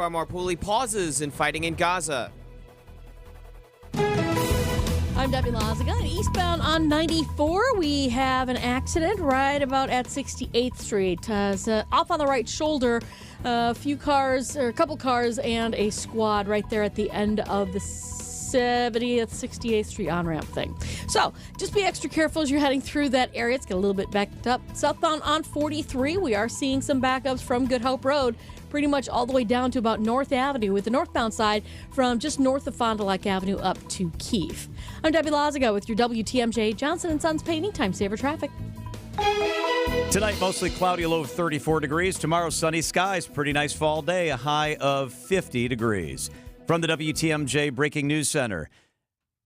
Marpuli pauses in fighting in Gaza. I'm Debbie Lazaga. Eastbound on 94, we have an accident right about at 68th Street. Off on the right shoulder, a couple cars, and a squad right there at the end of the 68th Street on-ramp thing. So just be extra careful as you're heading through that area. It's got a little bit backed up. Southbound on 43, we are seeing some backups from Good Hope Road, pretty much all the way down to about North Avenue, with the northbound side from just north of Fond du Lac Avenue up to Keefe. I'm Debbie Lazaga with your WTMJ Johnson & Sons Painting Time Saver Traffic. Tonight, mostly cloudy, a low of 34 degrees. Tomorrow, sunny skies, pretty nice fall day, a high of 50 degrees. From the WTMJ Breaking News Center,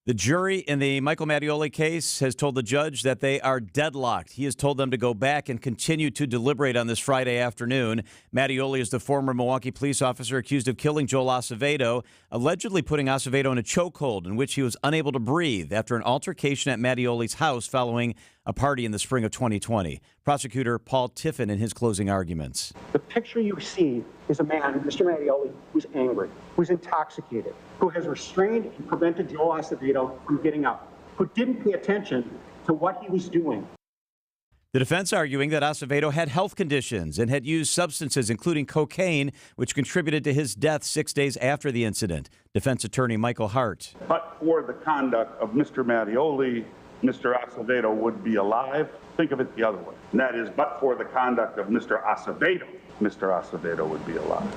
the jury in the Michael Mattioli case has told the judge that they are deadlocked. He has told them to go back and continue to deliberate on this Friday afternoon. Mattioli is the former Milwaukee police officer accused of killing Joel Acevedo, allegedly putting Acevedo in a chokehold in which he was unable to breathe after an altercation at Mattioli's house following a party in the spring of 2020. Prosecutor Paul Tiffin in his closing arguments. The picture you see is a man, Mr. Mattioli, who's angry, who's intoxicated, who has restrained and prevented Joel Acevedo from getting up, who didn't pay attention to what he was doing. The defense arguing that Acevedo had health conditions and had used substances, including cocaine, which contributed to his death 6 days after the incident. Defense attorney Michael Hart. But for the conduct of Mr. Mattioli, Mr. Acevedo would be alive. Think of it the other way. And that is, but for the conduct of Mr. Acevedo, Mr. Acevedo would be alive.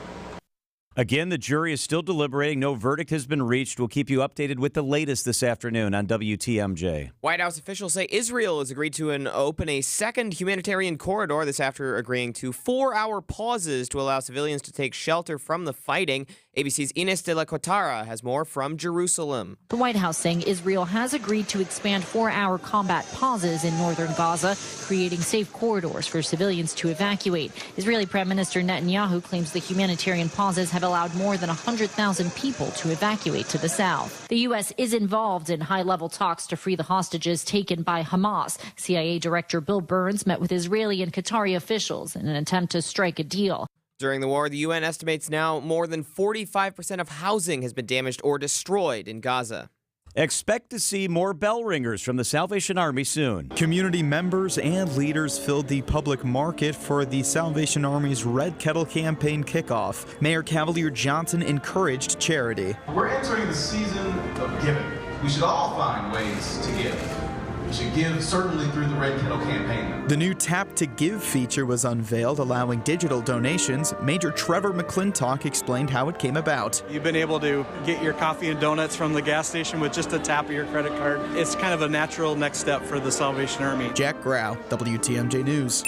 Again, the jury is still deliberating. No verdict has been reached. We'll keep you updated with the latest this afternoon on WTMJ. White House officials say Israel has agreed to open a second humanitarian corridor this after agreeing to 4-hour pauses to allow civilians to take shelter from the fighting. ABC's Ines de la Cotara has more from Jerusalem. The White House saying Israel has agreed to expand 4-hour combat pauses in northern Gaza, creating safe corridors for civilians to evacuate. Israeli Prime Minister Netanyahu claims the humanitarian pauses have allowed more than 100,000 people to evacuate to the south. The U.S. is involved in high-level talks to free the hostages taken by Hamas. CIA Director Bill Burns met with Israeli and Qatari officials in an attempt to strike a deal. During the war, the UN estimates now more than 45% of housing has been damaged or destroyed in Gaza. Expect to see more bell ringers from the Salvation Army soon. Community members and leaders filled the public market for the Salvation Army's Red Kettle campaign kickoff. Mayor Cavalier Johnson encouraged charity. We're entering the season of giving. We should all find ways to give. We should give, certainly through the Red Kettle campaign. The new Tap to Give feature was unveiled, allowing digital donations. Major Trevor McClintock explained how it came about. You've been able to get your coffee and donuts from the gas station with just a tap of your credit card. It's kind of a natural next step for the Salvation Army. Jack Grau, WTMJ News.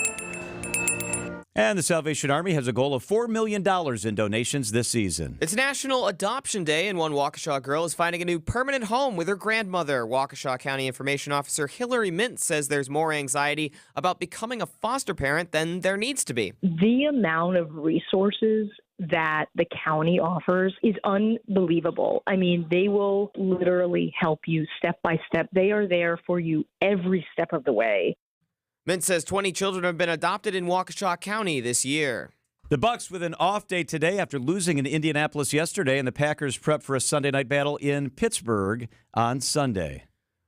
And the Salvation Army has a goal of $4 million in donations this season. It's National Adoption Day, and one Waukesha girl is finding a new permanent home with her grandmother. Waukesha County Information Officer Hillary Mintz says there's more anxiety about becoming a foster parent than there needs to be. The amount of resources that the county offers is unbelievable. I mean, they will literally help you step by step. They are there for you every step of the way. Mintz says 20 children have been adopted in Waukesha County this year. The Bucs with an off day today after losing in Indianapolis yesterday, and the Packers prep for a Sunday night battle in Pittsburgh on Sunday.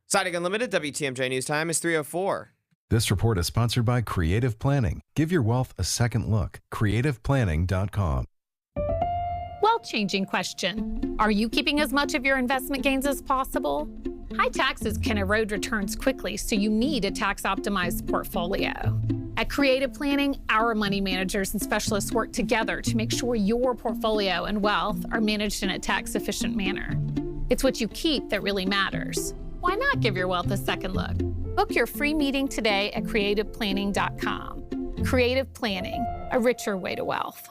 Siding Unlimited, WTMJ News Time is 3:04. This report is sponsored by Creative Planning. Give your wealth a second look. CreativePlanning.com. Changing question. Are you keeping as much of your investment gains as possible? High taxes can erode returns quickly, so you need a tax-optimized portfolio. At Creative Planning, our money managers and specialists work together to make sure your portfolio and wealth are managed in a tax-efficient manner. It's what you keep that really matters. Why not give your wealth a second look? Book your free meeting today at creativeplanning.com. Creative Planning, a richer way to wealth.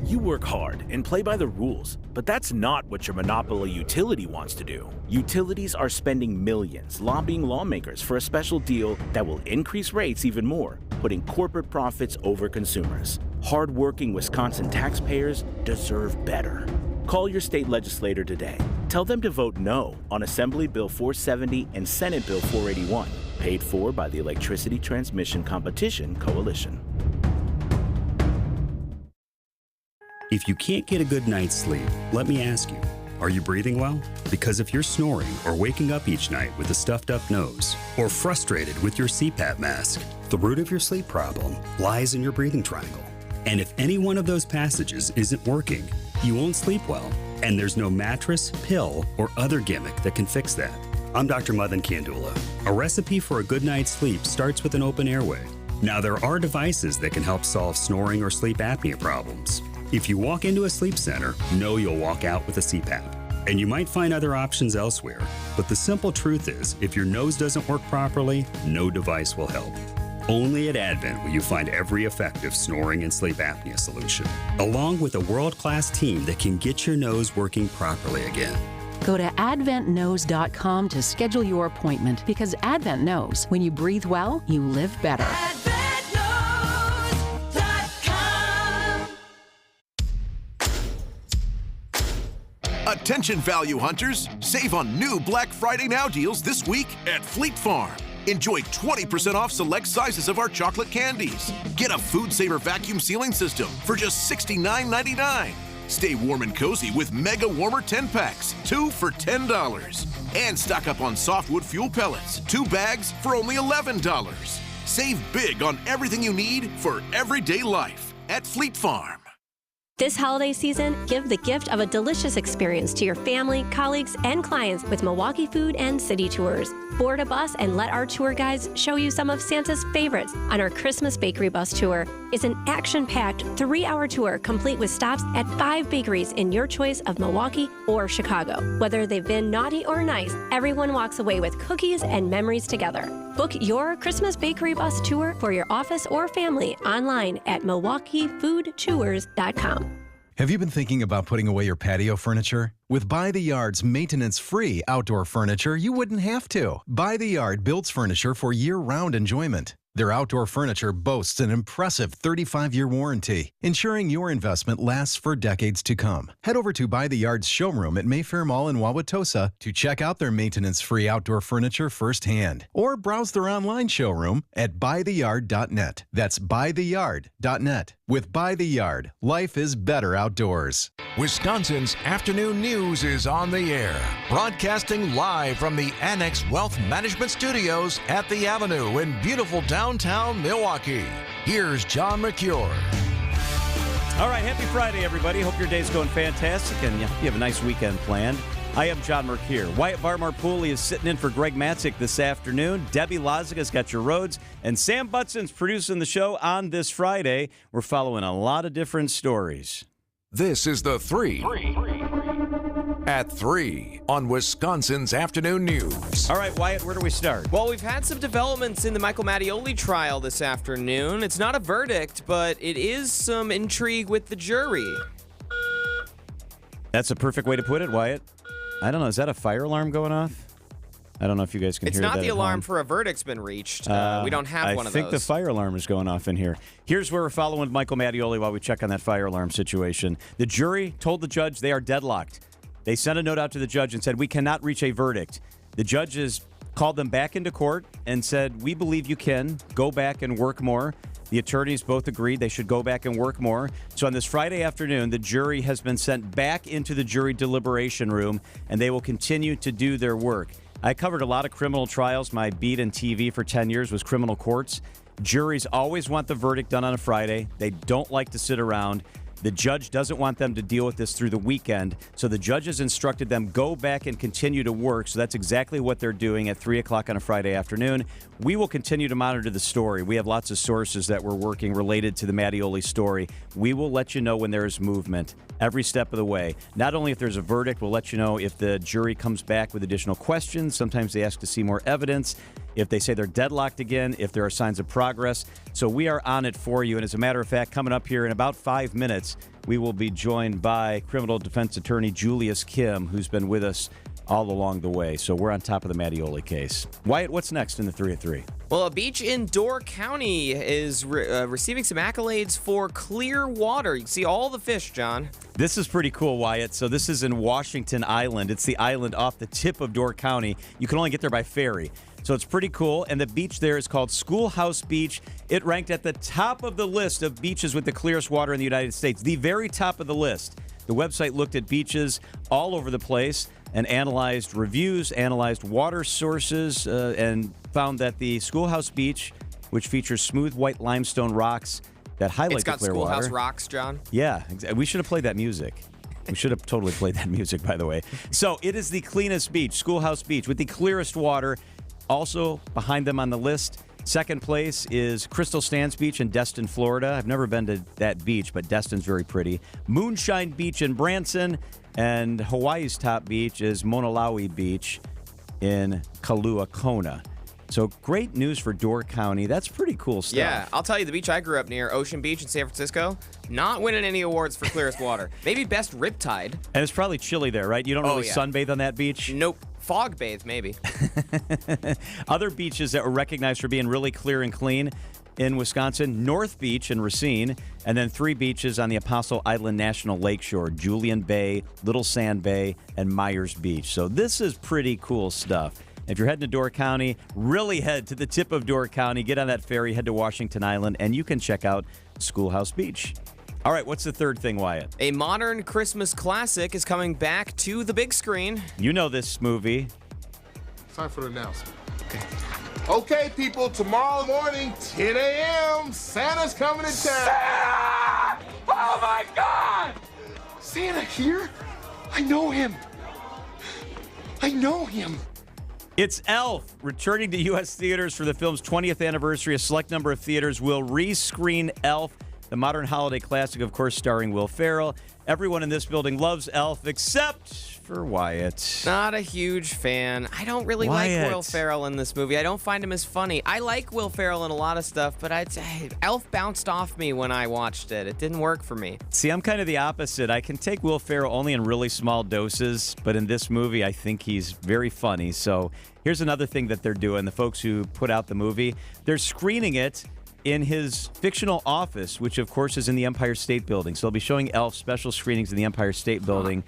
You work hard and play by the rules, but that's not what your monopoly utility wants to do. Utilities are spending millions lobbying lawmakers for a special deal that will increase rates even more, putting corporate profits over consumers. Hard-working Wisconsin taxpayers deserve better. Call your state legislator today. Tell them to vote no on Assembly Bill 470 and Senate Bill 481, paid for by the Electricity Transmission Competition Coalition. If you can't get a good night's sleep, let me ask you, are you breathing well? Because if you're snoring or waking up each night with a stuffed up nose, or frustrated with your CPAP mask, the root of your sleep problem lies in your breathing triangle. And if any one of those passages isn't working, you won't sleep well, and there's no mattress, pill, or other gimmick that can fix that. I'm Dr. Madan Kandula. A recipe for a good night's sleep starts with an open airway. Now, there are devices that can help solve snoring or sleep apnea problems. If you walk into a sleep center, know you'll walk out with a CPAP. And you might find other options elsewhere, but the simple truth is, if your nose doesn't work properly, no device will help. Only at Advent will you find every effective snoring and sleep apnea solution, along with a world-class team that can get your nose working properly again. Go to adventknows.com to schedule your appointment, because Advent knows when you breathe well, you live better. Attention value hunters, save on new Black Friday Now deals this week at Fleet Farm. Enjoy 20% off select sizes of our chocolate candies. Get a Food Saver vacuum sealing system for just $69.99. Stay warm and cozy with Mega Warmer 10-packs, 2 for $10. And stock up on softwood fuel pellets, 2 bags for only $11. Save big on everything you need for everyday life at Fleet Farm. This holiday season, give the gift of a delicious experience to your family, colleagues, and clients with Milwaukee Food and City Tours. Board a bus and let our tour guides show you some of Santa's favorites on our Christmas Bakery Bus Tour. It's an action-packed 3-hour tour complete with stops at 5 bakeries in your choice of Milwaukee or Chicago. Whether they've been naughty or nice, everyone walks away with cookies and memories together. Book your Christmas Bakery Bus Tour for your office or family online at MilwaukeeFoodTours.com. Have you been thinking about putting away your patio furniture? With By the Yard's maintenance-free outdoor furniture, you wouldn't have to. By the Yard builds furniture for year-round enjoyment. Their outdoor furniture boasts an impressive 35-year warranty, ensuring your investment lasts for decades to come. Head over to By the Yard's showroom at Mayfair Mall in Wauwatosa to check out their maintenance-free outdoor furniture firsthand. Or browse their online showroom at buytheyard.net. That's buytheyard.net. With By the Yard, life is better outdoors. Wisconsin's afternoon news is on the air, broadcasting live from the Annex Wealth Management Studios at the Avenue in beautiful downtown Milwaukee. Here's John McCure. All right, happy Friday, everybody. Hope your day's going fantastic and you have a nice weekend planned. I am John Mercure. Wyatt Barmarpooli is sitting in for Greg Matzik this afternoon. Debbie Lozica's got your roads. And Sam Butson's producing the show on this Friday. We're following a lot of different stories. This is the 3 at 3 on Wisconsin's Afternoon News. All right, Wyatt, where do we start? Well, we've had some developments in the Michael Mattioli trial this afternoon. It's not a verdict, but it is some intrigue with the jury. That's a perfect way to put it, Wyatt. I don't know. Is that a fire alarm going off? I don't know if you guys can hear that. It's not the at alarm home. for a verdict's been reached. We don't have one of those. I think the fire alarm is going off in here. Here's where we're following Michael Mattioli while we check on that fire alarm situation. The jury told the judge they are deadlocked. They sent a note out to the judge and said, we cannot reach a verdict. The judges called them back into court and said, we believe you can go back and work more. The attorneys both agreed they should go back and work more. So on this Friday afternoon, the jury has been sent back into the jury deliberation room, and they will continue to do their work. I covered a lot of criminal trials. My beat in TV for 10 years was criminal courts. Juries always want the verdict done on a Friday. They don't like to sit around. The judge doesn't want them to deal with this through the weekend, so the judge has instructed them go back and continue to work. So that's exactly what they're doing at 3 o'clock on a Friday afternoon. We will continue to monitor the story. We have lots of sources that we're working related to the Mattioli story. We will let you know when there is movement every step of the way. Not only if there's a verdict, we'll let you know if the jury comes back with additional questions. Sometimes they ask to see more evidence. If they say they're deadlocked again, if there are signs of progress. So we are on it for you. And as a matter of fact, coming up here in about 5 minutes, we will be joined by criminal defense attorney Julius Kim, who's been with us all along the way. So we're on top of the Mattioli case. Wyatt, what's next in the 3 at 3? Well, a beach in Door County is receiving some accolades for clear water. You can see all the fish, John. This is pretty cool, Wyatt. So this is in Washington Island. It's the island off the tip of Door County. You can only get there by ferry. So it's pretty cool. And the beach there is called Schoolhouse Beach. It ranked at the top of the list of beaches with the clearest water in the United States. The very top of the list. The website looked at beaches all over the place and analyzed reviews, analyzed water sources, and found that the Schoolhouse Beach, which features smooth white limestone rocks that highlight It's got the clear Schoolhouse water. Rocks, John. Yeah, we should have played that music. We should have totally played that music, by the way. So it is the cleanest beach, Schoolhouse Beach, with the clearest water. Also behind them on the list, second place is Crystal Sands Beach in Destin, Florida. I've never been to that beach, but Destin's very pretty. Moonshine Beach in Branson. And Hawaii's top beach is Monolaui Beach in Kailua Kona. So great news for Door County. That's pretty cool stuff. Yeah, I'll tell you, the beach I grew up near, Ocean Beach in San Francisco, not winning any awards for clearest water. Maybe best riptide. And it's probably chilly there, right? You don't really sunbathe on that beach? Nope. Fog bathe, maybe. Other beaches that were recognized for being really clear and clean in Wisconsin, North Beach in Racine, and then 3 beaches on the Apostle Island National Lakeshore, Julian Bay, Little Sand Bay, and Myers Beach. So this is pretty cool stuff. If you're heading to Door County, really head to the tip of Door County, get on that ferry, head to Washington Island, and you can check out Schoolhouse Beach. All right, what's the third thing, Wyatt? A modern Christmas classic is coming back to the big screen. You know this movie. Time for the announcement. Okay, people, tomorrow morning, 10 a.m., Santa's coming to town. Santa! Oh, my God! Santa here? I know him. It's Elf, returning to U.S. theaters for the film's 20th anniversary. A select number of theaters will rescreen Elf, the modern holiday classic, of course, starring Will Ferrell. Everyone in this building loves Elf, except for Wyatt. Not a huge fan. I don't really like Will Ferrell in this movie. I don't find him as funny. I like Will Ferrell in a lot of stuff, but I'd say Elf bounced off me when I watched it. It didn't work for me. See, I'm kind of the opposite. I can take Will Ferrell only in really small doses, but in this movie, I think he's very funny. So here's another thing that they're doing. The folks who put out the movie, they're screening it in his fictional office, which, of course, is in the Empire State Building. So they'll be showing Elf special screenings in the Empire State Building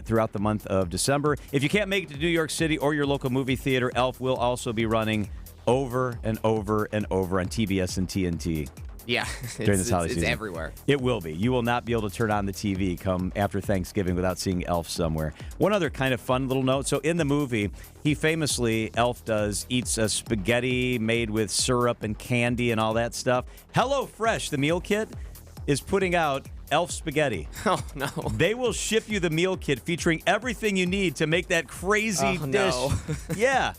throughout the month of December. If you can't make it to New York City or your local movie theater, Elf will also be running over and over and over on TBS and TNT. Yeah, during this holiday season. It's everywhere. It will be. You will not be able to turn on the TV come after Thanksgiving without seeing Elf somewhere. One other kind of fun little note. So in the movie, he famously, Elf eats a spaghetti made with syrup and candy and all that stuff. HelloFresh, the meal kit, is putting out Elf spaghetti. Oh, no. They will ship you the meal kit featuring everything you need to make that crazy dish. No. Yeah.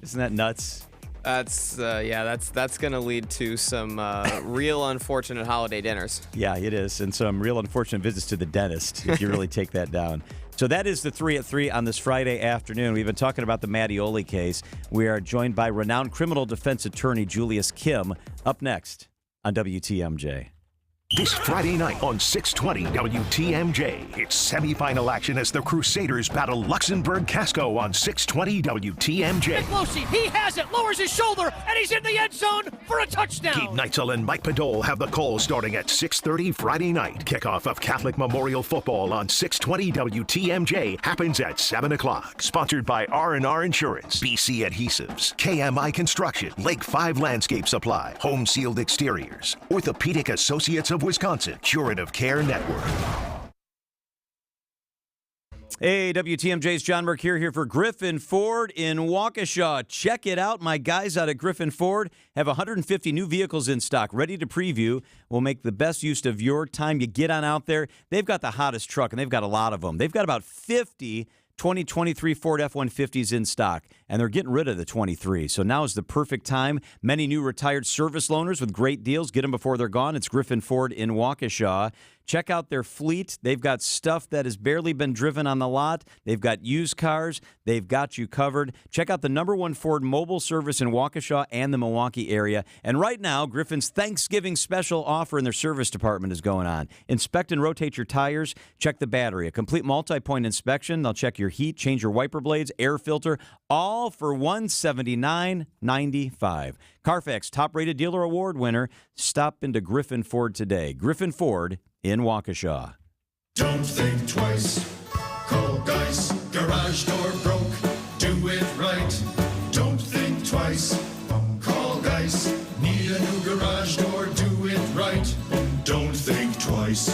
Isn't that nuts? That's going to lead to some real unfortunate holiday dinners. Yeah, it is. And some real unfortunate visits to the dentist if you really take that down. So that is the 3 at 3 on this Friday afternoon. We've been talking about the Mattioli case. We are joined by renowned criminal defense attorney Julius Kim up next on WTMJ. This Friday night on 620 WTMJ, it's semifinal action as the Crusaders battle Luxembourg Casco on 620 WTMJ. Pelosi, he has it, lowers his shoulder, and he's in the end zone for a touchdown. Keith Neitzel and Mike Padole have the call starting at 6:30 Friday night. Kickoff of Catholic Memorial Football on 620 WTMJ happens at 7 o'clock. Sponsored by R&R Insurance, BC Adhesives, KMI Construction, Lake 5 Landscape Supply, Home Sealed Exteriors, Orthopedic Associates of Wisconsin, Curative Care Network. Hey, WTMJ's John Mercure here for Griffin Ford in Waukesha. Check it out. My guys out at Griffin Ford have 150 new vehicles in stock, ready to preview. We'll make the best use of your time. You get on out there. They've got the hottest truck, and they've got a lot of them. They've got about 50 2023 Ford F-150s in stock, and they're getting rid of the 23. So now is the perfect time. Many new retired service loaners with great deals. Get them before they're gone. It's Griffin Ford in Waukesha. Check out their fleet. They've got stuff that has barely been driven on the lot. They've got used cars. They've got you covered. Check out the #1 Ford mobile service in Waukesha and the Milwaukee area. And right now, Griffin's Thanksgiving special offer in their service department is going on. Inspect and rotate your tires. Check the battery. A complete multi-point inspection. They'll check your heat, change your wiper blades, air filter, all for $179.95. Carfax top-rated dealer award winner. Stop into Griffin Ford today. Griffin Ford in Waukesha. Don't think twice. Call Geis. Garage door broke. Do it right. Don't think twice. Call Geis. Need a new garage door. Do it right. Don't think twice.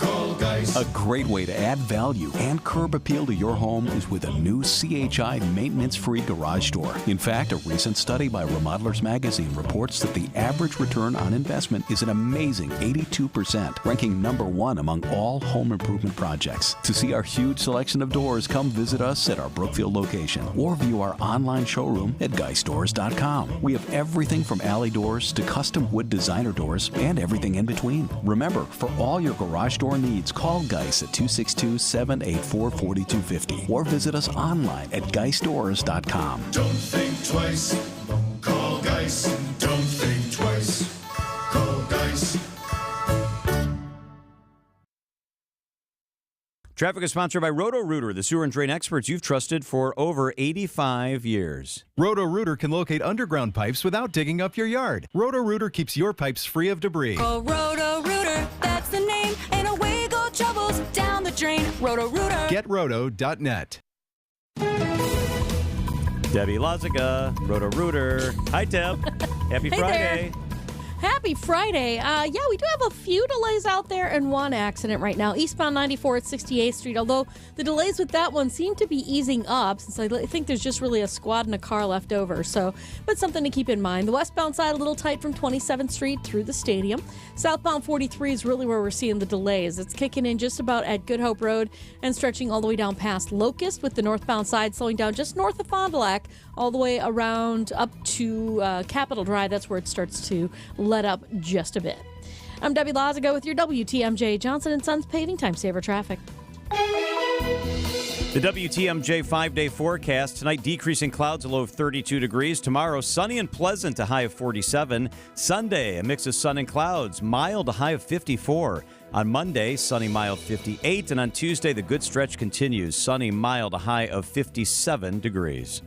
Call Geis. A great way to add value and curb appeal to your home is with a new CHI maintenance-free garage door. In fact, a recent study by Remodelers Magazine reports that the average return on investment is an amazing 82%, ranking #1 among all home improvement projects. To see our huge selection of doors, come visit us at our Brookfield location or view our online showroom at geistdoors.com. We have everything from alley doors to custom wood designer doors and everything in between. Remember, for all your garage door needs, call Geis at 262-784-4250 or visit us online at geistdoors.com. Don't think twice. Call Geis. Don't think twice. Call Geis. Traffic is sponsored by Roto-Rooter, the sewer and drain experts you've trusted for over 85 years. Roto-Rooter can locate underground pipes without digging up your yard. Roto-Rooter keeps your pipes free of debris. Oh, Roto-Rooter, that's the name. And away go troubles down the drain. Roto-Rooter. GetRoto.net. Debbie Lazaga, Roto-Rooter. Hi, Deb. Happy Hey Friday. there. Happy Friday. We do have a few delays out there and one accident right now. Eastbound 94 at 68th Street, although the delays with that one seem to be easing up since I think there's just really a squad and a car left over. But something to keep in mind. The westbound side a little tight from 27th Street through the stadium. Southbound 43 is really where we're seeing the delays. It's kicking in just about at Good Hope Road and stretching all the way down past Locust, with the northbound side slowing down just north of Fond du Lac all the way around up to Capitol Drive. That's where it starts to let up just a bit. I'm Debbie Lazago with your WTMJ Johnson & Sons Paving Time Saver Traffic. The WTMJ 5-day forecast. Tonight, decreasing clouds, a low of 32 degrees. Tomorrow, sunny and pleasant, a high of 47. Sunday, a mix of sun and clouds, mild, a high of 54. On Monday, sunny, mild, 58. And on Tuesday, the good stretch continues. Sunny, mild, a high of 57 degrees.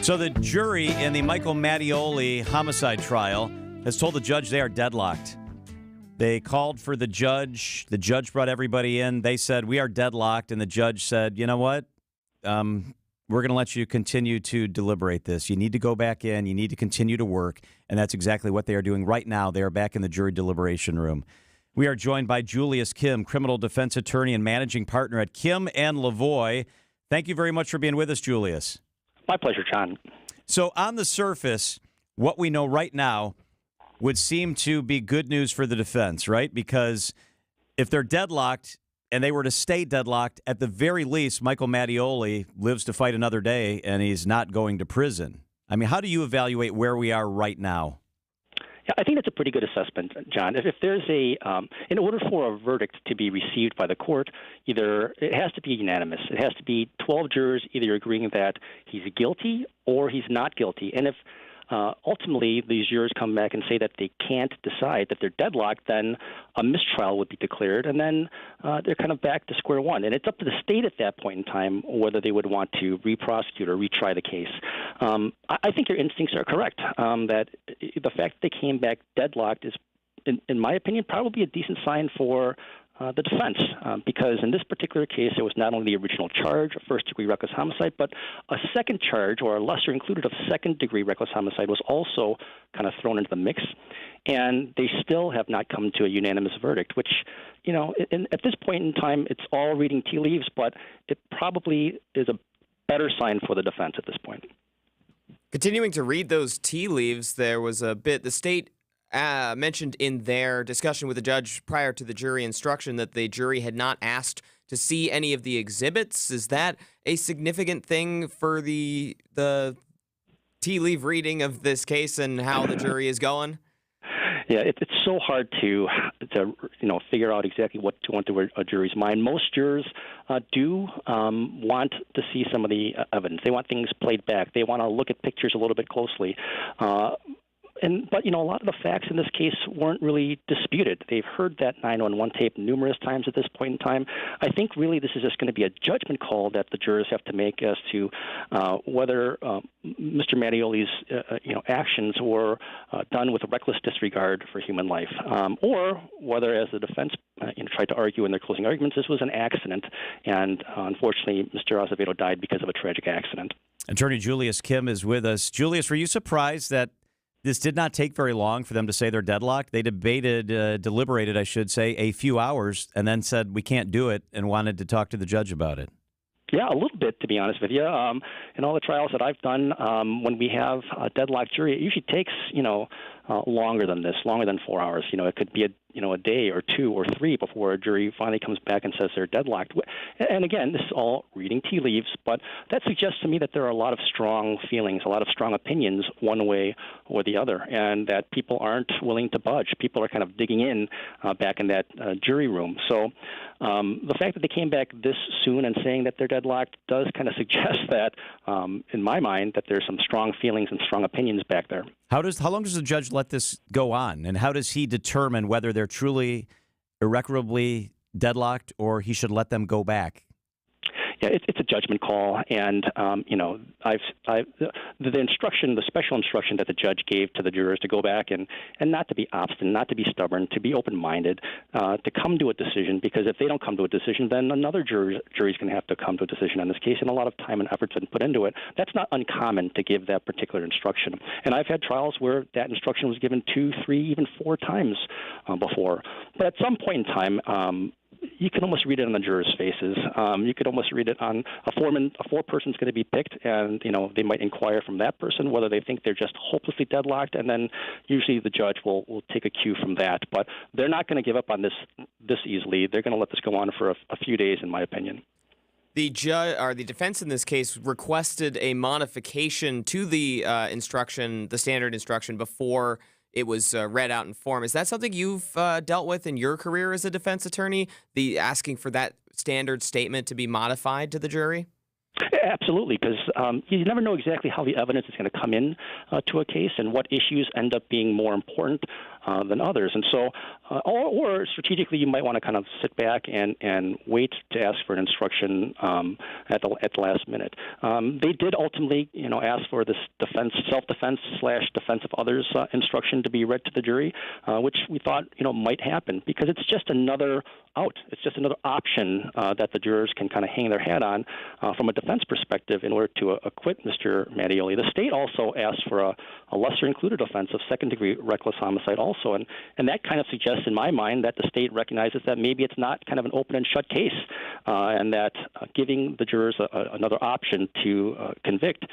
So the jury in the Michael Mattioli homicide trial has told the judge they are deadlocked. They called for the judge. The judge brought everybody in. They said, we are deadlocked. And the judge said, you know what? We're going to let you continue to deliberate this. You need to go back in. You need to continue to work. And that's exactly what they are doing right now. They are back in the jury deliberation room. We are joined by Julius Kim, criminal defense attorney and managing partner at Kim and Lavoie. Thank you very much for being with us, Julius. My pleasure, John. So on the surface, what we know right now would seem to be good news for the defense, right? Because if they're deadlocked and they were to stay deadlocked, at the very least, Michael Mattioli lives to fight another day and he's not going to prison. I mean, how do you evaluate where we are right now? Yeah, I think that's a pretty good assessment, John. If there's in order for a verdict to be received by the court, either it has to be unanimous. It has to be 12 jurors either agreeing that he's guilty or he's not guilty. And if ultimately these jurors come back and say that they can't decide, that they're deadlocked, then a mistrial would be declared, and then they're kind of back to square one. And it's up to the state at that point in time whether they would want to re-prosecute or retry the case. I think your instincts are correct, that the fact that they came back deadlocked is, in my opinion, probably a decent sign for the defense, because in this particular case, it was not only the original charge of first-degree reckless homicide, but a second charge, or a lesser included of second-degree reckless homicide, was also kind of thrown into the mix. And they still have not come to a unanimous verdict, which, at this point in time, it's all reading tea leaves, but it probably is a better sign for the defense at this point. Continuing to read those tea leaves, there was a bit, the state mentioned in their discussion with the judge prior to the jury instruction that the jury had not asked to see any of the exhibits. Is that a significant thing for the tea leaf reading of this case and how the jury is going? Yeah, it's so hard to figure out exactly what to want to a jury's mind. Most jurors do want to see some of the evidence. They want things played back. They want to look at pictures a little bit closely. But a lot of the facts in this case weren't really disputed. They've heard that 911 tape numerous times at this point in time. I think really this is just going to be a judgment call that the jurors have to make as to whether Mr. Mattioli's actions were done with a reckless disregard for human life, or whether, as the defense tried to argue in their closing arguments, this was an accident, and unfortunately, Mr. Azevedo died because of a tragic accident. Attorney Julius Kim is with us. Julius, were you surprised that this did not take very long for them to say they're deadlocked? They deliberated, I should say, a few hours, and then said, we can't do it, and wanted to talk to the judge about it. Yeah, a little bit, to be honest with you. In all the trials that I've done, when we have a deadlocked jury, it usually takes, longer than this, longer than 4 hours. It could be a day or 2 or 3 before a jury finally comes back and says they're deadlocked. And again, this is all reading tea leaves, but that suggests to me that there are a lot of strong feelings, a lot of strong opinions one way or the other, and that people aren't willing to budge. People are kind of digging in back in that jury room. So the fact that they came back this soon and saying that they're deadlocked does kind of suggest that, in my mind, that there's some strong feelings and strong opinions back there. How long does the judge let this go on, and how does he determine whether they're truly irrecoverably deadlocked or he should let them go back? Yeah, it's a judgment call, and the instruction, the special instruction that the judge gave to the jurors to go back and not to be obstinate, not to be stubborn, to be open-minded, to come to a decision. Because if they don't come to a decision, then another jury's going to have to come to a decision on this case, and a lot of time and effort's been put into it. That's not uncommon to give that particular instruction, and I've had trials where that instruction was given 2, 3, even 4 times before. But at some point in time, you can almost read it on the jurors' faces. You could almost read it on a foreman. A foreperson's going to be picked, and they might inquire from that person whether they think they're just hopelessly deadlocked, and then usually the judge will take a cue from that. But they're not going to give up on this easily. They're going to let this go on for a few days, in my opinion. The defense in this case requested a modification to the instruction, the standard instruction, before it was read out in form. Is that something you've dealt with in your career as a defense attorney, the asking for that standard statement to be modified to the jury? Absolutely, because you never know exactly how the evidence is going to come in to a case and what issues end up being more important than others. And so, or strategically, you might want to kind of sit back and wait to ask for an instruction at the last minute. They did ultimately, ask for this self-defense / defense of others instruction to be read to the jury, which we thought, might happen because it's just another out. It's just another option that the jurors can kind of hang their hat on from a defense perspective in order to acquit Mr. Mattioli. The state also asked for a lesser included offense of second-degree reckless homicide also, and that kind of suggests in my mind that the state recognizes that maybe it's not kind of an open and shut case, and that giving the jurors another option to convict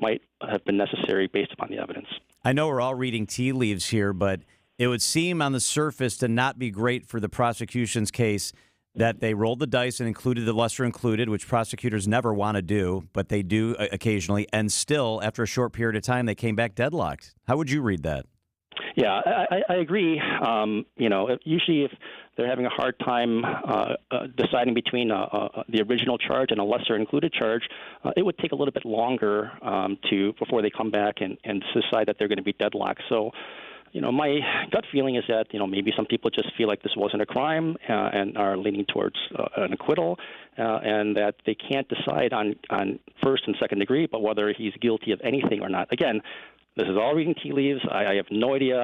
might have been necessary based upon the evidence. I know we're all reading tea leaves here, but it would seem on the surface to not be great for the prosecution's case that they rolled the dice and included the lesser included, which prosecutors never want to do, but they do occasionally, and still, after a short period of time, they came back deadlocked. How would you read that? Yeah, I agree. Usually if they're having a hard time deciding between the original charge and a lesser included charge, it would take a little bit longer before they come back and decide that they're going to be deadlocked. So, my gut feeling is that, maybe some people just feel like this wasn't a crime and are leaning towards an acquittal, and that they can't decide on first and second degree, but whether he's guilty of anything or not. Again, this is all reading tea leaves. I have no idea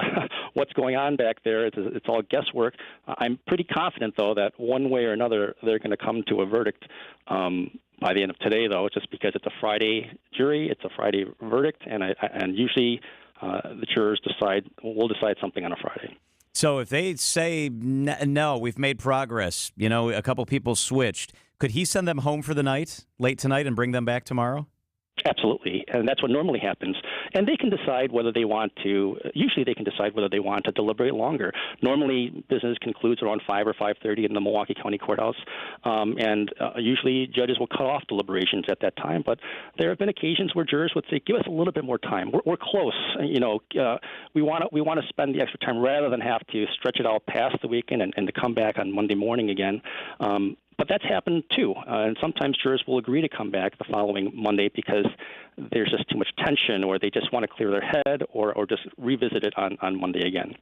what's going on back there. It's all guesswork. I'm pretty confident, though, that one way or another they're going to come to a verdict by the end of today, though, just because it's a Friday jury, it's a Friday verdict, and usually the jurors will decide something on a Friday. So if they say, no, we've made progress, a couple people switched, could he send them home for the night, late tonight, and bring them back tomorrow? Absolutely, and that's what normally happens. And they can decide whether they want to. Usually, they can decide whether they want to deliberate longer. Normally, business concludes around 5 or 5:30 in the Milwaukee County Courthouse, and usually judges will cut off deliberations at that time. But there have been occasions where jurors would say, "Give us a little bit more time. We're close. We want to spend the extra time rather than have to stretch it out past the weekend and to come back on Monday morning again." But that's happened too, and sometimes jurors will agree to come back the following Monday because there's just too much tension, or they just want to clear their head, or just revisit it on Monday again.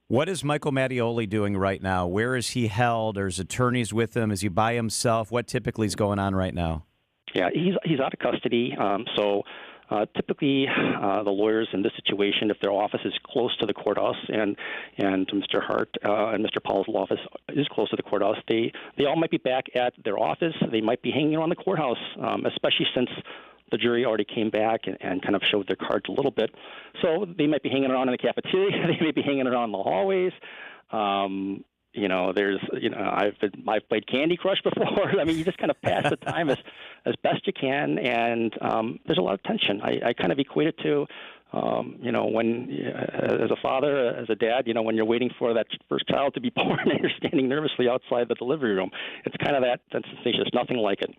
What is Michael Mattioli doing right now? Where is he held? Are his attorneys with him? Is he by himself? What typically is going on right now? Yeah, he's out of custody, so typically the lawyers in this situation, if their office is close to the courthouse and Mr. Hart and Mr. Powell's office is close to the courthouse, they all might be back at their office. They might be hanging around the courthouse, especially since the jury already came back and kind of showed their cards a little bit. So they might be hanging around in the cafeteria. They may be hanging around in the hallways. I've played Candy Crush before. I mean, you just kind of pass the time as best you can, and there's a lot of tension. I kind of equate it to, when as a father, as a dad, when you're waiting for that first child to be born and you're standing nervously outside the delivery room. It's kind of that sensation. It's nothing like it.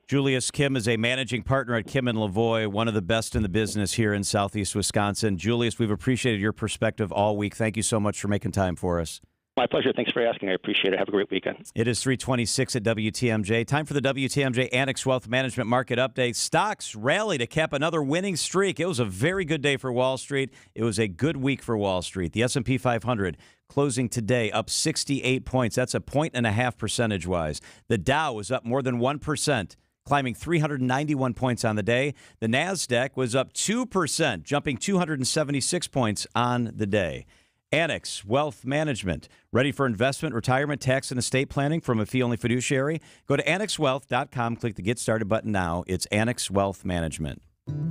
Julius Kim is a managing partner at Kim & Lavoie, one of the best in the business here in Southeast Wisconsin. Julius, we've appreciated your perspective all week. Thank you so much for making time for us. My pleasure. Thanks for asking. I appreciate it. Have a great weekend. It is 3:26 at WTMJ. Time for the WTMJ Annex Wealth Management Market Update. Stocks rally to cap another winning streak. It was a very good day for Wall Street. It was a good week for Wall Street. The S&P 500 closing today up 68 points. That's 1.5 percentage-wise. The Dow was up more than 1%. Climbing 391 points on the day. The NASDAQ was up 2%, jumping 276 points on the day. Annex Wealth Management. Ready for investment, retirement, tax, and estate planning from a fee-only fiduciary? Go to annexwealth.com. Click the Get Started button now. It's Annex Wealth Management.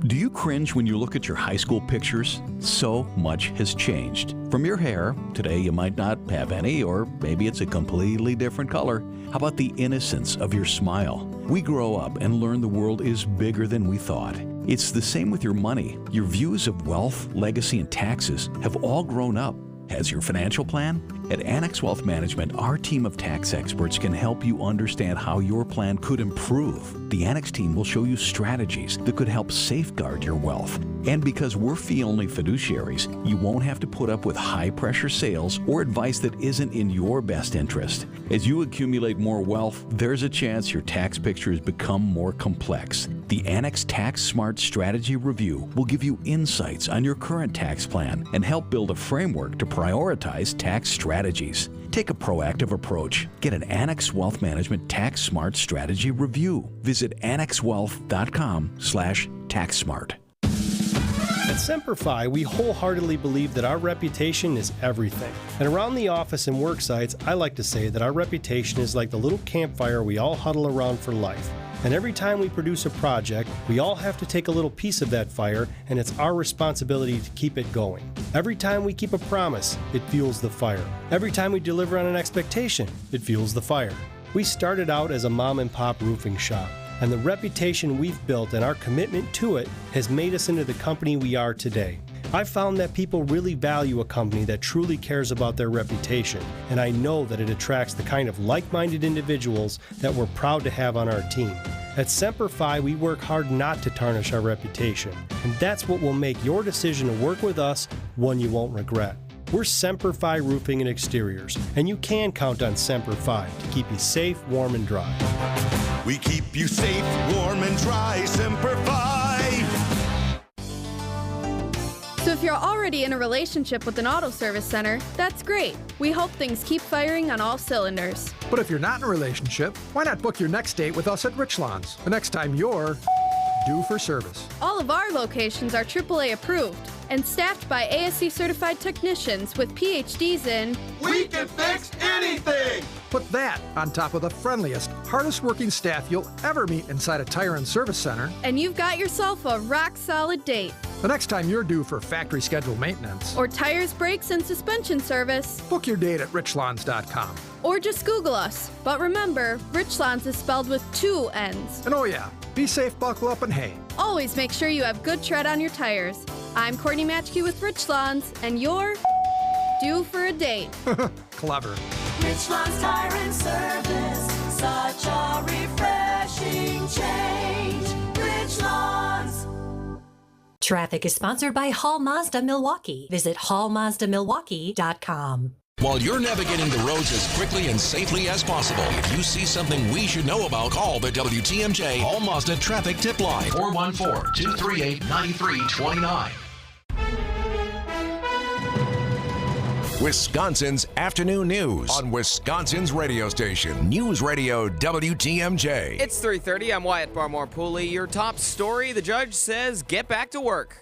Do you cringe when you look at your high school pictures? So much has changed. From your hair, today you might not have any, or maybe it's a completely different color. How about the innocence of your smile? We grow up and learn the world is bigger than we thought. It's the same with your money. Your views of wealth, legacy, and taxes have all grown up. Has your financial plan? At Annex Wealth Management, our team of tax experts can help you understand how your plan could improve. The Annex team will show you strategies that could help safeguard your wealth. And because we're fee-only fiduciaries, you won't have to put up with high-pressure sales or advice that isn't in your best interest. As you accumulate more wealth, there's a chance your tax pictures become more complex. The Annex Tax Smart Strategy Review will give you insights on your current tax plan and help build a framework to prioritize tax strategies. Take a proactive approach. Get an Annex Wealth Management Tax Smart Strategy Review. Visit annexwealth.com/taxsmart. At Semperfi, we wholeheartedly believe that our reputation is everything. And around the office and work sites, I like to say that our reputation is like the little campfire we all huddle around for life. And every time we produce a project, we all have to take a little piece of that fire, and it's our responsibility to keep it going. Every time we keep a promise, it fuels the fire. Every time we deliver on an expectation, it fuels the fire. We started out as a mom and pop roofing shop, and the reputation we've built and our commitment to it has made us into the company we are today. I've found that people really value a company that truly cares about their reputation, and I know that it attracts the kind of like-minded individuals that we're proud to have on our team. At Semperfi, we work hard not to tarnish our reputation, and that's what will make your decision to work with us one you won't regret. We're Semperfi Roofing and Exteriors, and you can count on Semperfi to keep you safe, warm, and dry. We keep you safe, warm, and dry, Semperfi. So if you're already in a relationship with an auto service center, that's great. We hope things keep firing on all cylinders. But if you're not in a relationship, why not book your next date with us at Richlands the next time you're due for service? All of our locations are AAA approved and staffed by ASC certified technicians with PhDs in We can fix anything! Put that on top of the friendliest, hardest working staff you'll ever meet inside a tire and service center. And you've got yourself a rock-solid date. The next time you're due for factory scheduled maintenance or tires, brakes, and suspension service, book your date at richlands.com. Or just Google us. But remember, Richlands is spelled with 2 N's. And oh yeah, Be safe, buckle up, and hey. Always make sure you have good tread on your tires. I'm Courtney Matchkey with Rich Lawns, and you're due for a date. Clever. Rich Lawns Tire and Service, such a refreshing change. Rich Lawns. Traffic is sponsored by Hall Mazda Milwaukee. Visit hallmazdamilwaukee.com. While you're navigating the roads as quickly and safely as possible, if you see something we should know about, call the WTMJ Hall Mazda Traffic Tip Line, 414-238-9329. Wisconsin's afternoon news on Wisconsin's radio station, News Radio WTMJ. It's 3:30. I'm Wyatt Barmore Pooley. Your top story, the judge says get back to work.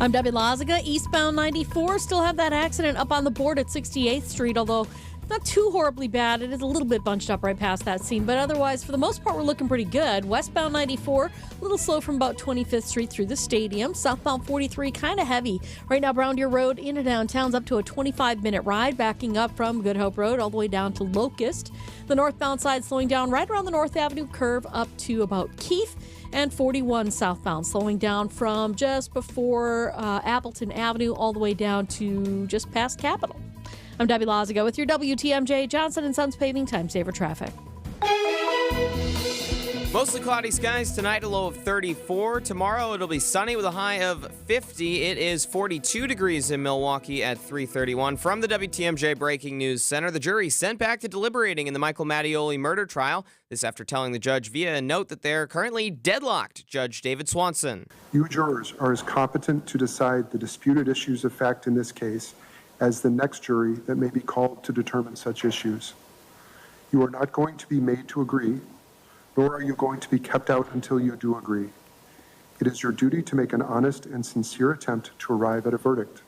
I'm Debbie Lazaga. Eastbound 94 still have that accident up on the board at 68th Street, although not too horribly bad. It is a little bit bunched up right past that scene, but otherwise, for the most part, we're looking pretty good. Westbound 94, a little slow from about 25th Street through the stadium. Southbound 43, kind of heavy. Right now, Brown Deer Road into downtown's up to a 25-minute ride, backing up from Good Hope Road all the way down to Locust. The northbound side slowing down right around the North Avenue curve up to about Keith. And 41 southbound, slowing down from just before Appleton Avenue all the way down to just past Capitol. I'm Debbie Lazaga with your WTMJ Johnson & Sons Paving Time Saver Traffic. Mostly cloudy skies tonight, a low of 34. Tomorrow it'll be sunny with a high of 50. It is 42 degrees in Milwaukee at 3:31. From the WTMJ Breaking News Center, the jury sent back to deliberating in the Michael Mattioli murder trial. This after telling the judge via a note that they're currently deadlocked. Judge David Swanson. You jurors are as competent to decide the disputed issues of fact in this case as the next jury that may be called to determine such issues. You are not going to be made to agree, nor are you going to be kept out until you do agree. It is your duty to make an honest and sincere attempt to arrive at a verdict.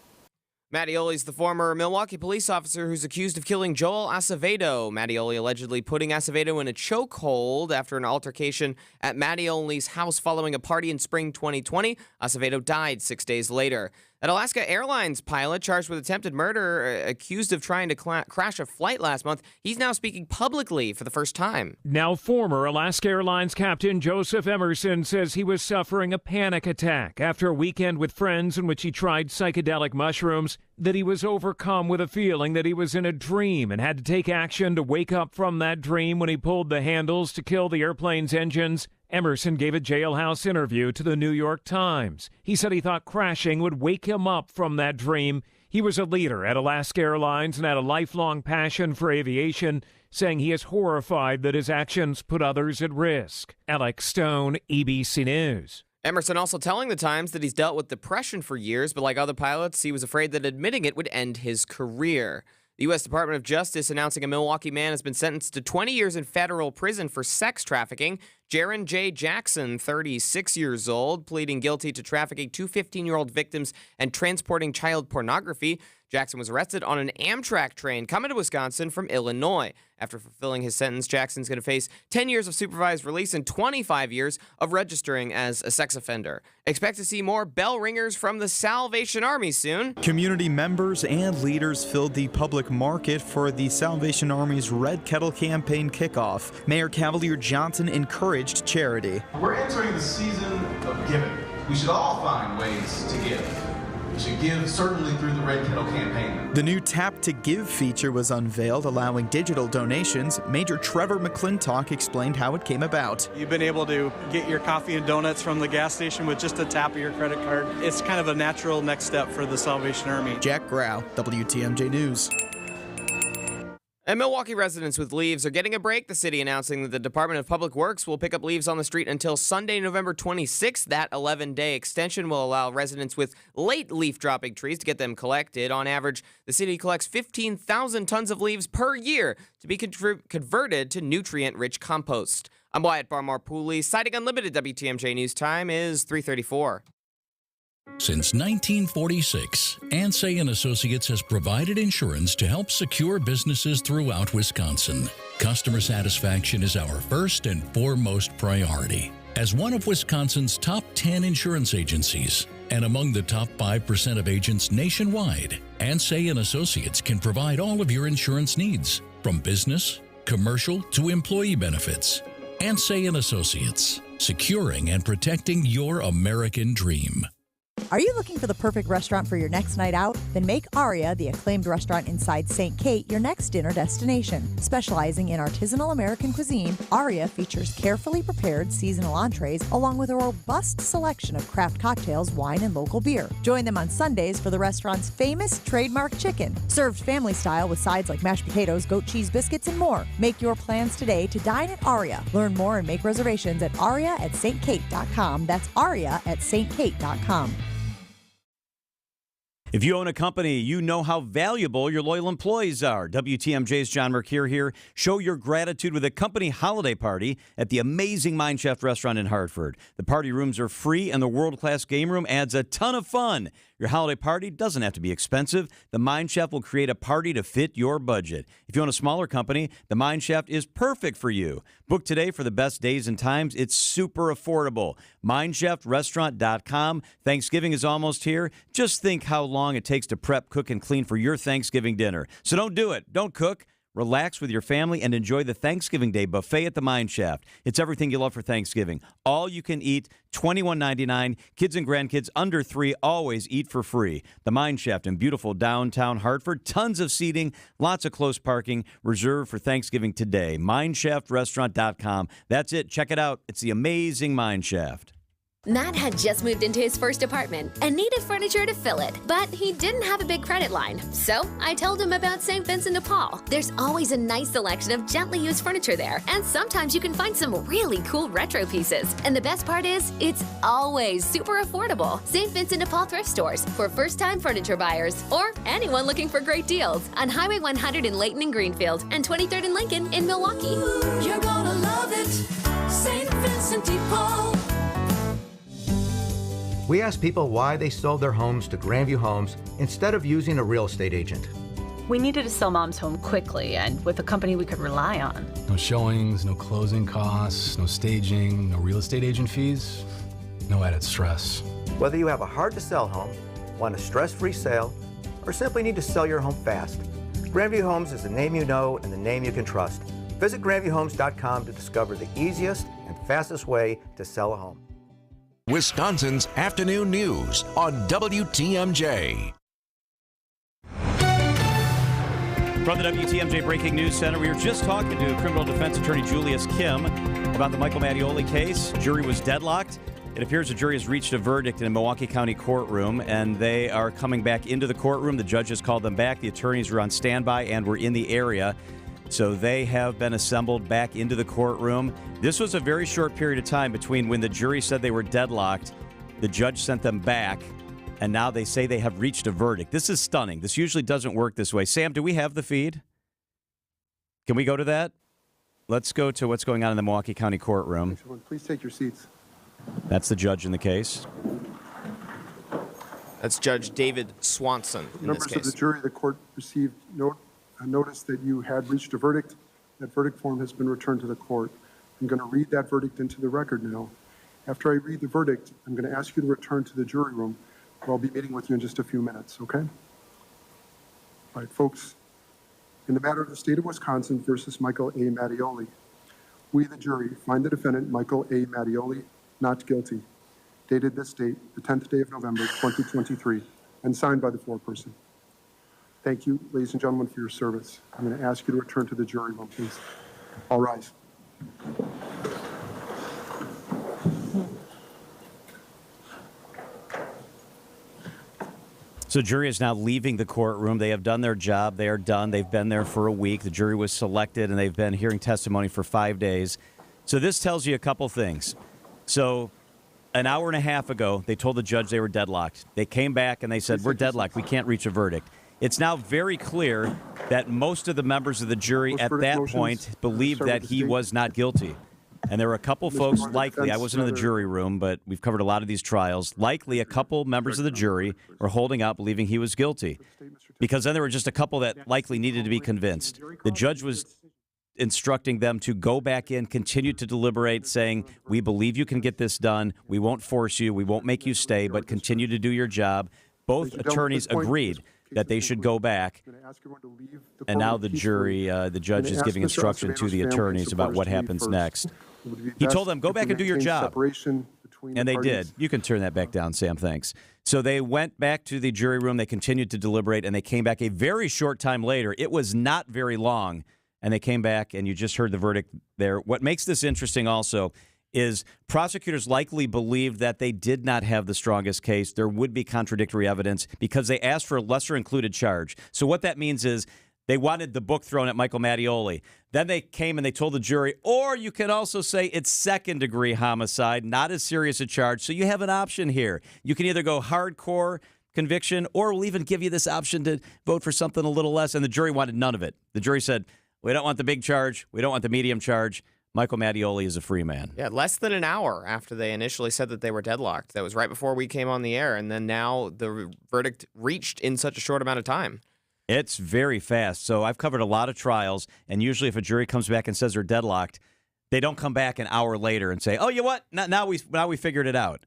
Mattioli's the former Milwaukee police officer who's accused of killing Joel Acevedo. Mattioli allegedly putting Acevedo in a chokehold after an altercation at Mattioli's house following a party in spring 2020. Acevedo died 6 days later. An Alaska Airlines pilot charged with attempted murder, accused of trying to crash a flight last month, he's now speaking publicly for the first time. Now former Alaska Airlines captain Joseph Emerson says he was suffering a panic attack after a weekend with friends in which he tried psychedelic mushrooms, that he was overcome with a feeling that he was in a dream and had to take action to wake up from that dream when he pulled the handles to kill the airplane's engines. Emerson gave a jailhouse interview to the New York Times. He said he thought crashing would wake him up from that dream. He was a leader at Alaska Airlines and had a lifelong passion for aviation, saying he is horrified that his actions put others at risk. Alex Stone, ABC News. Emerson also telling the Times that he's dealt with depression for years, but like other pilots, he was afraid that admitting it would end his career. The U.S. Department of Justice announcing a Milwaukee man has been sentenced to 20 years in federal prison for sex trafficking. Jaron J. Jackson, 36 years old, pleading guilty to trafficking two 15-year-old victims and transporting child pornography. Jackson was arrested on an Amtrak train coming to Wisconsin from Illinois. After fulfilling his sentence, Jackson's going to face 10 years of supervised release and 25 years of registering as a sex offender. Expect to see more bell ringers from the Salvation Army soon. Community members and leaders filled the public market for the Salvation Army's Red Kettle campaign kickoff. Mayor Cavalier Johnson encouraged charity. We're entering the season of giving. We should all find ways to give. We should give certainly through the Red Kettle campaign. The new Tap to Give feature was unveiled, allowing digital donations. Major Trevor McClintock explained how it came about. You've been able to get your coffee and donuts from the gas station with just a tap of your credit card. It's kind of a natural next step for the Salvation Army. Jack Grau, WTMJ News. And Milwaukee residents with leaves are getting a break. The city announcing that the Department of Public Works will pick up leaves on the street until Sunday, November 26th. That 11-day extension will allow residents with late leaf-dropping trees to get them collected. On average, the city collects 15,000 tons of leaves per year to be converted to nutrient-rich compost. I'm Wyatt Barmore Pooley. Citing Unlimited, WTMJ News Time is 3:34. Since 1946, Ansay & Associates has provided insurance to help secure businesses throughout Wisconsin. Customer satisfaction is our first and foremost priority. As one of Wisconsin's top 10 insurance agencies and among the top 5% of agents nationwide, Ansay & Associates can provide all of your insurance needs, from business, commercial to employee benefits. Ansay and Associates, securing and protecting your American dream. Are you looking for the perfect restaurant for your next night out? Then make Aria, the acclaimed restaurant inside St. Kate, your next dinner destination. Specializing in artisanal American cuisine, Aria features carefully prepared seasonal entrees along with a robust selection of craft cocktails, wine, and local beer. Join them on Sundays for the restaurant's famous trademark chicken, served family style with sides like mashed potatoes, goat cheese biscuits, and more. Make your plans today to dine at Aria. Learn more and make reservations at aria@stkate.com. That's aria@stkate.com. If you own a company, you know how valuable your loyal employees are. WTMJ's John Mercure here. Show your gratitude with a company holiday party at the amazing Mind Chef restaurant in Hartford. The party rooms are free, and the world-class game room adds a ton of fun. Your holiday party doesn't have to be expensive. The Mind Chef will create a party to fit your budget. If you own a smaller company, the Mind Chef is perfect for you. Book today for the best days and times. It's super affordable. MindChefRestaurant.com. Thanksgiving is almost here. Just think how long it takes to prep, cook, and clean for your Thanksgiving dinner. So don't do it. Don't cook. Relax with your family and enjoy the Thanksgiving Day buffet at the Mine Shaft. It's everything you love for Thanksgiving. All you can eat, $21.99. Kids and grandkids under 3 always eat for free. The Mine Shaft in beautiful downtown Hartford. Tons of seating, lots of close parking. Reserved for Thanksgiving today. MindShaftRestaurant.com. That's it. Check it out. It's the amazing Mine Shaft. Matt had just moved into his first apartment and needed furniture to fill it, but he didn't have a big credit line. So I told him about St. Vincent de Paul. There's always a nice selection of gently used furniture there, and sometimes you can find some really cool retro pieces. And the best part is, it's always super affordable. St. Vincent de Paul thrift stores for first-time furniture buyers or anyone looking for great deals on Highway 100 in Layton and Greenfield and 23rd and Lincoln in Milwaukee. You're gonna love it, St. Vincent de Paul. We asked people why they sold their homes to Grandview Homes instead of using a real estate agent. We needed to sell Mom's home quickly and with a company we could rely on. No showings, no closing costs, no staging, no real estate agent fees, no added stress. Whether you have a hard-to-sell home, want a stress-free sale, or simply need to sell your home fast, Grandview Homes is the name you know and the name you can trust. Visit GrandviewHomes.com to discover the easiest and fastest way to sell a home. Wisconsin's afternoon news on WTMJ. From the WTMJ Breaking News Center, we were just talking to criminal defense attorney Julius Kim about the Michael Mattioli case. Jury was deadlocked. It appears the jury has reached a verdict in a Milwaukee County courtroom, and they are coming back into the courtroom. The judge has called them back. The attorneys were on standby and were in the area. So they have been assembled back into the courtroom. This was a very short period of time between when the jury said they were deadlocked, the judge sent them back, and now they say they have reached a verdict. This is stunning. This usually doesn't work this way. Sam, do we have the feed? Can we go to that? Let's go to what's going on in the Milwaukee County courtroom. Please take your seats. That's the judge in the case. That's Judge David Swanson in this Members case. of the jury, the court received a notice that you had reached a verdict. That verdict form has been returned to the court. I'm going to read that verdict into the record now. After I read the verdict, I'm going to ask you to return to the jury room, where I'll be meeting with you in just a few minutes, okay? All right, folks. In the matter of the state of Wisconsin versus Michael A. Mattioli, we, the jury, find the defendant, Michael A. Mattioli, not guilty. Dated this date, the 10th day of November, 2023, and signed by the foreperson. Thank you, ladies and gentlemen, for your service. I'm going to ask you to return to the jury room, please. All rise. So jury is now leaving the courtroom. They have done their job. They are done. They've been there for a week. The jury was selected, and they've been hearing testimony for 5 days. So this tells you a couple things. So an hour and a half ago, they told the judge they were deadlocked. They came back, and they said, we're deadlocked. We can't reach a verdict. It's now very clear that most of the members of the jury at that point believed that he was not guilty. And there were a couple folks, likely, I wasn't in the jury room, but we've covered a lot of these trials, likely a couple members of the jury were holding out believing he was guilty. Because then there were just a couple that likely needed to be convinced. The judge was instructing them to go back in, continue to deliberate, saying, we believe you can get this done. We won't force you. We won't make you stay, but continue to do your job. both attorneys agreed that they should go back. And now the jury, the judge is giving instruction to the attorneys about what happens next. He told them, go back and do your job. And they did. You can turn that back down, Sam, thanks. So they went back to the jury room. They continued to deliberate, and they came back a very short time later. It was not very long. And they came back, and you just heard the verdict there. What makes this interesting also is prosecutors likely believed that they did not have the strongest case. There would be contradictory evidence because they asked for a lesser included charge. So what that means is they wanted the book thrown at Michael Mattioli. Then they came and they told the jury, or you can also say it's second-degree homicide, not as serious a charge. So you have an option here. You can either go hardcore conviction, or we'll even give you this option to vote for something a little less. And the jury wanted none of it. The jury said, we don't want the big charge. We don't want the medium charge. Michael Mattioli is a free man. Yeah, less than an hour after they initially said that they were deadlocked. That was right before we came on the air, and then now the verdict reached in such a short amount of time. It's very fast. So I've covered a lot of trials, and usually if a jury comes back and says they're deadlocked, they don't come back an hour later and say, oh, you know what? Now we figured it out.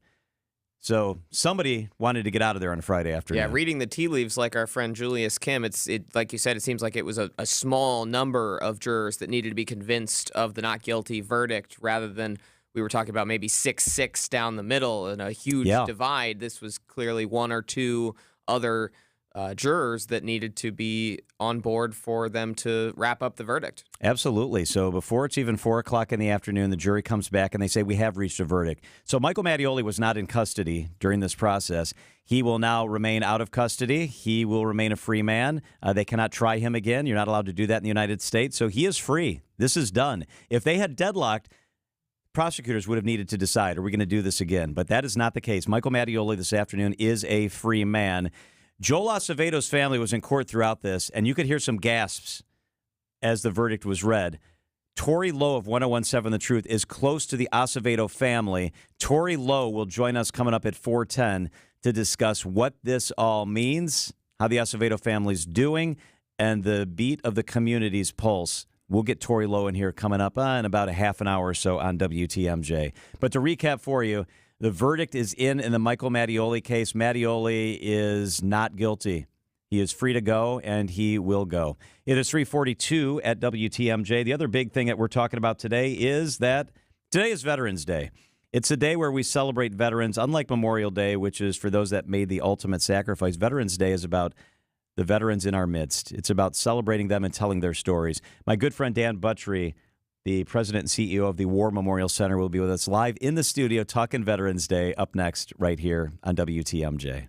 So somebody wanted to get out of there on a Friday afternoon. Yeah, reading the tea leaves like our friend Julius Kim, it like you said, it seems like it was a small number of jurors that needed to be convinced of the not guilty verdict rather than we were talking about maybe 6-6 down the middle and a huge divide. This was clearly one or two other jurors that needed to be on board for them to wrap up the verdict. Absolutely. So before it's even 4 o'clock in the afternoon, the jury comes back and they say, we have reached a verdict. So Michael Mattioli was not in custody during this process. He will now remain out of custody. He will remain a free man. They cannot try him again. You're not allowed to do that in the United States. So he is free. This is done. If they had deadlocked, prosecutors would have needed to decide, are we going to do this again? But that is not the case. Michael Mattioli this afternoon is a free man. Joel Acevedo's family was in court throughout this, and you could hear some gasps as the verdict was read. Tori Lowe of 101.7 The Truth is close to the Acevedo family. Tori Lowe will join us coming up at 4:10 to discuss what this all means, how the Acevedo family's doing, and the beat of the community's pulse. We'll get Tori Lowe in here coming up in about a half an hour or so on WTMJ. But to recap for you, the verdict is in the Michael Mattioli case. Mattioli is not guilty. He is free to go, and he will go. It is 3:42 at WTMJ. The other big thing that we're talking about today is that today is Veterans Day. It's a day where we celebrate veterans, unlike Memorial Day, which is for those that made the ultimate sacrifice. Veterans Day is about the veterans in our midst. It's about celebrating them and telling their stories. My good friend Dan Buttrey, the president and CEO of the War Memorial Center, will be with us live in the studio talking Veterans Day up next right here on WTMJ.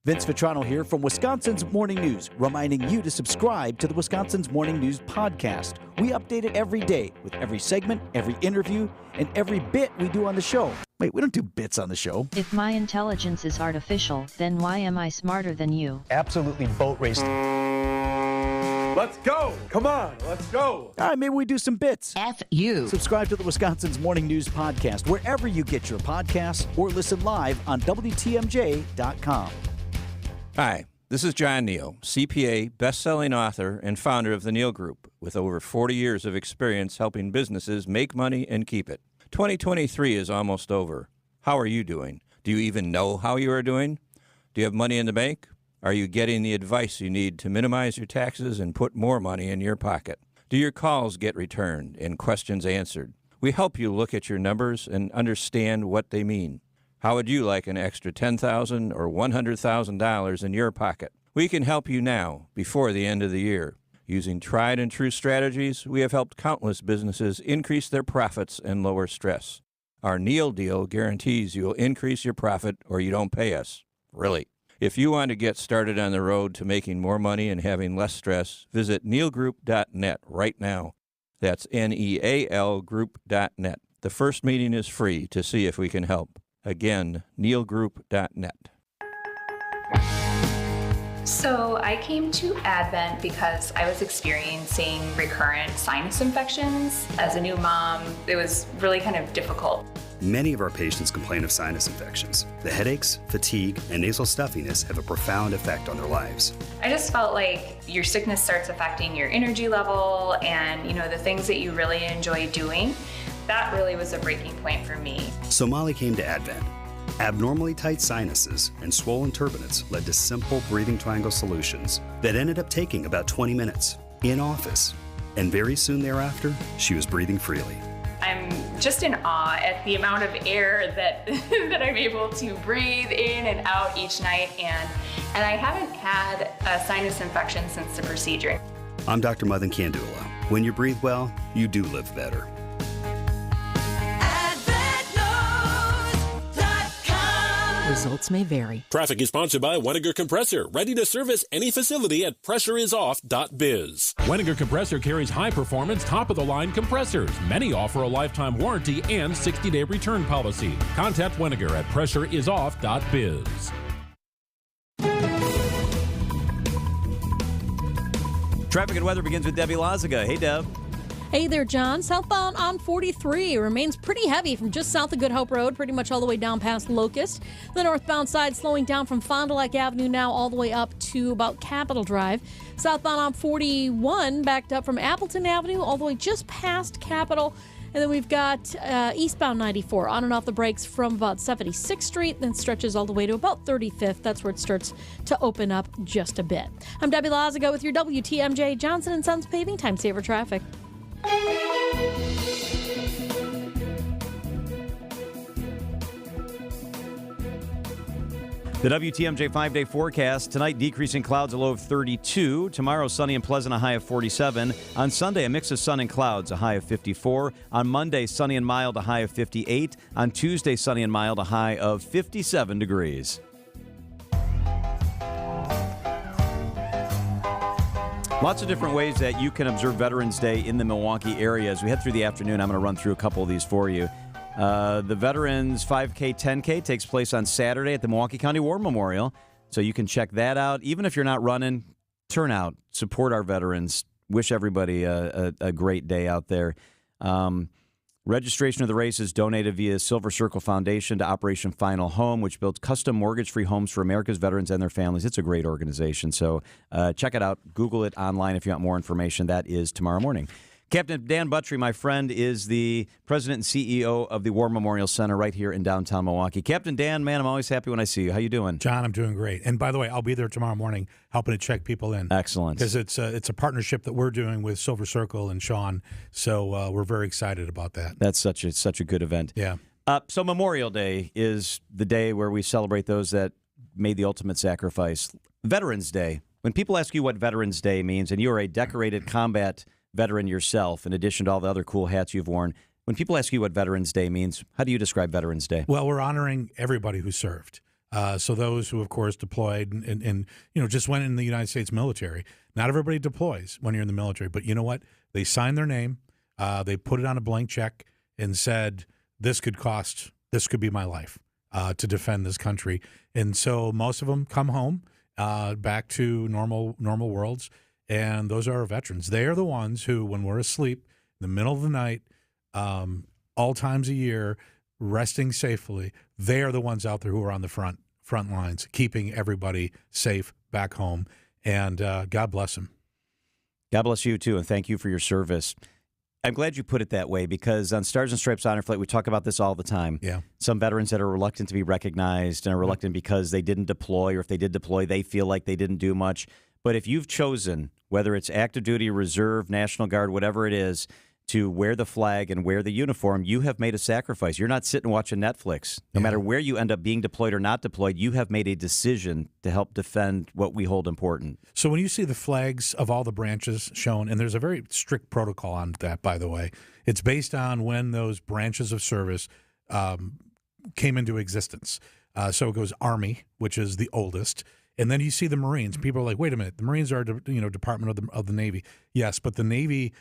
Vince Vitrano here from Wisconsin's Morning News, reminding you to subscribe to the Wisconsin's Morning News podcast. We update it every day with every segment, every interview, and every bit we do on the show. Wait, we don't do bits on the show. If my intelligence is artificial, then why am I smarter than you? Absolutely boat racing. Let's go. Come on, let's go. All right, maybe we do some bits. F you. Subscribe to the Wisconsin's Morning News podcast wherever you get your podcasts or listen live on WTMJ.com. Hi, this is John Neal, CPA, best-selling author, and founder of the Neal Group, with over 40 years of experience helping businesses make money and keep it. 2023 is almost over. How are you doing? Do you even know how you are doing? Do you have money in the bank? Are you getting the advice you need to minimize your taxes and put more money in your pocket? Do your calls get returned and questions answered? We help you look at your numbers and understand what they mean. How would you like an extra $10,000 or $100,000 in your pocket? We can help you now, before the end of the year. Using tried and true strategies, we have helped countless businesses increase their profits and lower stress. Our Neal deal guarantees you'll increase your profit or you don't pay us. Really. If you want to get started on the road to making more money and having less stress, visit nealgroup.net right now. That's NEAL group.net. The first meeting is free to see if we can help. Again, nealgroup.net. So I came to Advent because I was experiencing recurrent sinus infections. As a new mom, it was really kind of difficult. Many of our patients complain of sinus infections. The headaches, fatigue, and nasal stuffiness have a profound effect on their lives. I just felt like your sickness starts affecting your energy level and, the things that you really enjoy doing. That really was a breaking point for me. So Molly came to Advent. Abnormally tight sinuses and swollen turbinates led to simple breathing triangle solutions that ended up taking about 20 minutes in office. And very soon thereafter, she was breathing freely. I'm just in awe at the amount of air that that I'm able to breathe in and out each night, and I haven't had a sinus infection since the procedure. I'm Dr. Madan Kandula. When you breathe well, you do live better. Results may vary. Traffic is sponsored by Weniger Compressor, ready to service any facility at pressureisoff.biz. Weniger Compressor carries high-performance, top-of-the-line compressors. Many offer a lifetime warranty and 60-day return policy. Contact Weniger at pressureisoff.biz. Traffic and weather begins with Debbie Lazaga. Hey, Deb. Hey there, John. Southbound on 43 remains pretty heavy from just south of Good Hope Road, pretty much all the way down past Locust. The northbound side slowing down from Fond du Lac Avenue now all the way up to about Capitol Drive. Southbound on 41 backed up from Appleton Avenue all the way just past Capitol. And then we've got eastbound 94 on and off the brakes from about 76th Street, then stretches all the way to about 35th. That's where it starts to open up just a bit. I'm Debbie Lazaga with your WTMJ Johnson & Sons Paving Time Saver Traffic. The WTMJ 5-day forecast. Tonight, decreasing clouds, a low of 32. Tomorrow, sunny and pleasant, a high of 47. On Sunday, a mix of sun and clouds, a high of 54. On Monday, sunny and mild, a high of 58. On Tuesday, sunny and mild, a high of 57 degrees. Lots of different ways that you can observe Veterans Day in the Milwaukee area. As we head through the afternoon, I'm going to run through a couple of these for you. The Veterans 5K, 10K takes place on Saturday at the Milwaukee County War Memorial, so you can check that out. Even if you're not running, turn out, support our veterans. Wish everybody a great day out there. Registration of the race is donated via Silver Circle Foundation to Operation Final Home, which builds custom mortgage-free homes for America's veterans and their families. It's a great organization, so check it out. Google it online if you want more information. That is tomorrow morning. Captain Dan Buttry, my friend, is the president and CEO of the War Memorial Center right here in downtown Milwaukee. Captain Dan, man, I'm always happy when I see you. How you doing? John, I'm doing great. And by the way, I'll be there tomorrow morning helping to check people in. Excellent. Because it's a partnership that we're doing with Silver Circle and Sean, so we're very excited about that. That's such a good event. Yeah. So Memorial Day is the day where we celebrate those that made the ultimate sacrifice. Veterans Day. When people ask you what Veterans Day means, and you're a decorated combat veteran yourself, in addition to all the other cool hats you've worn, when people ask you what Veterans Day means, how do you describe Veterans Day? Well, we're honoring everybody who served. So those who, of course, deployed and just went in the United States military. Not everybody deploys when you're in the military, but you know what? They signed their name, they put it on a blank check, and said, this could be my life to defend this country. And so most of them come home back to normal worlds. And those are our veterans. They are the ones who, when we're asleep in the middle of the night, all times a year, resting safely, they are the ones out there who are on the front lines, keeping everybody safe back home. And God bless them. God bless you, too, and thank you for your service. I'm glad you put it that way, because on Stars and Stripes Honor Flight, we talk about this all the time. Yeah. Some veterans that are reluctant to be recognized and are reluctant because they didn't deploy, or if they did deploy, they feel like they didn't do much. But if you've chosen, whether it's active duty, reserve, National Guard, whatever it is, to wear the flag and wear the uniform, you have made a sacrifice. You're not sitting watching Netflix. No matter where you end up being deployed or not deployed, you have made a decision to help defend what we hold important. So when you see the flags of all the branches shown, and there's a very strict protocol on that, by the way, it's based on when those branches of service came into existence. So it goes Army, which is the oldest. And then you see the Marines. People are like, wait a minute, the Marines are, Department of the Navy. Yes, but the Navy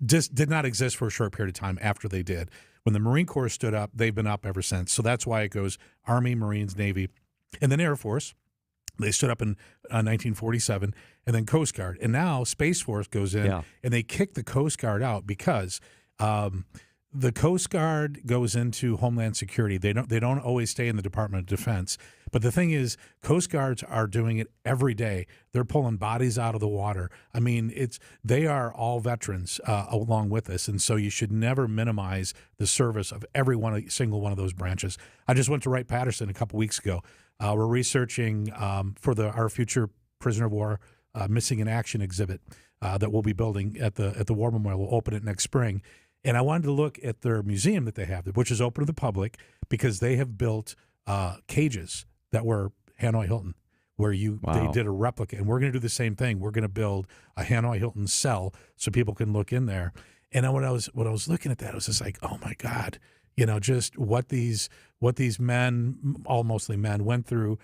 just did not exist for a short period of time after they did. When the Marine Corps stood up, they've been up ever since. So that's why it goes Army, Marines, Navy, and then Air Force. They stood up in 1947, and then Coast Guard. And now Space Force goes in, and they kick the Coast Guard out because the Coast Guard goes into Homeland Security. They don't always stay in the Department of Defense. But the thing is, Coast Guards are doing it every day. They're pulling bodies out of the water. I mean, they are all veterans along with us, and so you should never minimize the service of single one of those branches. I just went to Wright-Patterson a couple weeks ago. We're researching for our future prisoner of war missing in action exhibit that we'll be building at the War Memorial. We'll open it next spring. And I wanted to look at their museum that they have, which is open to the public, because they have built cages that were Hanoi Hilton, where they did a replica. And we're going to do the same thing. We're going to build a Hanoi Hilton cell so people can look in there. And when I was looking at that, I was just like, oh my God, just what these men, all mostly men, went through,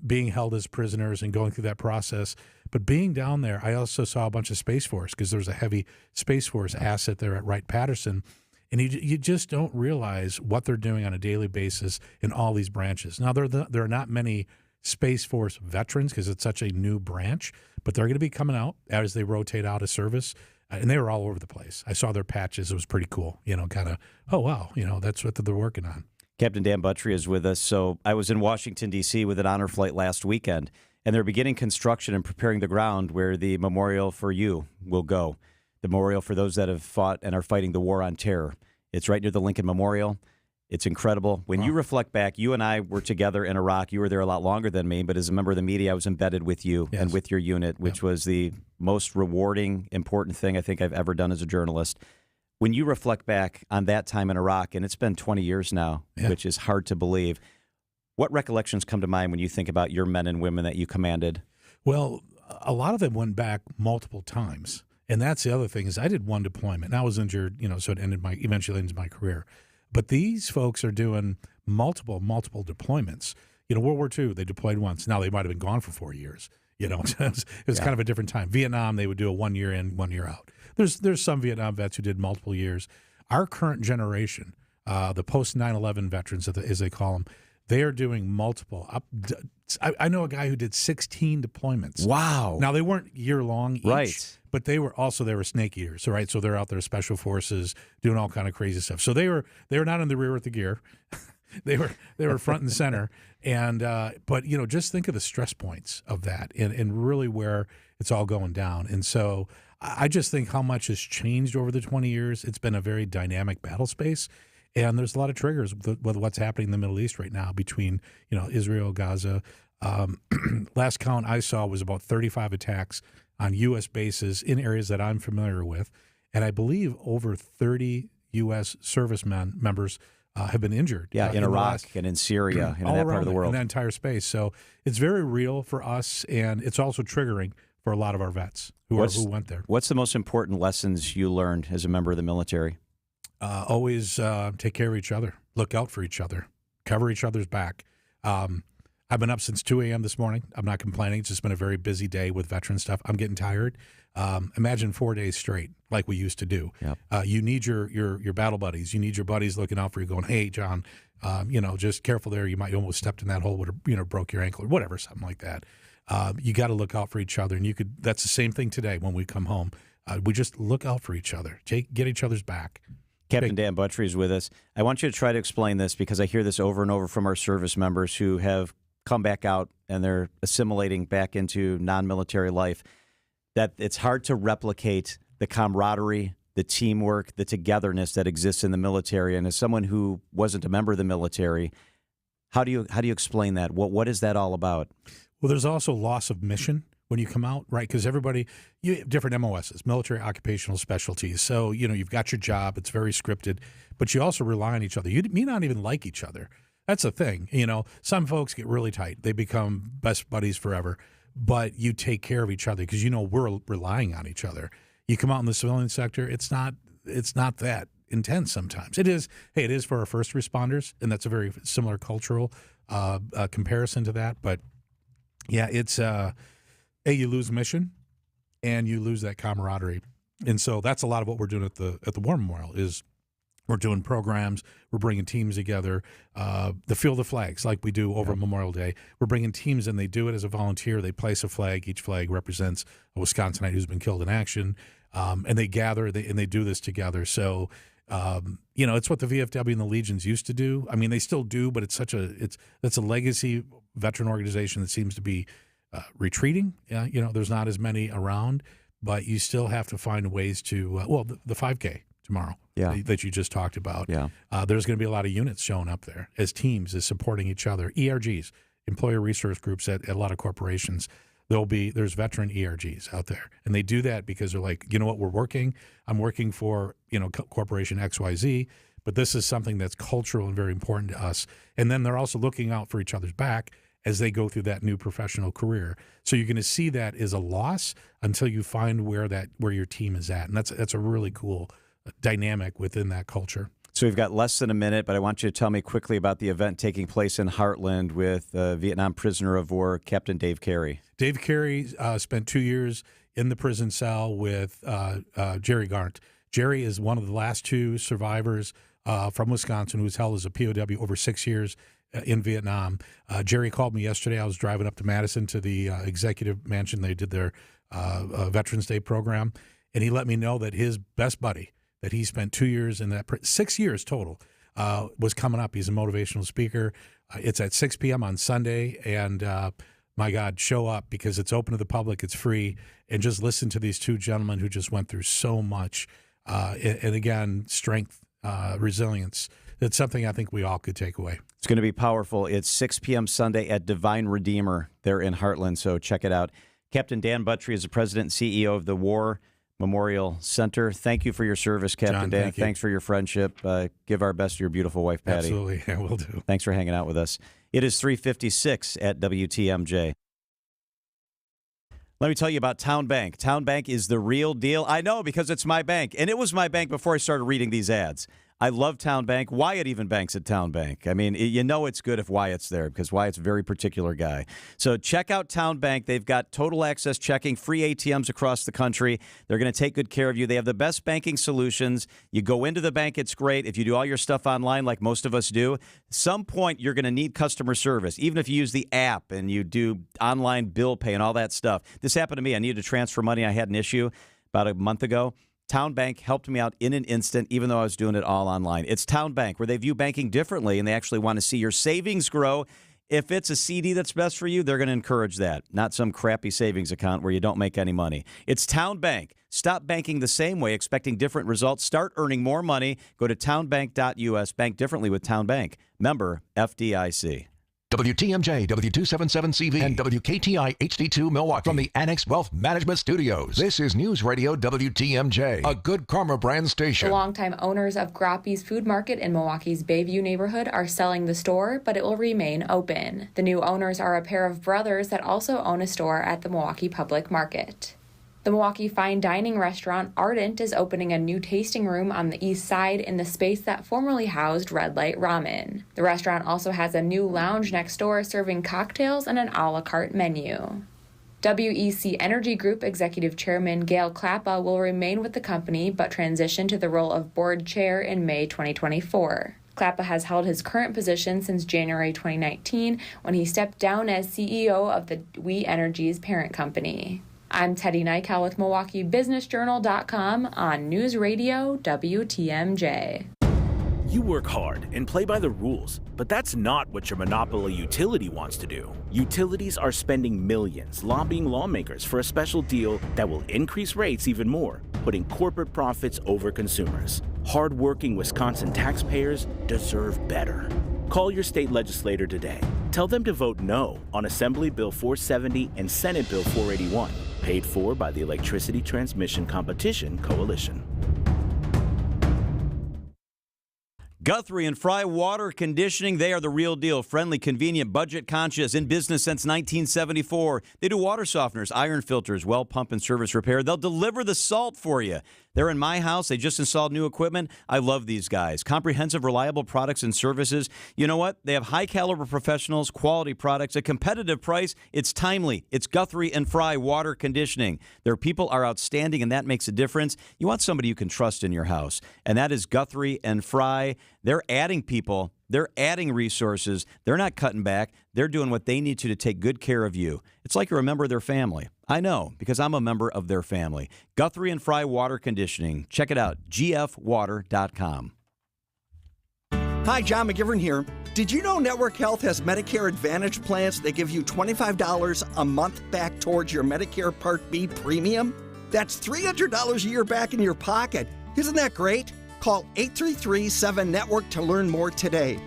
being held as prisoners and going through that process. But being down there, I also saw a bunch of Space Force, because there's a heavy Space Force asset there at Wright-Patterson. And you just don't realize what they're doing on a daily basis in all these branches. Now, there are not many Space Force veterans because it's such a new branch, but they're going to be coming out as they rotate out of service. And they were all over the place. I saw their patches. It was pretty cool, kind of, oh, wow, that's what they're working on. Captain Dan Buttry is with us. So I was in Washington, D.C. with an honor flight last weekend, and they're beginning construction and preparing the ground where the memorial for you will go. The memorial for those that have fought and are fighting the war on terror. It's right near the Lincoln Memorial. It's incredible. When you reflect back, you and I were together in Iraq. You were there a lot longer than me, but as a member of the media, I was embedded with you and with your unit, which was the most rewarding, important thing I think I've ever done as a journalist. When you reflect back on that time in Iraq, and it's been 20 years now, which is hard to believe, what recollections come to mind when you think about your men and women that you commanded? Well, a lot of them went back multiple times. And that's the other thing, is I did one deployment. And I was injured, so it eventually ended my career. But these folks are doing multiple deployments. World War II, they deployed once. Now, they might have been gone for 4 years. It was kind of a different time. Vietnam, they would do a 1 year in, 1 year out. There's some Vietnam vets who did multiple years. Our current generation, the post 9/11 veterans, as they call them, they are doing multiple. I know a guy who did 16 deployments. Wow! Now, they weren't year-long each, right? But they were snake eaters, right? So they're out there, special forces, doing all kind of crazy stuff. So they were not in the rear with the gear. they were front and center. And but just think of the stress points of that, and really where it's all going down. And so I just think how much has changed over the 20 years. It's been a very dynamic battle space. And there's a lot of triggers with what's happening in the Middle East right now between, Israel, Gaza. Last count I saw was about 35 attacks on U.S. bases in areas that I'm familiar with. And I believe over 30 U.S. servicemen members have been injured. Yeah, in Iraq and in Syria and in that part of the world. In that entire space. So it's very real for us, and it's also triggering for a lot of our vets who went there. What's the most important lessons you learned as a member of the military? Always take care of each other, look out for each other, cover each other's back. I've been up since 2 a.m. this morning. I'm not complaining. It's just been a very busy day with veteran stuff. I'm getting tired. Imagine 4 days straight like we used to do. Yep. You need your battle buddies. You need your buddies looking out for you going, hey, John, just careful there. You might almost stepped in that hole, broke your ankle or whatever, something like that. You got to look out for each other. And that's the same thing today when we come home. We just look out for each other, get each other's back. Captain Dan Buttry is with us. I want you to try to explain this because I hear this over and over from our service members who have come back out and they're assimilating back into non-military life, that it's hard to replicate the camaraderie, the teamwork, the togetherness that exists in the military. And as someone who wasn't a member of the military, how do you explain that? What is that all about? Well, there's also loss of mission when you come out, right? Because you have different MOSs, military occupational specialties. So, you've got your job. It's very scripted, but you also rely on each other. You may not even like each other. That's the thing. Some folks get really tight. They become best buddies forever, but you take care of each other because, we're relying on each other. You come out in the civilian sector, it's not that intense sometimes. It is for our first responders, and that's a very similar cultural comparison to that. But yeah, it's you lose mission and you lose that camaraderie. And so that's a lot of what we're doing at the War Memorial is we're doing programs. We're bringing teams together. The Field of Flags, like we do over Memorial Day, we're bringing teams in. They do it as a volunteer. They place a flag. Each flag represents a Wisconsinite who's been killed in action. And they gather and they do this together. So It's what the VFW and the Legions used to do. I mean, they still do, but it's that's a legacy veteran organization that seems to be retreating. There's not as many around, but you still have to find ways to. The 5K tomorrow, that you just talked about. Yeah, there's going to be a lot of units showing up there as teams, as supporting each other. ERGs, employer resource groups at a lot of corporations. There's veteran ERGs out there, and they do that because they're like, you know what, I'm working for corporation XYZ, but this is something that's cultural and very important to us. And then they're also looking out for each other's back as they go through that new professional career. So you're going to see that as a loss until you find where your team is at, and that's a really cool dynamic within that culture. So we've got less than a minute, but I want you to tell me quickly about the event taking place in Heartland with Vietnam prisoner of war, Captain Dave Carey. Dave Carey spent 2 years in the prison cell with Jerry Garnt. Jerry is one of the last two survivors from Wisconsin who was held as a POW over 6 years in Vietnam. Jerry called me yesterday. I was driving up to Madison to the executive mansion. They did their Veterans Day program, and he let me know that his best buddy, that he spent 2 years in that 6 years total, was coming up. He's a motivational speaker. It's at 6 p.m. on Sunday, and my God, show up because it's open to the public, it's free, and just listen to these two gentlemen who just went through so much, and again, strength, resilience. It's something I think we all could take away. It's going to be powerful. It's 6 p.m. Sunday at Divine Redeemer there in Heartland, so check it out. Captain Dan Buttry is the president and CEO of the War Memorial Center. Thank you for your service, Captain John, Dan. thank you. Thanks for your friendship. Give our best to your beautiful wife, Patty. Absolutely, I will do. Thanks for hanging out with us. It is 3:56 at WTMJ. Let me tell you about Town Bank. Town Bank is the real deal. I know, because it's my bank, and it was my bank before I started reading these ads. I love Town Bank. Wyatt even banks at Town Bank. I mean, it's good if Wyatt's there because Wyatt's a very particular guy. So check out Town Bank. They've got total access checking, free ATMs across the country. They're going to take good care of you. They have the best banking solutions. You go into the bank, it's great. If you do all your stuff online like most of us do, some point you're going to need customer service, even if you use the app and you do online bill pay and all that stuff. This happened to me. I needed to transfer money. I had an issue about a month ago. Town Bank helped me out in an instant, even though I was doing it all online. It's Town Bank, where they view banking differently, and they actually want to see your savings grow. If it's a CD that's best for you, they're going to encourage that, not some crappy savings account where you don't make any money. It's Town Bank. Stop banking the same way, expecting different results. Start earning more money. Go to townbank.us. Bank differently with Town Bank. Member FDIC. WTMJ, W277CV, and WKTI HD2 Milwaukee from the Annex Wealth Management Studios. This is News Radio WTMJ, a Good Karma brand station. The longtime owners of Groppy's Food Market in Milwaukee's Bayview neighborhood are selling the store, but it will remain open. The new owners are a pair of brothers that also own a store at the Milwaukee Public Market. The Milwaukee fine dining restaurant Ardent is opening a new tasting room on the east side in the space that formerly housed Red Light Ramen. The restaurant also has a new lounge next door serving cocktails and an a la carte menu. WEC Energy Group Executive Chairman Gail Klappa will remain with the company but transition to the role of board chair in May 2024. Klappa has held his current position since January 2019 when he stepped down as CEO of the WE Energy's parent company. I'm Teddy Nykel with MilwaukeeBusinessJournal.com on News Radio WTMJ. You work hard and play by the rules, but that's not what your monopoly utility wants to do. Utilities are spending millions lobbying lawmakers for a special deal that will increase rates even more, putting corporate profits over consumers. Hard-working Wisconsin taxpayers deserve better. Call your state legislator today. Tell them to vote no on Assembly Bill 470 and Senate Bill 481, paid for by the Electricity Transmission Competition Coalition. Guthrie and Fry Water Conditioning, they are the real deal. Friendly, convenient, budget conscious, in business since 1974. They do water softeners, iron filters, well pump and service repair. They'll deliver the salt for you. They're in my house. They just installed new equipment. I love these guys. Comprehensive, reliable products and services. You know what? They have high-caliber professionals, quality products, a competitive price. It's timely. It's Guthrie and Fry Water Conditioning. Their people are outstanding, and that makes a difference. You want somebody you can trust in your house, and that is Guthrie and Fry. They're adding people. They're adding resources. They're not cutting back. They're doing what they need to take good care of you. It's like you're a member of their family. I know, because I'm a member of their family. Guthrie and Fry Water Conditioning. Check it out, gfwater.com. Hi, John McGivern here. Did you know Network Health has Medicare Advantage plans that give you $25 a month back towards your Medicare Part B premium? That's $300 a year back in your pocket. Isn't that great? Call 833-7-NETWORK to learn more today.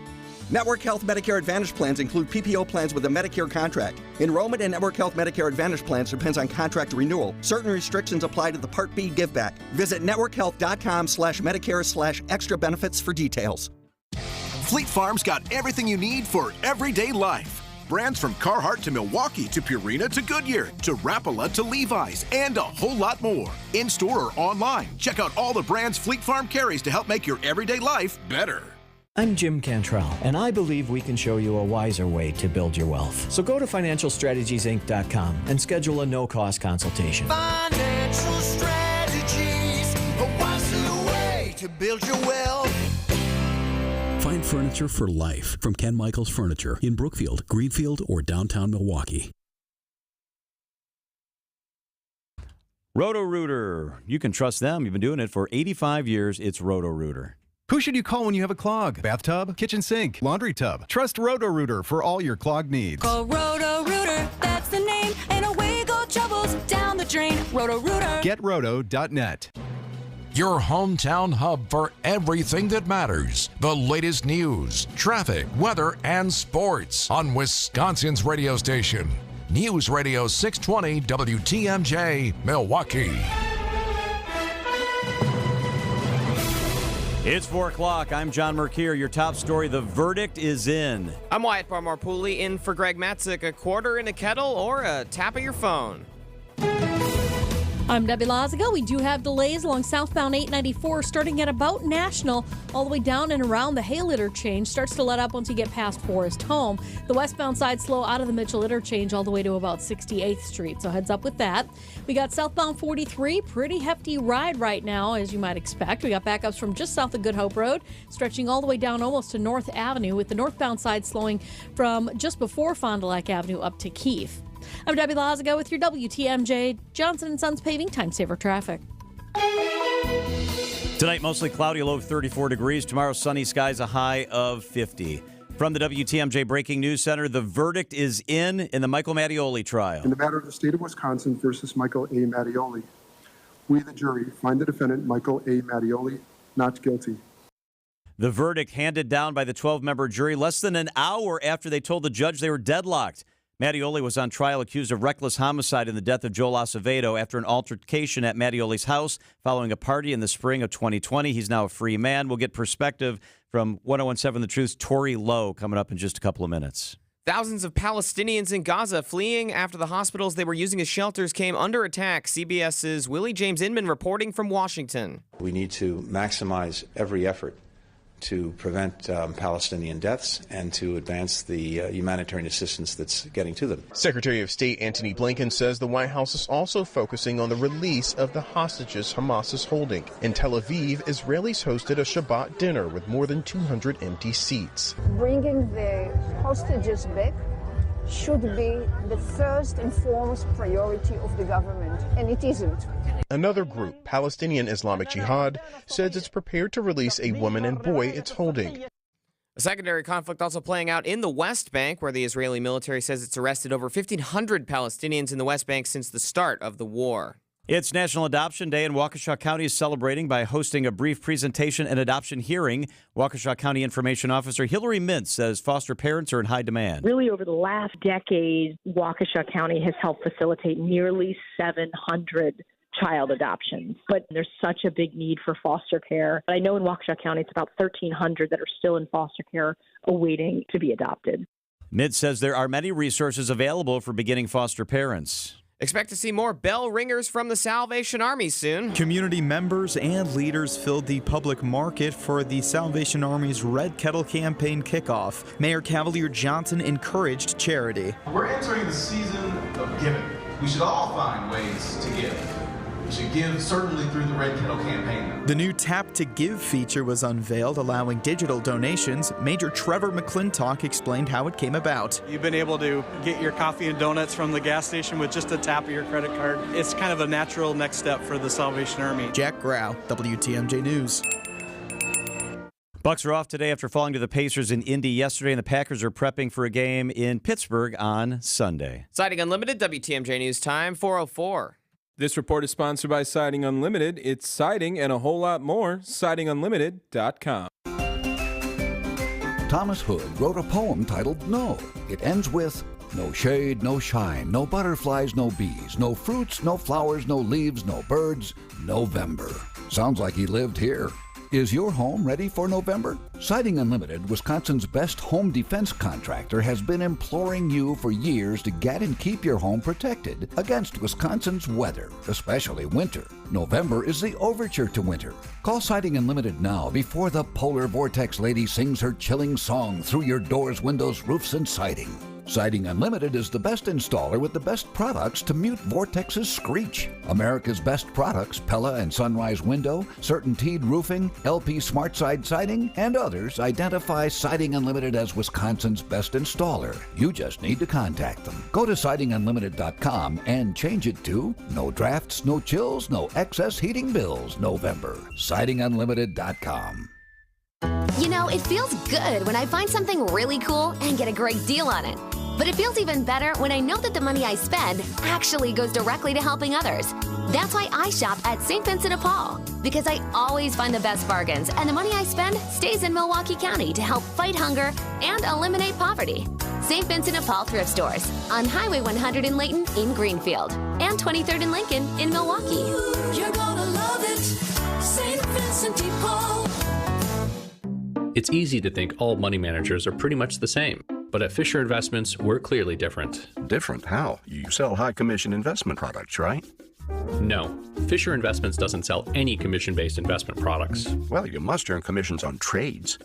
Network Health Medicare Advantage plans include PPO plans with a Medicare contract. Enrollment in Network Health Medicare Advantage plans depends on contract renewal. Certain restrictions apply to the Part B giveback. Visit networkhealth.com/Medicare/extra benefits for details. Fleet Farm's got everything you need for everyday life. Brands from Carhartt to Milwaukee to Purina to Goodyear to Rapala to Levi's and a whole lot more. In store or online, check out all the brands Fleet Farm carries to help make your everyday life better. I'm Jim Cantrell, and I believe we can show you a wiser way to build your wealth. So go to financialstrategiesinc.com and schedule a no-cost consultation. Financial strategies, a wiser way to build your wealth. Find furniture for life from Ken Michaels Furniture in Brookfield, Greenfield, or downtown Milwaukee. Roto-Rooter. You can trust them. You've been doing it for 85 years. It's Roto-Rooter. Who should you call when you have a clog? Bathtub, kitchen sink, laundry tub. Trust Roto-Rooter for all your clog needs. Call Roto-Rooter, that's the name, and away go troubles down the drain. Roto-Rooter. GetRoto.net. Your hometown hub for everything that matters. The latest news, traffic, weather, and sports on Wisconsin's radio station. News Radio 620 WTMJ, Milwaukee. It's 4 o'clock. I'm John Mercure. Your top story, the verdict is in. I'm Wyatt Barmore-Pooley, in for Greg Matzik. A quarter in a kettle or a tap of your phone? I'm Debbie Lazaga. We do have delays along southbound 894 starting at about National all the way down and around the Hale interchange. Starts to let up once you get past Forest Home. The westbound side slow out of the Mitchell interchange all the way to about 68th Street. So heads up with that. We got southbound 43. Pretty hefty ride right now, as you might expect. We got backups from just south of Good Hope Road, stretching all the way down almost to North Avenue, with the northbound side slowing from just before Fond du Lac Avenue up to Keefe. I'm Debbie Lazaga with your WTMJ Johnson & Sons Paving Time Saver Traffic. Tonight, mostly cloudy, a low of 34 degrees. Tomorrow, sunny skies, a high of 50. From the WTMJ Breaking News Center, the verdict is in the Michael Mattioli trial. In the matter of the state of Wisconsin versus Michael A. Mattioli, we, the jury, find the defendant, Michael A. Mattioli, not guilty. The verdict handed down by the 12-member jury less than an hour after they told the judge they were deadlocked. Mattioli was on trial accused of reckless homicide in the death of Joel Acevedo after an altercation at Mattioli's house following a party in the spring of 2020. He's now a free man. We'll get perspective from 101.7 The Truth's Tori Lowe coming up in just a couple of minutes. Thousands of Palestinians in Gaza fleeing after the hospitals they were using as shelters came under attack. CBS's Willie James Inman reporting from Washington. We need to maximize every effort to prevent Palestinian deaths and to advance the humanitarian assistance that's getting to them. Secretary of State Antony Blinken says the White House is also focusing on the release of the hostages Hamas is holding. In Tel Aviv, Israelis hosted a Shabbat dinner with more than 200 empty seats. Bringing the hostages back should be the first and foremost priority of the government, and it isn't. Another group, Palestinian Islamic Jihad, says it's prepared to release a woman and boy it's holding. A secondary conflict also playing out in the West Bank, where the Israeli military says it's arrested over 1,500 Palestinians in the West Bank since the start of the war. It's National Adoption Day, and Waukesha County is celebrating by hosting a brief presentation and adoption hearing. Waukesha County Information Officer Hillary Mintz says foster parents are in high demand. Really, over the last decade, Waukesha County has helped facilitate nearly 700 child adoptions. But there's such a big need for foster care. I know in Waukesha County, it's about 1,300 that are still in foster care awaiting to be adopted. Mintz says there are many resources available for beginning foster parents. Expect to see more bell ringers from the Salvation Army soon. Community members and leaders filled the public market for the Salvation Army's Red Kettle campaign kickoff. Mayor Cavalier Johnson encouraged charity. We're entering the season of giving. We should all find ways to give. to give, certainly through the Red Kettle campaign. The new Tap to Give feature was unveiled, allowing digital donations. Major Trevor McClintock explained how it came about. You've been able to get your coffee and donuts from the gas station with just a tap of your credit card. It's kind of a natural next step for the Salvation Army. Jack Grau, WTMJ News. Bucks are off today after falling to the Pacers in Indy yesterday, and the Packers are prepping for a game in Pittsburgh on Sunday. Siding Unlimited, WTMJ News Time, 4:04. This report is sponsored by Siding Unlimited. It's siding and a whole lot more. SidingUnlimited.com. Thomas Hood wrote a poem titled No. It ends with, no shade, no shine, no butterflies, no bees, no fruits, no flowers, no leaves, no birds, November. Sounds like he lived here. Is your home ready for November? Siding Unlimited, Wisconsin's best home defense contractor, has been imploring you for years to get and keep your home protected against Wisconsin's weather, especially winter. November is the overture to winter. Call Siding Unlimited now before the polar vortex lady sings her chilling song through your doors, windows, roofs, and siding. Siding Unlimited is the best installer with the best products to mute Vortex's screech. America's best products, Pella and Sunrise Window, Certainteed Roofing, LP SmartSide Siding, and others identify Siding Unlimited as Wisconsin's best installer. You just need to contact them. Go to sidingunlimited.com and change it to no drafts, no chills, no excess heating bills, November. Sidingunlimited.com. You know, it feels good when I find something really cool and get a great deal on it. But it feels even better when I know that the money I spend actually goes directly to helping others. That's why I shop at St. Vincent de Paul, because I always find the best bargains, and the money I spend stays in Milwaukee County to help fight hunger and eliminate poverty. St. Vincent de Paul thrift stores on Highway 100 in Layton in Greenfield and 23rd and Lincoln in Milwaukee. You're gonna love it, St. Vincent de Paul. It's easy to think all money managers are pretty much the same. But at Fisher Investments, we're clearly different. Different? How? You sell high-commission investment products, right? No. Fisher Investments doesn't sell any commission-based investment products. Well, you must earn commissions on trades.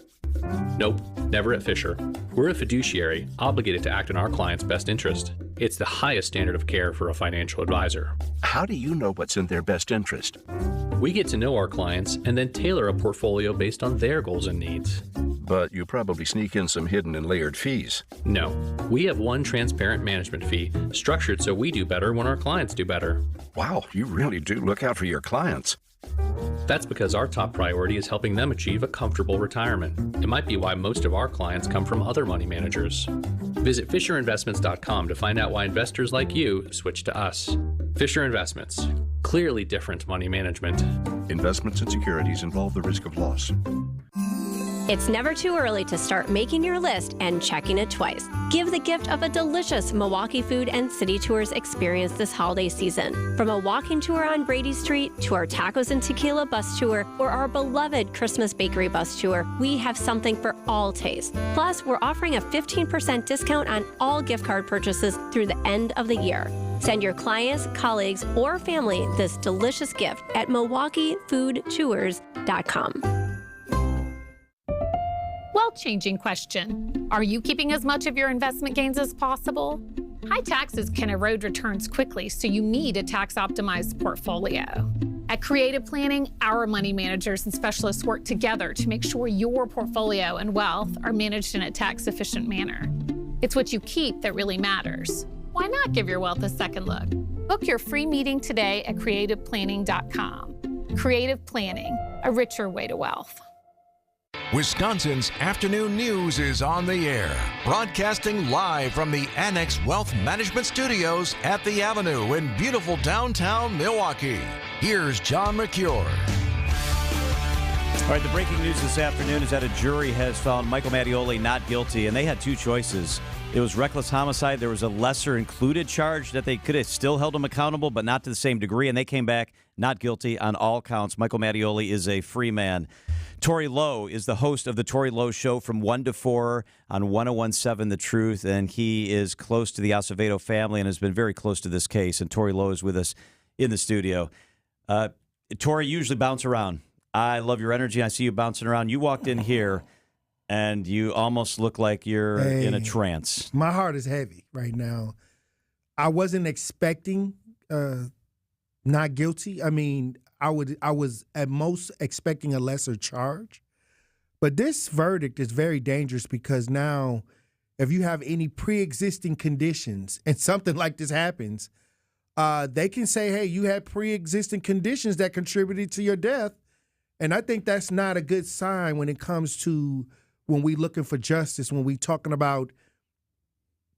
Nope, never at Fisher. We're a fiduciary, obligated to act in our client's best interest. It's the highest standard of care for a financial advisor. How do you know what's in their best interest? We get to know our clients and then tailor a portfolio based on their goals and needs. But you probably sneak in some hidden and layered fees. No, we have one transparent management fee, structured so we do better when our clients do better. Wow, you really do look out for your clients. That's because our top priority is helping them achieve a comfortable retirement. It might be why most of our clients come from other money managers. Visit FisherInvestments.com to find out why investors like you switch to us. Fisher Investments. Clearly different money management. Investments and securities involve the risk of loss. It's never too early to start making your list and checking it twice. Give the gift of a delicious Milwaukee food and city tours experience this holiday season. From a walking tour on Brady Street to our tacos and tequila bus tour or our beloved Christmas bakery bus tour, we have something for all tastes. Plus, we're offering a 15% discount on all gift card purchases through the end of the year. Send your clients, colleagues, or family this delicious gift at MilwaukeeFoodTours.com. Changing question. Are you keeping as much of your investment gains as possible? High taxes can erode returns quickly, so you need a tax-optimized portfolio. At Creative Planning, our money managers and specialists work together to make sure your portfolio and wealth are managed in a tax-efficient manner. It's what you keep that really matters. Why not give your wealth a second look? Book your free meeting today at creativeplanning.com. Creative Planning, a richer way to wealth. Wisconsin's afternoon news is on the air, broadcasting live from the Annex Wealth Management Studios at the Avenue in beautiful downtown Milwaukee. Here's John McCure. All right, the breaking news this afternoon is that a jury has found Michael Mattioli not guilty, and they had two choices. It was reckless homicide. There was a lesser included charge that they could have still held him accountable, but not to the same degree, and they came back not guilty on all counts. Michael Mattioli is a free man. Tori Lowe is the host of the Tori Lowe Show from 1 to 4 on 101.7 The Truth, and he is close to the Acevedo family and has been very close to this case, and Tori Lowe is with us in the studio. Tori, you usually bounce around. I love your energy. I see you bouncing around. You walked in here, and you almost look like you're in a trance. My heart is heavy right now. I wasn't expecting not guilty. I mean, I was at most expecting a lesser charge. But this verdict is very dangerous because now if you have any pre-existing conditions and something like this happens, they can say, hey, you had pre-existing conditions that contributed to your death. And I think that's not a good sign when it comes to when we're looking for justice, when we're talking about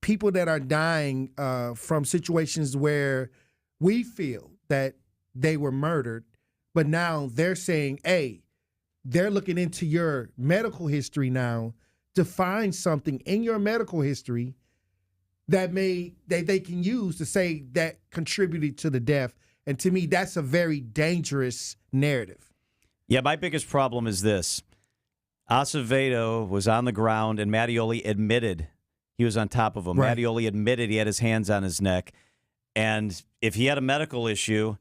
people that are dying from situations where we feel that they were murdered, but now they're saying, hey, they're looking into your medical history now to find something in your medical history that they can use to say that contributed to the death. And to me, that's a very dangerous narrative. Yeah, my biggest problem is this. Acevedo was on the ground, and Mattioli admitted he was on top of him. Right. Mattioli admitted he had his hands on his neck. And if he had a medical issue,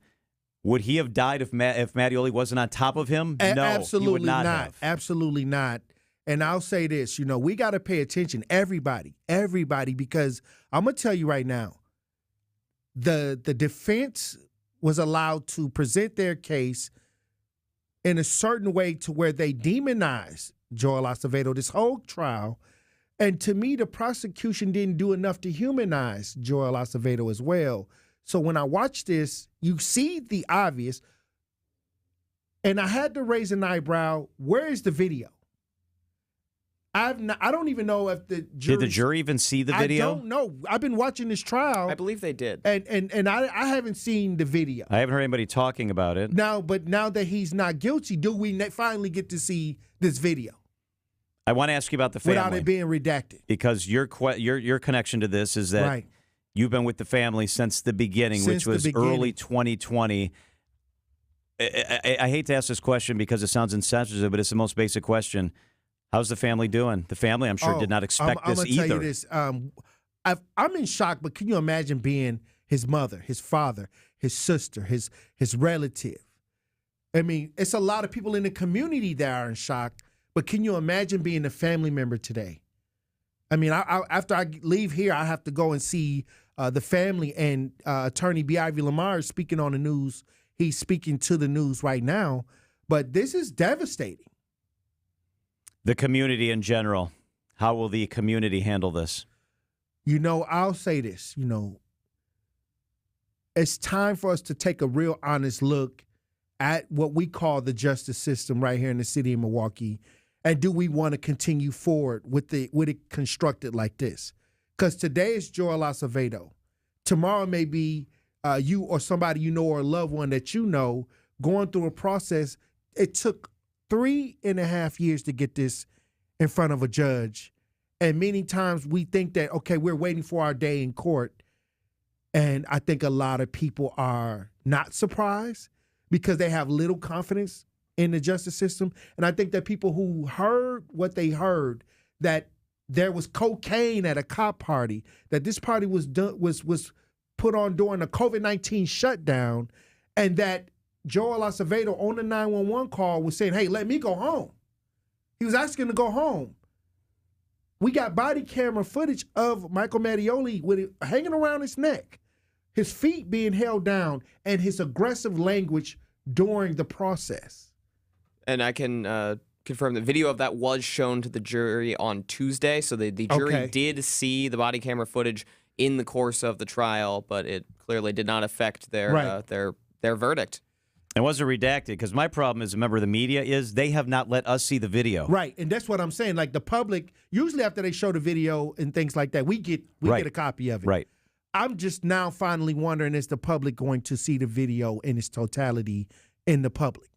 would he have died if Mattioli wasn't on top of him? No, Absolutely he would not have. Absolutely not. And I'll say this, we got to pay attention, everybody, because I'm going to tell you right now, the defense was allowed to present their case in a certain way to where they demonized Joel Acevedo this whole trial. And to me, the prosecution didn't do enough to humanize Joel Acevedo as well. So when I watch this, you see the obvious, and I had to raise an eyebrow. Where is the video? I don't even know if the jury... Did the jury even see the video? I don't know. I've been watching this trial. I believe they did. And I haven't seen the video. I haven't heard anybody talking about it. But now that he's not guilty, do we finally get to see this video? I want to ask you about the family. Without it being redacted. Because your connection to this is that Right. you've been with the family since the beginning, which was early 2020. I hate to ask this question because it sounds insensitive, but it's the most basic question. How's the family doing? The family, I'm sure, did not expect this I'm either. I'm going to tell you this. I'm in shock, but can you imagine being his mother, his father, his sister, his relative? I mean, it's a lot of people in the community that are in shock, but can you imagine being a family member today? I mean, after I leave here, I have to go and see the family, and Attorney B. Ivy Lamar is speaking on the news. He's speaking to the news right now, but this is devastating. The community in general, how will the community handle this? I'll say this, it's time for us to take a real honest look at what we call the justice system right here in the city of Milwaukee. And do we want to continue forward with it constructed like this? Because today is Joel Acevedo. Tomorrow may be you or somebody you know or a loved one that you know going through a process. It took 3.5 years to get this in front of a judge. And many times we think that, okay, we're waiting for our day in court. And I think a lot of people are not surprised because they have little confidence in the justice system. And I think that people who heard what they heard, that there was cocaine at a cop party, that this party was put on during the COVID-19 shutdown, and that Joel Acevedo on the 911 call was saying, hey, let me go home. He was asking to go home. We got body camera footage of Michael Mattioli with it hanging around his neck, his feet being held down, and his aggressive language during the process. And I can confirm the video of that was shown to the jury on Tuesday. So the jury did see the body camera footage in the course of the trial, but it clearly did not affect their verdict. It wasn't redacted because my problem as a member of the media is they have not let us see the video. Right, and that's what I'm saying. Like the public, usually after they show the video and things like that, we get a copy of it. Right. I'm just now finally wondering, is the public going to see the video in its totality in the public?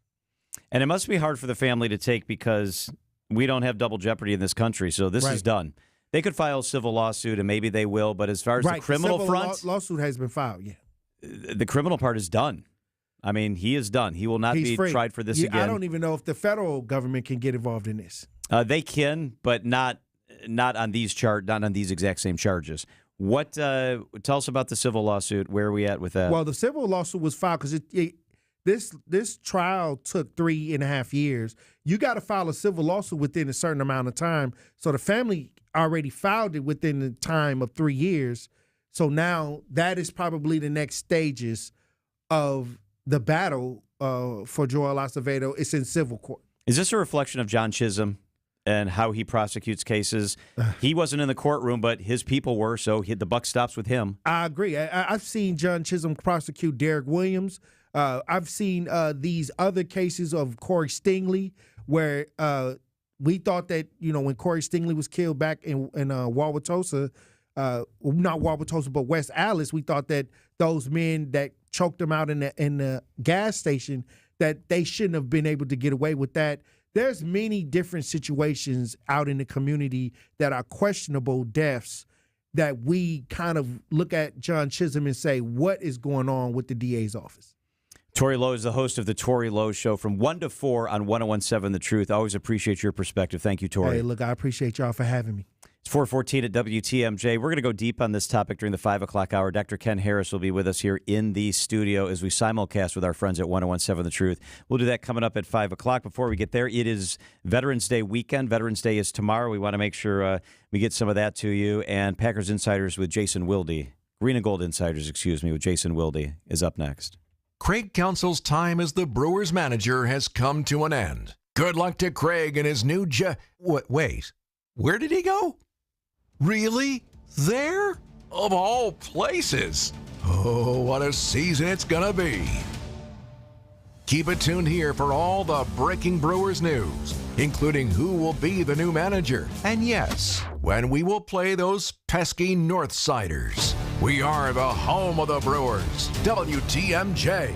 And it must be hard for the family to take because we don't have double jeopardy in this country, so this is done. They could file a civil lawsuit, and maybe they will, but as far as the criminal front... lawsuit has been filed, yeah. The criminal part is done. I mean, he is done. He will not be tried for this again. I don't even know if the federal government can get involved in this. They can, but not on these not on these exact same charges. What? Tell us about the civil lawsuit. Where are we at with that? Well, the civil lawsuit was filed because this trial took 3.5 years. You got to file a civil lawsuit within a certain amount of time. So the family already filed it within the time of 3 years. So now that is probably the next stages of the battle for Joel Acevedo is in civil court. Is this a reflection of John Chisholm and how he prosecutes cases? He wasn't in the courtroom, but his people were, so the buck stops with him. I agree. I've seen John Chisholm prosecute Derek Williams. I've seen these other cases of Corey Stingley where we thought that, when Corey Stingley was killed back in Wauwatosa, not Wauwatosa, but West Allis, we thought that those men that choked him out in the gas station, that they shouldn't have been able to get away with that. There's many different situations out in the community that are questionable deaths that we kind of look at John Chisholm and say, what is going on with the DA's office? Tori Lowe is the host of the Tori Lowe Show from 1 to 4 on 101.7 The Truth. Always appreciate your perspective. Thank you, Tori. Hey, look, I appreciate y'all for having me. It's 4:14 at WTMJ. We're going to go deep on this topic during the 5 o'clock hour. Dr. Ken Harris will be with us here in the studio as we simulcast with our friends at 101.7 The Truth. We'll do that coming up at 5 o'clock. Before we get there, it is Veterans Day weekend. Veterans Day is tomorrow. We want to make sure we get some of that to you. And Packers Insiders with Jason Wilde. Green and Gold Insiders, with Jason Wilde is up next. Craig Counsell's time as the Brewers manager has come to an end. Good luck to Craig and his new Wait, where did he go? Really? There? Of all places. Oh, what a season it's gonna be. Keep it tuned here for all the breaking Brewers news, including who will be the new manager. And yes, when we will play those pesky Northsiders. We are the home of the Brewers, WTMJ.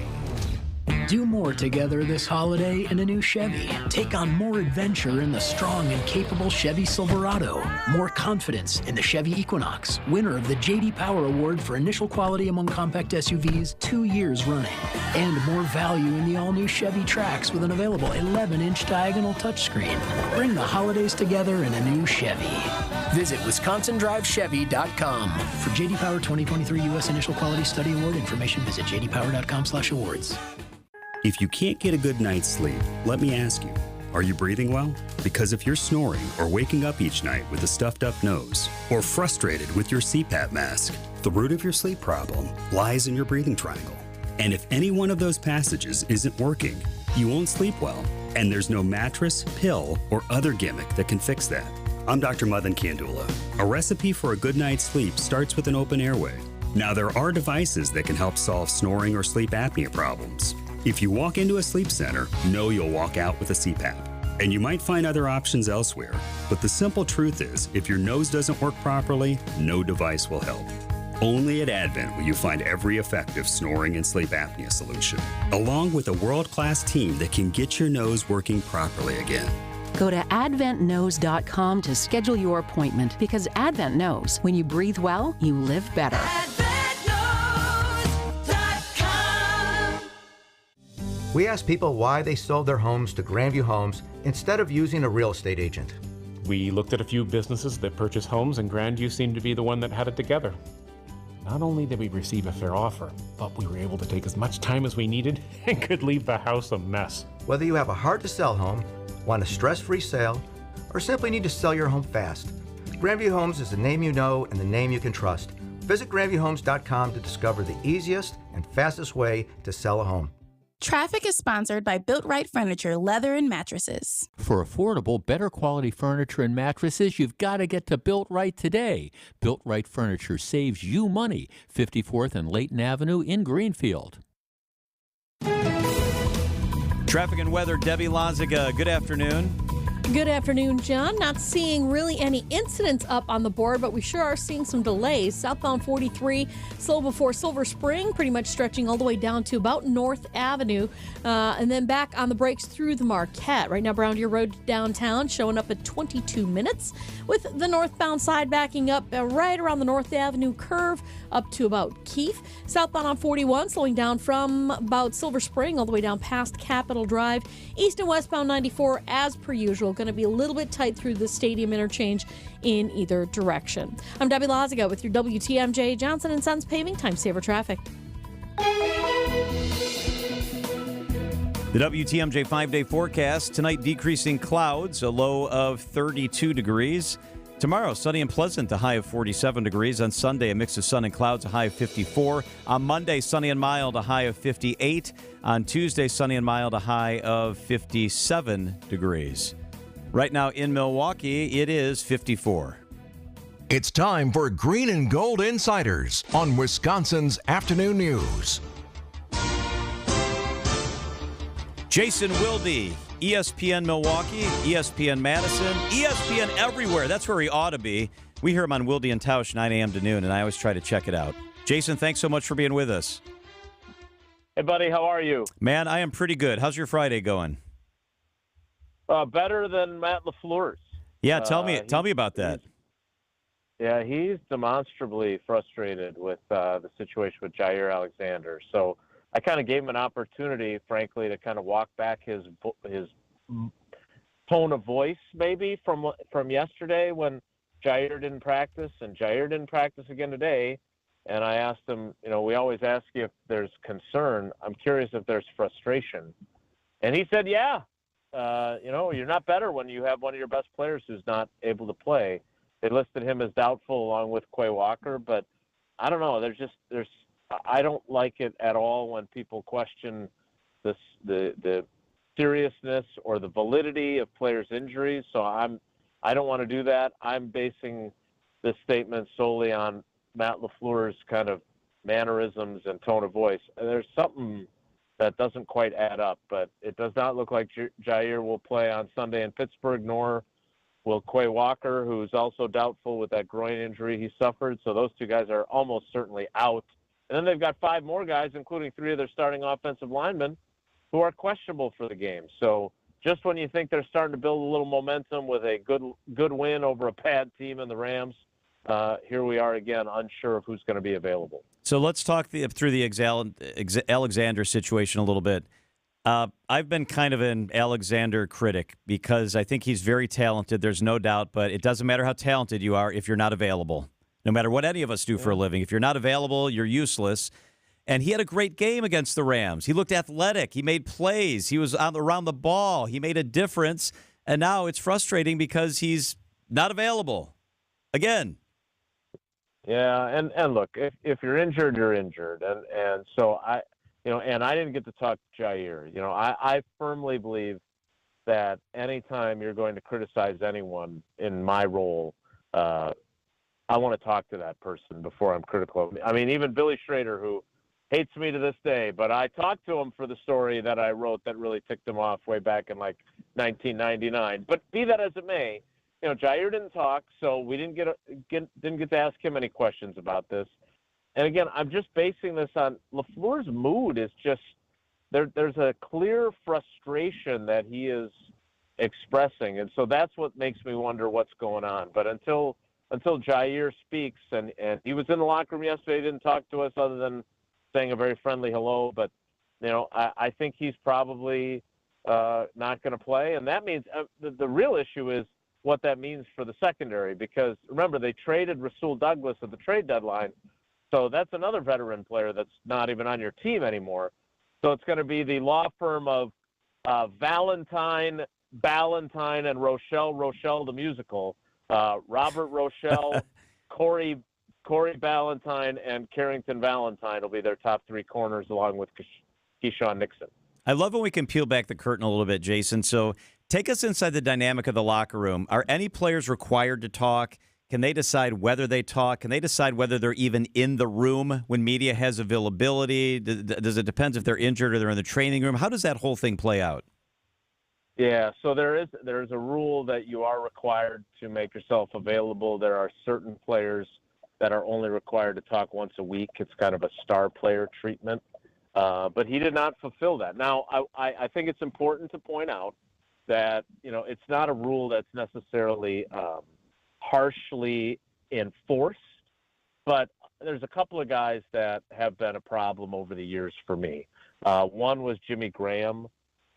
Do more together this holiday in a new Chevy. Take on more adventure in the strong and capable Chevy Silverado. More confidence in the Chevy Equinox, winner of the J.D. Power Award for initial quality among compact SUVs 2 years running. And more value in the all-new Chevy Trax with an available 11-inch diagonal touchscreen. Bring the holidays together in a new Chevy. Visit WisconsinDriveChevy.com. For J.D. Power 2023 U.S. Initial Quality Study Award information, visit jdpower.com/awards. If you can't get a good night's sleep, let me ask you, are you breathing well? Because if you're snoring or waking up each night with a stuffed up nose, or frustrated with your CPAP mask, the root of your sleep problem lies in your breathing triangle. And if any one of those passages isn't working, you won't sleep well. And there's no mattress, pill, or other gimmick that can fix that. I'm Dr. Madan Kandula. A recipe for a good night's sleep starts with an open airway. Now, there are devices that can help solve snoring or sleep apnea problems. If you walk into a sleep center, know you'll walk out with a CPAP. And you might find other options elsewhere. But the simple truth is, if your nose doesn't work properly, no device will help. Only at Advent will you find every effective snoring and sleep apnea solution, along with a world-class team that can get your nose working properly again. Go to adventknows.com to schedule your appointment, because Advent knows when you breathe well, you live better. We asked people why they sold their homes to Grandview Homes instead of using a real estate agent. We looked at a few businesses that purchase homes, and Grandview seemed to be the one that had it together. Not only did we receive a fair offer, but we were able to take as much time as we needed and could leave the house a mess. Whether you have a hard-to-sell home, want a stress-free sale, or simply need to sell your home fast, Grandview Homes is the name you know and the name you can trust. Visit GrandviewHomes.com to discover the easiest and fastest way to sell a home. Traffic is sponsored by Built Right Furniture, Leather and Mattresses. For affordable, better quality furniture and mattresses, you've got to get to Built Right today. Built Right Furniture saves you money. 54th and Layton Avenue in Greenfield. Traffic and weather, Debbie Lonziga. Good afternoon. Good afternoon, John. Not seeing really any incidents up on the board, but we sure are seeing some delays. Southbound 43, slow before Silver Spring, pretty much stretching all the way down to about North Avenue, and then back on the brakes through the Marquette. Right now, Brown Deer Road downtown showing up at 22 minutes, with the northbound side backing up right around the North Avenue curve up to about Keefe. Southbound on 41, slowing down from about Silver Spring all the way down past Capitol Drive. East and westbound 94, as per usual, going to be a little bit tight through the stadium interchange in either direction. I'm Debbie Loziga with your WTMJ Johnson & Sons Paving Time Saver Traffic. The WTMJ 5-day forecast. Tonight, decreasing clouds, a low of 32 degrees. Tomorrow, sunny and pleasant, a high of 47 degrees. On Sunday, a mix of sun and clouds, a high of 54. On Monday, sunny and mild, a high of 58. On Tuesday, sunny and mild, a high of 57 degrees. Right now in Milwaukee, it is 54. It's time for Green and Gold Insiders on Wisconsin's Afternoon News. Jason Wilde, ESPN Milwaukee, ESPN Madison, ESPN everywhere. That's where he ought to be. We hear him on Wilde and Tausch, 9 a.m. to noon, and I always try to check it out. Jason, thanks so much for being with us. Hey, buddy, how are you? Man, I am pretty good. How's your Friday going? Better than Matt LaFleur's. Yeah, tell me about that. Yeah, he's demonstrably frustrated with the situation with Jair Alexander. So I kind of gave him an opportunity, frankly, to kind of walk back his tone of voice maybe from yesterday when Jair didn't practice, and Jair didn't practice again today. And I asked him, we always ask you if there's concern. I'm curious if there's frustration. And he said, yeah. You're not better when you have one of your best players who's not able to play. They listed him as doubtful along with Quay Walker, but I don't know. I don't like it at all when people question the seriousness or the validity of players' injuries. So I don't want to do that. I'm basing this statement solely on Matt LaFleur's kind of mannerisms and tone of voice. There's something that doesn't quite add up, but it does not look like Jair will play on Sunday in Pittsburgh, nor will Quay Walker, who's also doubtful with that groin injury he suffered. So those two guys are almost certainly out. And then they've got 5 more guys, including 3 of their starting offensive linemen, who are questionable for the game. So just when you think they're starting to build a little momentum with a good win over a bad team in the Rams, here we are again, unsure of who's going to be available. So let's talk through the Alexander situation a little bit. I've been kind of an Alexander critic because I think he's very talented. There's no doubt, but it doesn't matter how talented you are if you're not available. No matter what any of us do for a living, if you're not available, you're useless. And he had a great game against the Rams. He looked athletic. He made plays. He was around the ball. He made a difference. And now it's frustrating because he's not available again. Yeah, and look, if you're injured, you're injured, and so I didn't get to talk to Jair. I firmly believe that anytime you're going to criticize anyone in my role, I want to talk to that person before I'm critical. I mean, even Billy Schrader, who hates me to this day, but I talked to him for the story that I wrote that really ticked him off way back in like 1999. But be that as it may. Jair didn't talk, so we didn't get to ask him any questions about this. And again, I'm just basing this on LaFleur's mood is just there's a clear frustration that he is expressing, and so that's what makes me wonder what's going on. But until Jair speaks, and he was in the locker room yesterday, he didn't talk to us other than saying a very friendly hello. But I think he's probably not going to play, and that means the real issue is what that means for the secondary, because remember, they traded Rasul Douglas at the trade deadline. So that's another veteran player that's not even on your team anymore. So it's going to be the law firm of Valentine, and Rochelle the musical, Robert Rochelle, Corey Ballantyne, and Carrington Valentine will be their top 3 corners, along with Keyshawn Nixon. I love when we can peel back the curtain a little bit, Jason. So take us inside the dynamic of the locker room. Are any players required to talk? Can they decide whether they talk? Can they decide whether they're even in the room when media has availability? Does it depend if they're injured or they're in the training room? How does that whole thing play out? Yeah, so there's a rule that you are required to make yourself available. There are certain players that are only required to talk once a week. It's kind of a star player treatment. But he did not fulfill that. Now, I think it's important to point out that, it's not a rule that's necessarily harshly enforced, but there's a couple of guys that have been a problem over the years for me. One was Jimmy Graham,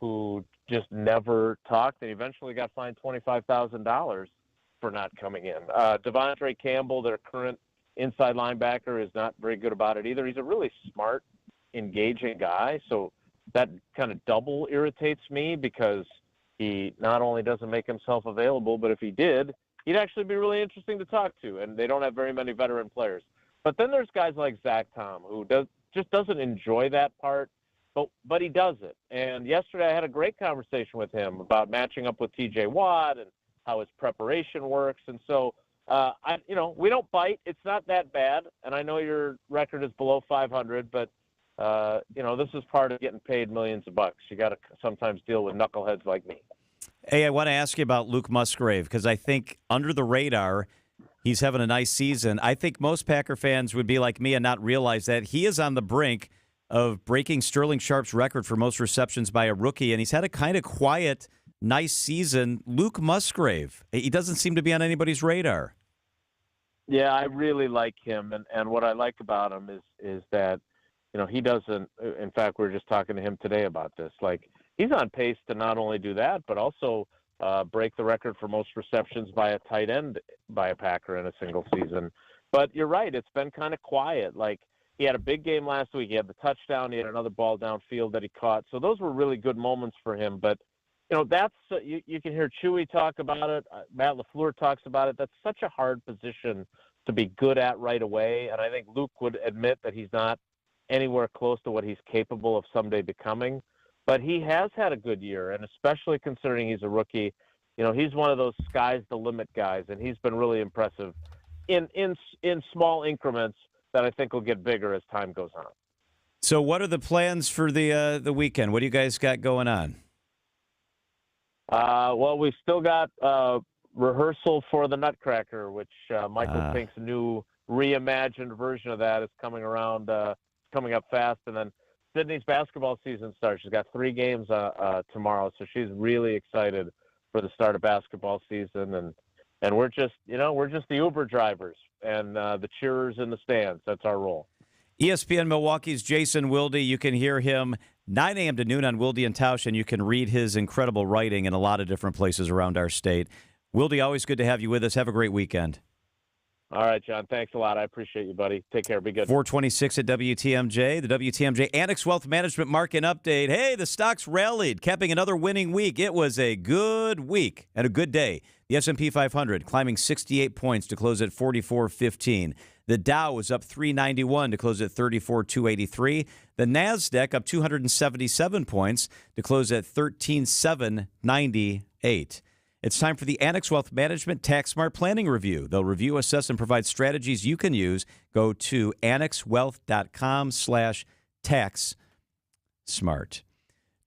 who just never talked and eventually got fined $25,000 for not coming in. Devontae Campbell, their current inside linebacker, is not very good about it either. He's a really smart, engaging guy, so that kind of double irritates me because he not only doesn't make himself available, but if he did, he'd actually be really interesting to talk to, and they don't have very many veteran players. But then there's guys like Zach Tom, who just doesn't enjoy that part, but he does it. And yesterday I had a great conversation with him about matching up with T.J. Watt and how his preparation works. And so, we don't bite. It's not that bad. And I know your record is below 500, but this is part of getting paid millions of bucks. You got to sometimes deal with knuckleheads like me. Hey, I want to ask you about Luke Musgrave, because I think under the radar, he's having a nice season. I think most Packer fans would be like me and not realize that he is on the brink of breaking Sterling Sharp's record for most receptions by a rookie, and he's had a kind of quiet, nice season. Luke Musgrave, he doesn't seem to be on anybody's radar. Yeah, I really like him, and what I like about him is that, he doesn't. In fact, we were just talking to him today about this. Like, he's on pace to not only do that, but also break the record for most receptions by a tight end by a Packer in a single season. But you're right; it's been kind of quiet. Like, he had a big game last week. He had the touchdown. He had another ball downfield that he caught. So those were really good moments for him. But that's you can hear Chewy talk about it. Matt LaFleur talks about it. That's such a hard position to be good at right away. And I think Luke would admit that he's not anywhere close to what he's capable of someday becoming. But he has had a good year, and especially considering he's a rookie, he's one of those sky's the limit guys, and he's been really impressive in small increments that I think will get bigger as time goes on. So what are the plans for the weekend? What do you guys got going on? Well, we've still got rehearsal for the Nutcracker, which Michael Pink's new reimagined version of that is coming up fast. And then Sydney's basketball season starts. She's got 3 games tomorrow, so she's really excited for the start of basketball season. And we're just the Uber drivers and the cheerers in the stands. That's our role. ESPN Milwaukee's Jason Wilde. You can hear him 9 a.m. to noon on Wilde and Tausch, and you can read his incredible writing in a lot of different places around our state. Wilde, always good to have you with us. Have a great weekend. All right, John. Thanks a lot. I appreciate you, buddy. Take care. Be good. 426 at WTMJ. The WTMJ Annex Wealth Management Market Update. Hey, the stocks rallied, capping another winning week. It was a good week and a good day. The S&P 500 climbing 68 points to close at 44.15. The Dow was up 391 to close at 34,283. The NASDAQ up 277 points to close at 13,798. It's time for the Annex Wealth Management Tax Smart Planning Review. They'll review, assess, and provide strategies you can use. Go to annexwealth.com/tax-smart.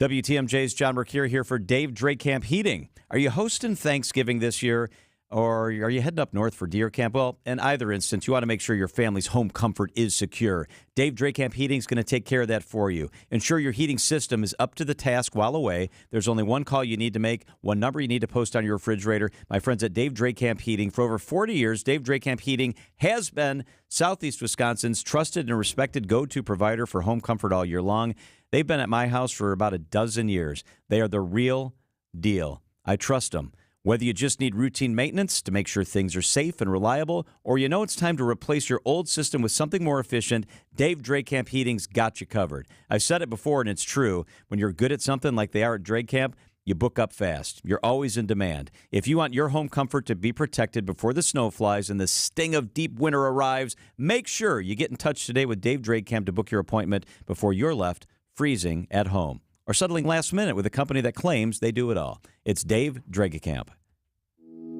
WTMJ's John Mercure here for Dave Drakamp Heating. Are you hosting Thanksgiving this year, or are you heading up north for deer camp? Well, in either instance, you want to make sure your family's home comfort is secure. Dave Drakamp Heating is going to take care of that for you. Ensure your heating system is up to the task while away. There's only one call you need to make, one number you need to post on your refrigerator. My friends at Dave Drakamp Heating. For over 40 years, Dave Drakamp Heating has been Southeast Wisconsin's trusted and respected go-to provider for home comfort all year long. They've been at my house for about a dozen years. They are the real deal. I trust them. Whether you just need routine maintenance to make sure things are safe and reliable, or you know it's time to replace your old system with something more efficient, Dave Drakamp Heating's got you covered. I've said it before, and it's true. When you're good at something like they are at Drakamp, you book up fast. You're always in demand. If you want your home comfort to be protected before the snow flies and the sting of deep winter arrives, make sure you get in touch today with Dave Drakamp to book your appointment before you're left freezing at home or settling last minute with a company that claims they do it all. It's Dave Drakamp.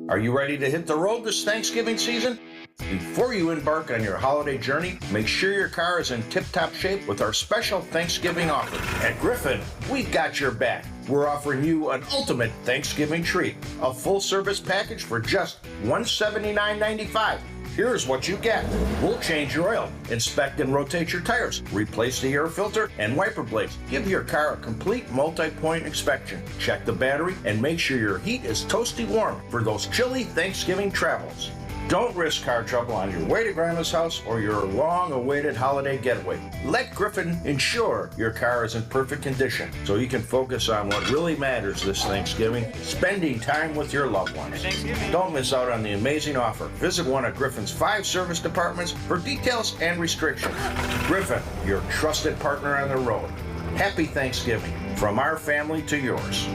Are you ready to hit the road this Thanksgiving season? Before you embark on your holiday journey, make sure your car is in tip-top shape with our special Thanksgiving offer. At Griffin, we've got your back. We're offering you an ultimate Thanksgiving treat, a full-service package for just $179.95. Here's what you get. We'll change your oil, inspect and rotate your tires, replace the air filter and wiper blades, give your car a complete multi-point inspection, check the battery, and make sure your heat is toasty warm for those chilly Thanksgiving travels. Don't risk car trouble on your way to Grandma's house or your long-awaited holiday getaway. Let Griffin ensure your car is in perfect condition so you can focus on what really matters this Thanksgiving, spending time with your loved ones. Don't miss out on the amazing offer. Visit one of Griffin's 5 service departments for details and restrictions. Griffin, your trusted partner on the road. Happy Thanksgiving from our family to yours.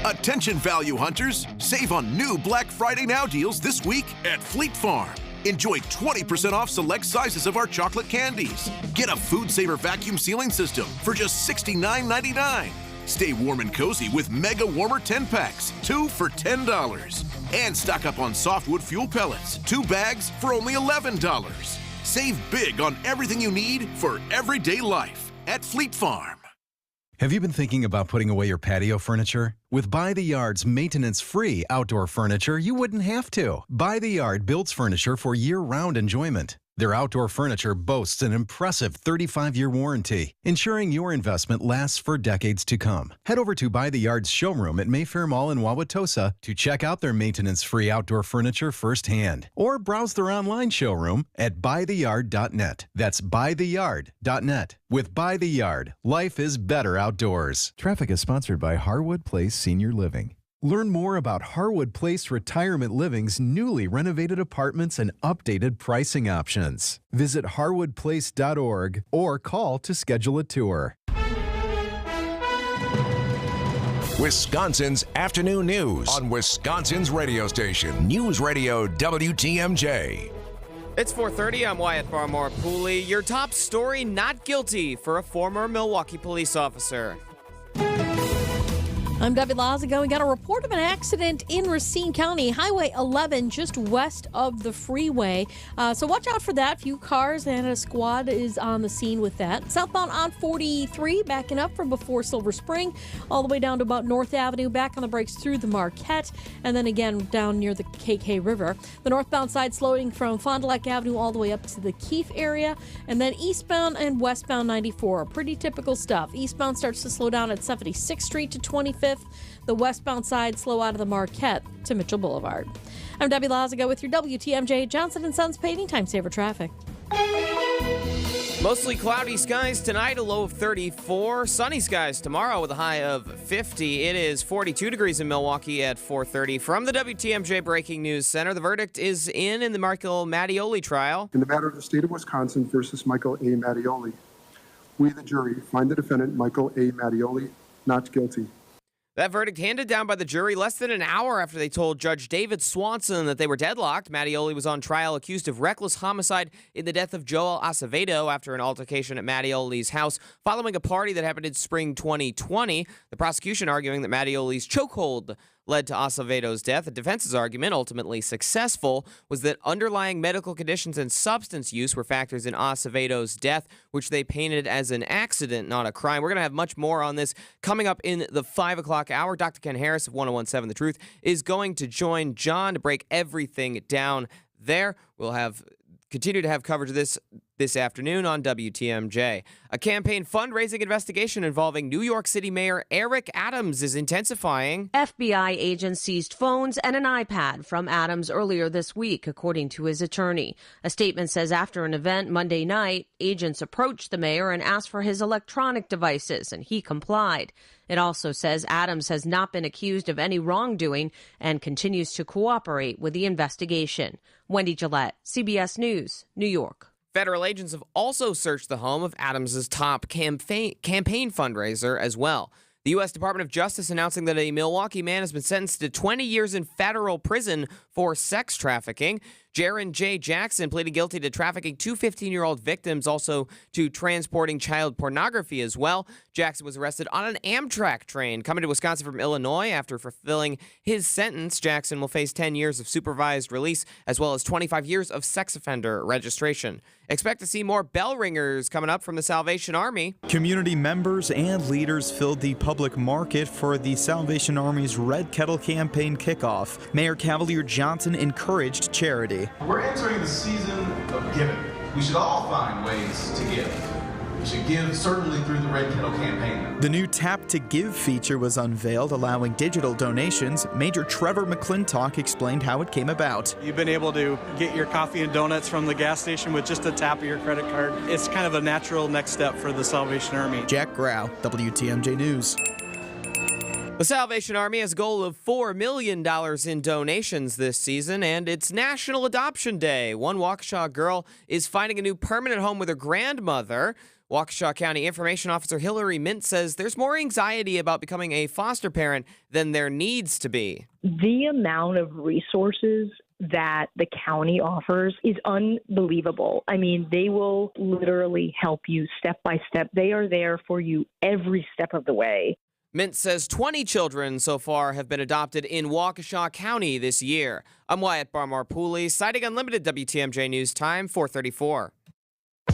Attention value hunters, save on new Black Friday Now deals this week at Fleet Farm. Enjoy 20% off select sizes of our chocolate candies. Get a Food Saver vacuum sealing system for just $69.99. Stay warm and cozy with Mega Warmer 10-packs, 2 for $10. And stock up on softwood fuel pellets, 2 bags for only $11. Save big on everything you need for everyday life at Fleet Farm. Have you been thinking about putting away your patio furniture? With By the Yard's maintenance-free outdoor furniture, you wouldn't have to. By the Yard builds furniture for year-round enjoyment. Their outdoor furniture boasts an impressive 35-year warranty, ensuring your investment lasts for decades to come. Head over to By the Yard's showroom at Mayfair Mall in Wauwatosa to check out their maintenance-free outdoor furniture firsthand. Or browse their online showroom at buytheyard.net. That's buytheyard.net. With By the Yard, life is better outdoors. Traffic is sponsored by Harwood Place Senior Living. Learn more about Harwood Place Retirement Living's newly renovated apartments and updated pricing options. Visit harwoodplace.org or call to schedule a tour. Wisconsin's afternoon news on Wisconsin's radio station, News Radio WTMJ. It's 4:30. I'm Wyatt Barmore Pooley. Your top story: not guilty for a former Milwaukee police officer. I'm Debbie Lazago. We got a report of an accident in Racine County, Highway 11, just west of the freeway. So watch out for that. Few cars and a squad is on the scene with that. Southbound on 43, backing up from before Silver Spring, all the way down to about North Avenue, back on the brakes through the Marquette, and then again down near the KK River. The northbound side slowing from Fond du Lac Avenue all the way up to the Keefe area, and then eastbound and westbound 94. Pretty typical stuff. Eastbound starts to slow down at 76th Street to 25th. The westbound side slow out of the Marquette to Mitchell Boulevard. I'm Debbie Lazago with your WTMJ Johnson & Sons Paving Time Saver Traffic. Mostly cloudy skies tonight, a low of 34. Sunny skies tomorrow with a high of 50. It is 42 degrees in Milwaukee at 4:30. From the WTMJ Breaking News Center, the verdict is in the Michael Mattioli trial. In the matter of the state of Wisconsin versus Michael A. Mattioli, we, the jury, find the defendant, Michael A. Mattioli, not guilty. That verdict handed down by the jury less than an hour after they told Judge David Swanson that they were deadlocked. Mattioli was on trial accused of reckless homicide in the death of Joel Acevedo after an altercation at Mattioli's house following a party that happened in spring 2020. The prosecution arguing that Mattioli's chokehold led to Acevedo's death. The defense's argument, ultimately successful, was that underlying medical conditions and substance use were factors in Acevedo's death, which they painted as an accident, not a crime. We're going to have much more on this coming up in the 5 o'clock hour. Dr. Ken Harris of 1017 The Truth is going to join John to break everything down there. We'll continue to have coverage of this afternoon on WTMJ. A campaign fundraising investigation involving New York City Mayor Eric Adams is intensifying. FBI agents seized phones and an iPad from Adams earlier this week, according to his attorney. A statement says after an event Monday night, agents approached the mayor and asked for his electronic devices, and he complied. It also says Adams has not been accused of any wrongdoing and continues to cooperate with the investigation. Wendy Gillette, CBS News, New York. Federal agents have also searched the home of Adams' top campaign fundraiser as well. The U.S. Department of Justice announcing that a Milwaukee man has been sentenced to 20 years in federal prison for sex trafficking. Jaron J. Jackson pleaded guilty to trafficking 2 15-year-old victims, also to transporting child pornography as well. Jackson was arrested on an Amtrak train coming to Wisconsin from Illinois. After fulfilling his sentence, Jackson will face 10 years of supervised release as well as 25 years of sex offender registration. Expect to see more bell ringers coming up from the Salvation Army. Community members and leaders filled the public market for the Salvation Army's Red Kettle campaign kickoff. Mayor Cavalier Johnson encouraged charity. We're entering the season of giving. We should all find ways to give. We should give certainly through the Red Kettle campaign. The new Tap to Give feature was unveiled, allowing digital donations. Major Trevor McClintock explained how it came about. You've been able to get your coffee and donuts from the gas station with just a tap of your credit card. It's kind of a natural next step for the Salvation Army. Jack Grau, WTMJ News. The Salvation Army has a goal of $4 million in donations this season, and it's National Adoption Day. One Waukesha girl is finding a new permanent home with her grandmother. Waukesha County Information Officer Hillary Mint says there's more anxiety about becoming a foster parent than there needs to be. The amount of resources that the county offers is unbelievable. I mean, they will literally help you step by step. They are there for you every step of the way. Mint says 20 children so far have been adopted in Waukesha County this year. I'm Wyatt Barmar-Pooley, citing Unlimited WTMJ News Time, 434.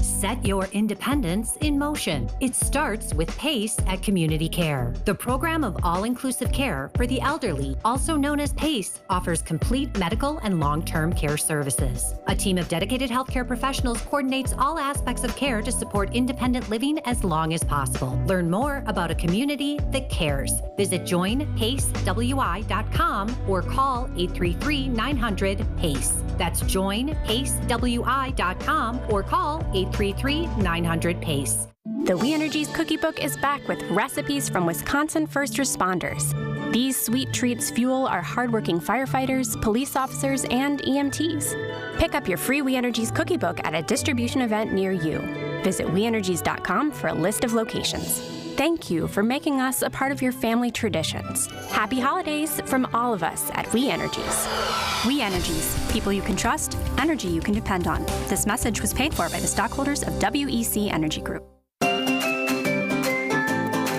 Set your independence in motion. It starts with PACE at Community Care. The program of all-inclusive care for the elderly, also known as PACE, offers complete medical and long-term care services. A team of dedicated healthcare professionals coordinates all aspects of care to support independent living as long as possible. Learn more about a community that cares. Visit joinpacewi.com or call 833-900-PACE. That's joinpacewi.com or call 833-900-PACE. The We Energies Cookie Book is back with recipes from Wisconsin first responders. These sweet treats fuel our hardworking firefighters, police officers, and EMTs. Pick up your free We Energies Cookie Book at a distribution event near you. Visit WeEnergies.com for a list of locations. Thank you for making us a part of your family traditions. Happy holidays from all of us at We Energies. We Energies, people you can trust, energy you can depend on. This message was paid for by the stockholders of WEC Energy Group.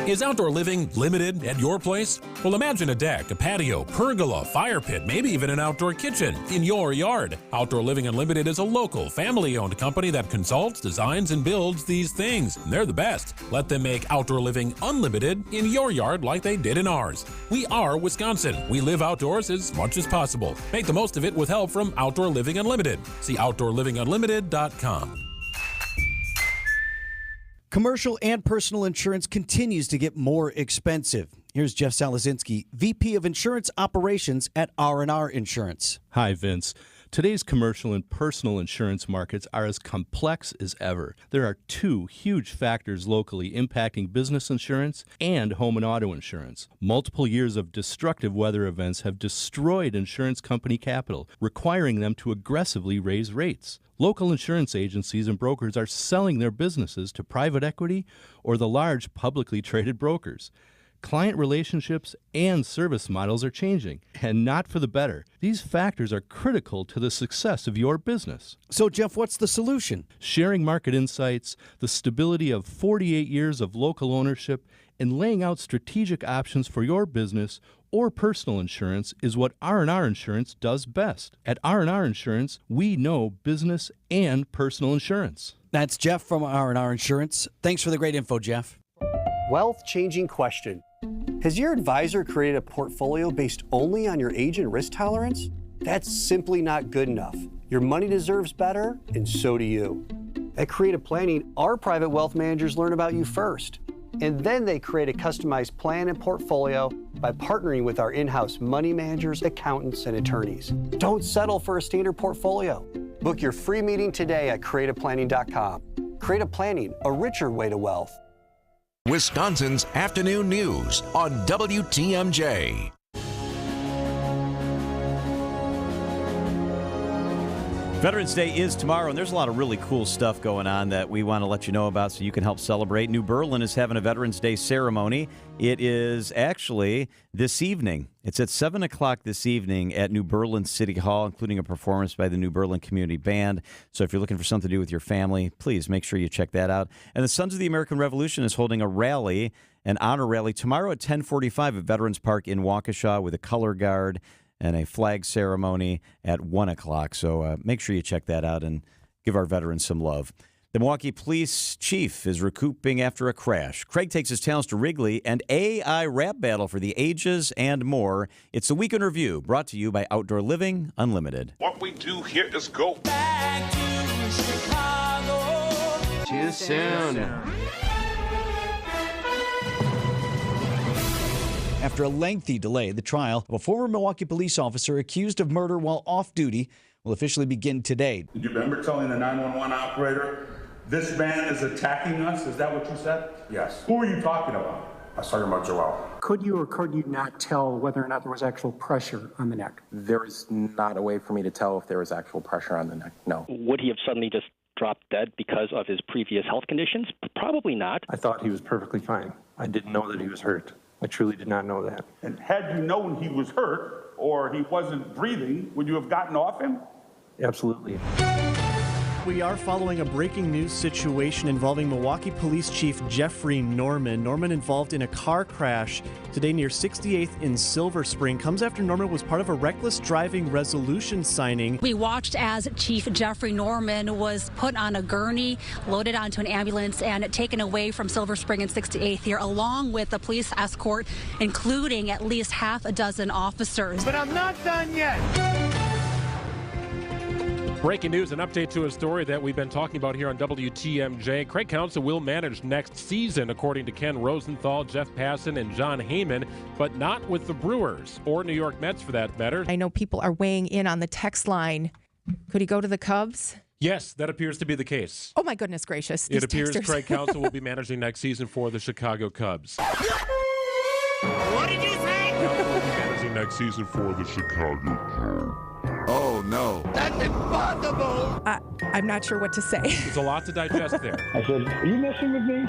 Is outdoor living limited at your place? Well, imagine a deck, a patio, pergola, fire pit, maybe even an outdoor kitchen in your yard. Outdoor Living Unlimited is a local, family-owned company that consults, designs, and builds these things. And they're the best. Let them make Outdoor Living Unlimited in your yard like they did in ours. We are Wisconsin. We live outdoors as much as possible. Make the most of it with help from Outdoor Living Unlimited. See OutdoorLivingUnlimited.com. Commercial and personal insurance continues to get more expensive. Here's Jeff Salazinski, VP of Insurance Operations at R&R Insurance. Hi, Vince. Today's commercial and personal insurance markets are as complex as ever. There are two huge factors locally impacting business insurance and home and auto insurance. Multiple years of destructive weather events have destroyed insurance company capital, requiring them to aggressively raise rates. Local insurance agencies and brokers are selling their businesses to private equity or the large publicly traded brokers. Client relationships and service models are changing, and not for the better. These factors are critical to the success of your business. So, Jeff, what's the solution? Sharing market insights, the stability of 48 years of local ownership, and laying out strategic options for your business or personal insurance is what R&R Insurance does best. At R&R Insurance, we know business and personal insurance. That's Jeff from R&R Insurance. Thanks for the great info, Jeff. Wealth-changing question. Has your advisor created a portfolio based only on your age and risk tolerance? That's simply not good enough. Your money deserves better, and so do you. At Creative Planning, our private wealth managers learn about you first, and then they create a customized plan and portfolio by partnering with our in-house money managers, accountants, and attorneys. Don't settle for a standard portfolio. Book your free meeting today at creativeplanning.com. Creative Planning, a richer way to wealth. Wisconsin's afternoon news on WTMJ. Veterans Day is tomorrow, and there's a lot of really cool stuff going on that we want to let you know about so you can help celebrate. New Berlin is having a Veterans Day ceremony. It is actually this evening. It's at 7 o'clock this evening at New Berlin City Hall, including a performance by the New Berlin Community Band. So if you're looking for something to do with your family, please make sure you check that out. And the Sons of the American Revolution is holding a rally, an honor rally, tomorrow at 10:45 at Veterans Park in Waukesha with a color guard and a flag ceremony at 1 o'clock. So make sure you check that out and give our veterans some love. The Milwaukee Police Chief is recouping after a crash. Craig takes his talents to Wrigley and AI rap battle for the ages and more. It's a Week in Review, brought to you by Outdoor Living Unlimited. What we do here is go back to Chicago. Too soon. After a lengthy delay, the trial of a former Milwaukee police officer accused of murder while off duty will officially begin today. Did you remember telling the 911 operator, this man is attacking us? Is that what you said? Yes. Who are you talking about? I was talking about Joel. Could you or could you not tell whether or not there was actual pressure on the neck? There is not a way for me to tell if there was actual pressure on the neck, no. Would he have suddenly just dropped dead because of his previous health conditions? Probably not. I thought he was perfectly fine. I didn't know that he was hurt. I truly did not know that. And had you known he was hurt or he wasn't breathing, would you have gotten off him? Absolutely. We are following a breaking news situation involving Milwaukee Police Chief Jeffrey Norman. Norman involved in a car crash today near 68th in Silver Spring. Comes after Norman was part of a reckless driving resolution signing. We watched as Chief Jeffrey Norman was put on a gurney, loaded onto an ambulance, and taken away from Silver Spring and 68th here, along with a police escort, including at least half a dozen officers. But I'm not done yet. Breaking news, an update to a story that we've been talking about here on WTMJ. Craig Counsell will manage next season, according to Ken Rosenthal, Jeff Passan, and John Heyman, but not with the Brewers or New York Mets for that matter. I know people are weighing in on the text line. Could he go to the Cubs? Yes, that appears to be the case. Oh, my goodness gracious. It appears texters. Craig Counsell will be managing next season for the Chicago Cubs. What did you say? Counsell will be managing next season for the Chicago Cubs. Oh, no. That's impossible. I'm not sure what to say. There's a lot to digest there. I said, are you messing with me?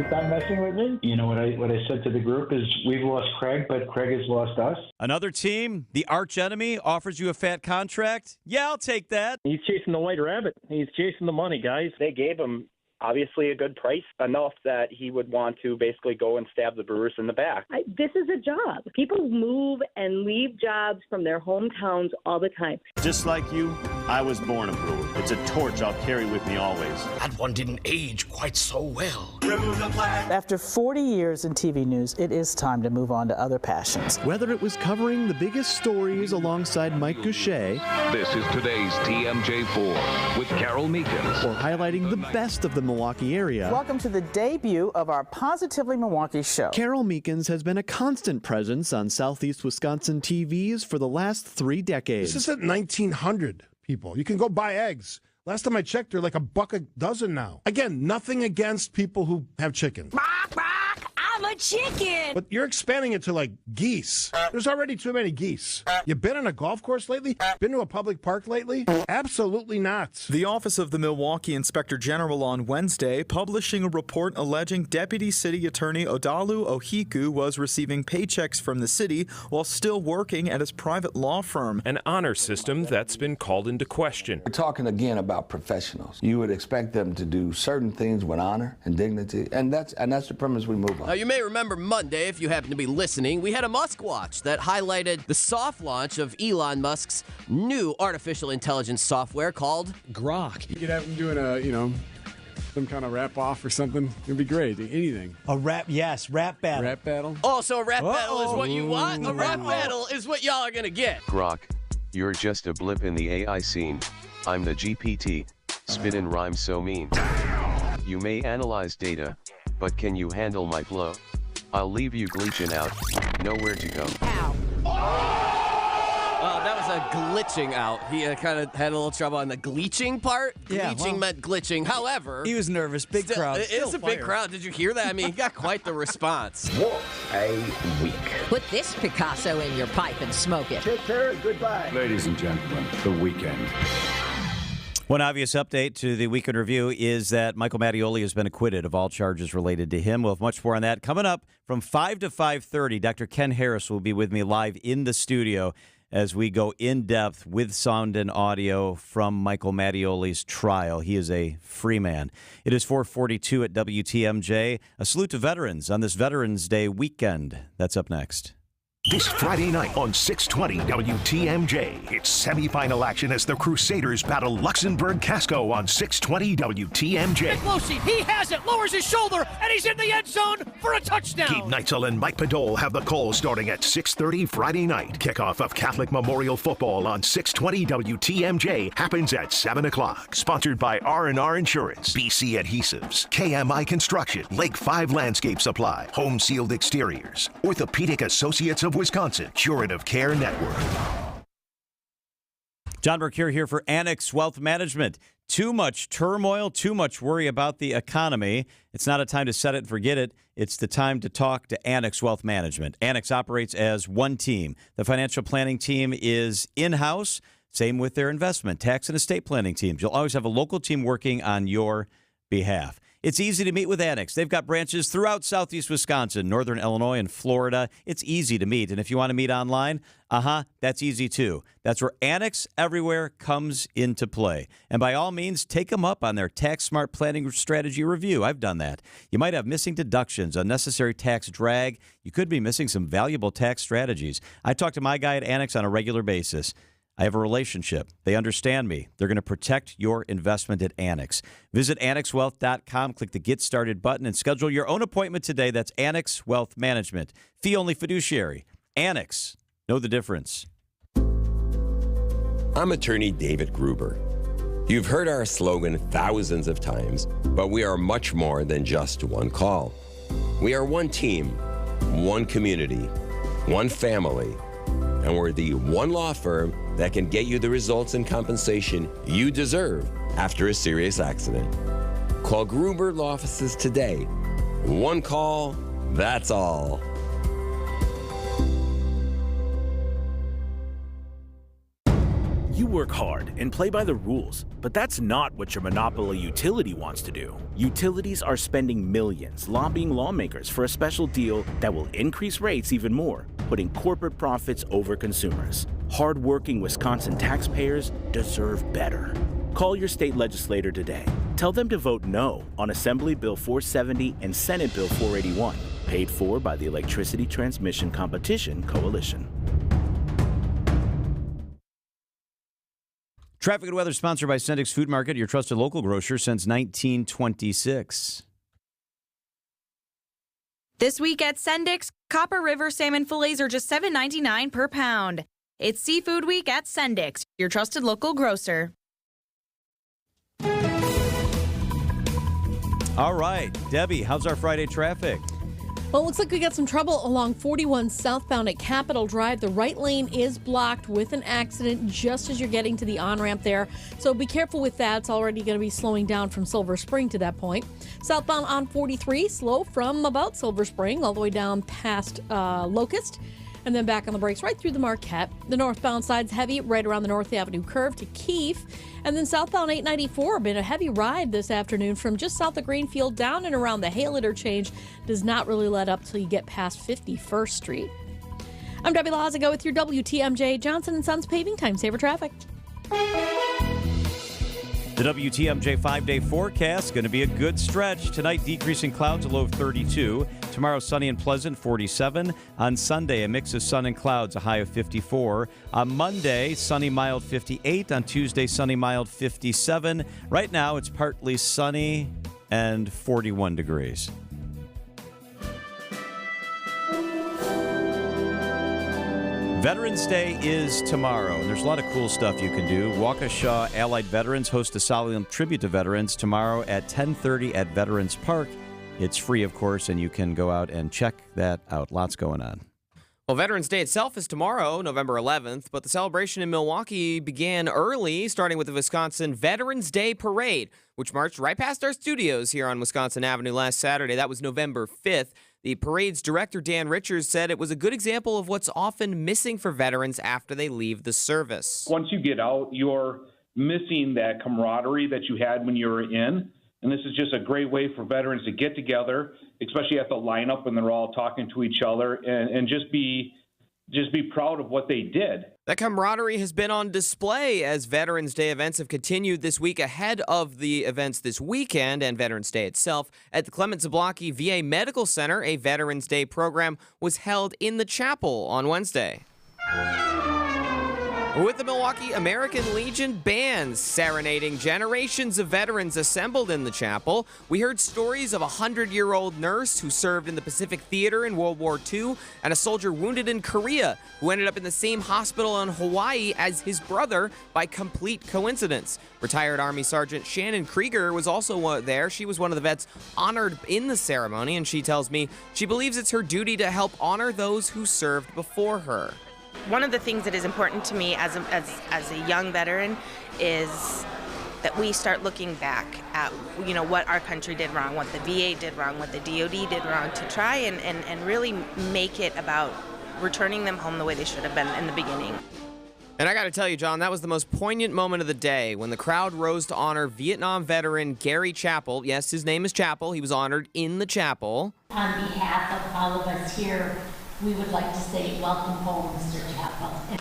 Stop messing with me? You know what I said to the group is we've lost Craig, but Craig has lost us. Another team, the arch enemy, offers you a fat contract? Yeah, I'll take that. He's chasing the white rabbit. He's chasing the money, guys. They gave him obviously a good price, enough that he would want to basically go and stab the Brewers in the back. This is a job. People move and leave jobs from their hometowns all the time. Just like you, I was born a Brewer. It's a torch I'll carry with me always. That one didn't age quite so well. After 40 years in TV news, it is time to move on to other passions. Whether it was covering the biggest stories alongside Mike Goucher, this is today's TMJ4 with Carol Meekins, or highlighting the best of the Milwaukee area. Welcome to the debut of our Positively Milwaukee show. Carol Meekins has been a constant presence on Southeast Wisconsin TVs for the last 3 decades. This isn't 1900, people. You can go buy eggs. Last time I checked, they're like $1 a dozen now. Again, nothing against people who have chickens. I'm a chicken. But you're expanding it to like geese. There's already too many geese. You been on a golf course lately? Been to a public park lately? Absolutely not. The Office of the Milwaukee Inspector General on Wednesday publishing a report alleging Deputy City Attorney Odalu Ohiku was receiving paychecks from the city while still working at his private law firm. An honor system that's been called into question. We're talking again about professionals. You would expect them to do certain things with honor and dignity, and that's the premise we move on. Now, you may remember Monday, if you happen to be listening, we had a Musk Watch that highlighted the soft launch of Elon Musk's new artificial intelligence software called Grok. You could have him doing some kind of rap off or something. It'd be great. Anything. A rap, yes, rap battle. Rap battle. Oh, so a rap battle is what you want? A rap battle is what y'all are gonna get. Grok, you're just a blip in the AI scene. I'm the GPT. Spit and rhyme so mean. You may analyze data, but can you handle my flow? I'll leave you glitching out. Nowhere to go. That was a glitching out. He kind of had a little trouble on the glitching part. Yeah, Glitching meant glitching. However, he was nervous. Big crowd. It is a big crowd. Did you hear that? I mean, he got quite the response. What a week. Put this Picasso in your pipe and smoke it. Take care. Goodbye. Ladies and gentlemen, the weekend. One obvious update to the Weekend Review is that Michael Mattioli has been acquitted of all charges related to him. We'll have much more on that. Coming up from 5 to 5:30, Dr. Ken Harris will be with me live in the studio as we go in depth with sound and audio from Michael Mattioli's trial. He is a free man. It is 4:42 at WTMJ. A salute to veterans on this Veterans Day weekend. That's up next. This Friday night on 620 WTMJ, it's semifinal action as the Crusaders battle Luxembourg Casco on 620 WTMJ. Lucy, he has it, lowers his shoulder, and he's in the end zone for a touchdown. Gabe Neitzel and Mike Podol have the call starting at 6:30 Friday night. Kickoff of Catholic Memorial Football on 620 WTMJ happens at 7 o'clock. Sponsored by R&R Insurance, BC Adhesives, KMI Construction, Lake 5 Landscape Supply, Home Sealed Exteriors, Orthopedic Associates of Wisconsin, Curative Care Network. John Burke here for Annex Wealth Management. Too much turmoil, too much worry about the economy. It's not a time to set it and forget it. It's the time to talk to Annex Wealth Management. Annex operates as one team. The financial planning team is in-house. Same with their investment, tax, and estate planning teams. You'll always have a local team working on your behalf. It's easy to meet with Annex. They've got branches throughout southeast Wisconsin, northern Illinois, and Florida. It's easy to meet. And if you want to meet online, that's easy too. That's where Annex Everywhere comes into play. And by all means, take them up on their Tax Smart Planning Strategy Review. I've done that. You might have missing deductions, unnecessary tax drag. You could be missing some valuable tax strategies. I talk to my guy at Annex on a regular basis. I have a relationship. They understand me. They're going to protect your investment at Annex. Visit AnnexWealth.com, click the Get Started button, and schedule your own appointment today. That's Annex Wealth Management. Fee-only fiduciary. Annex. Know the difference. I'm attorney David Gruber. You've heard our slogan thousands of times, but we are much more than just one call. We are one team, one community, one family, and we're the one law firm that can get you the results and compensation you deserve after a serious accident. Call Gruber Law Offices today. One call, that's all. You work hard and play by the rules, but that's not what your monopoly utility wants to do. Utilities are spending millions lobbying lawmakers for a special deal that will increase rates even more, putting corporate profits over consumers. Hard-working Wisconsin taxpayers deserve better. Call your state legislator today. Tell them to vote no on Assembly Bill 470 and Senate Bill 481, paid for by the Electricity Transmission Competition Coalition. Traffic and weather sponsored by Sendik's Food Market, your trusted local grocer since 1926. This week at Sendik's, Copper River salmon fillets are just $7.99 per pound. It's Seafood Week at Sendik's, your trusted local grocer. All right, Debbie, how's our Friday traffic? Well, it looks like we got some trouble along 41 southbound at Capitol Drive. The right lane is blocked with an accident just as you're getting to the on-ramp there. So be careful with that. It's already going to be slowing down from Silver Spring to that point. Southbound on 43, slow from about Silver Spring all the way down past Locust. And then back on the brakes right through the Marquette. The northbound side's heavy right around the North Avenue curve to Keefe. And then southbound 894, been a heavy ride this afternoon from just south of Greenfield down and around the Hale interchange. Does not really let up till you get past 51st Street. I'm Debbie Lazago with your WTMJ Johnson & Sons Paving Time Saver Traffic. The WTMJ 5-day forecast going to be a good stretch. Tonight, decreasing clouds, a low of 32. Tomorrow, sunny and pleasant, 47. On Sunday, a mix of sun and clouds, a high of 54. On Monday, sunny, mild, 58. On Tuesday, sunny, mild, 57. Right now, it's partly sunny and 41 degrees. Veterans Day is tomorrow, and there's a lot of cool stuff you can do. Waukesha Allied Veterans host a solemn tribute to veterans tomorrow at 10:30 at Veterans Park. It's free, of course, and you can go out and check that out. Lots going on. Well, Veterans Day itself is tomorrow, November 11th, but the celebration in Milwaukee began early, starting with the Wisconsin Veterans Day Parade, which marched right past our studios here on Wisconsin Avenue last Saturday. That was November 5th. The parade's director, Dan Richards, said it was a good example of what's often missing for veterans after they leave the service. Once you get out, you're missing that camaraderie that you had when you were in. And this is just a great way for veterans to get together, especially at the lineup when they're all talking to each other, and just be proud of what they did. That camaraderie has been on display as Veterans Day events have continued this week ahead of the events this weekend and Veterans Day itself. At the Clement Zablocki VA Medical Center, a Veterans Day program was held in the chapel on Wednesday. With the Milwaukee American Legion bands serenading generations of veterans assembled in the chapel, we heard stories of a 100-year-old nurse who served in the Pacific Theater in World War II and a soldier wounded in Korea who ended up in the same hospital in Hawaii as his brother by complete coincidence. Retired Army Sergeant Shannon Krieger was also there. She was one of the vets honored in the ceremony, and she tells me she believes it's her duty to help honor those who served before her. One of the things that is important to me as a young veteran is that we start looking back at, what our country did wrong, what the VA did wrong, what the DOD did wrong, to try and really make it about returning them home the way they should have been in the beginning. And I got to tell you, John, that was the most poignant moment of the day when the crowd rose to honor Vietnam veteran Gary Chappell. Yes, his name is Chappell. He was honored in the chapel. On behalf of all of us here, we would like to say welcome home, Mr. Chappell.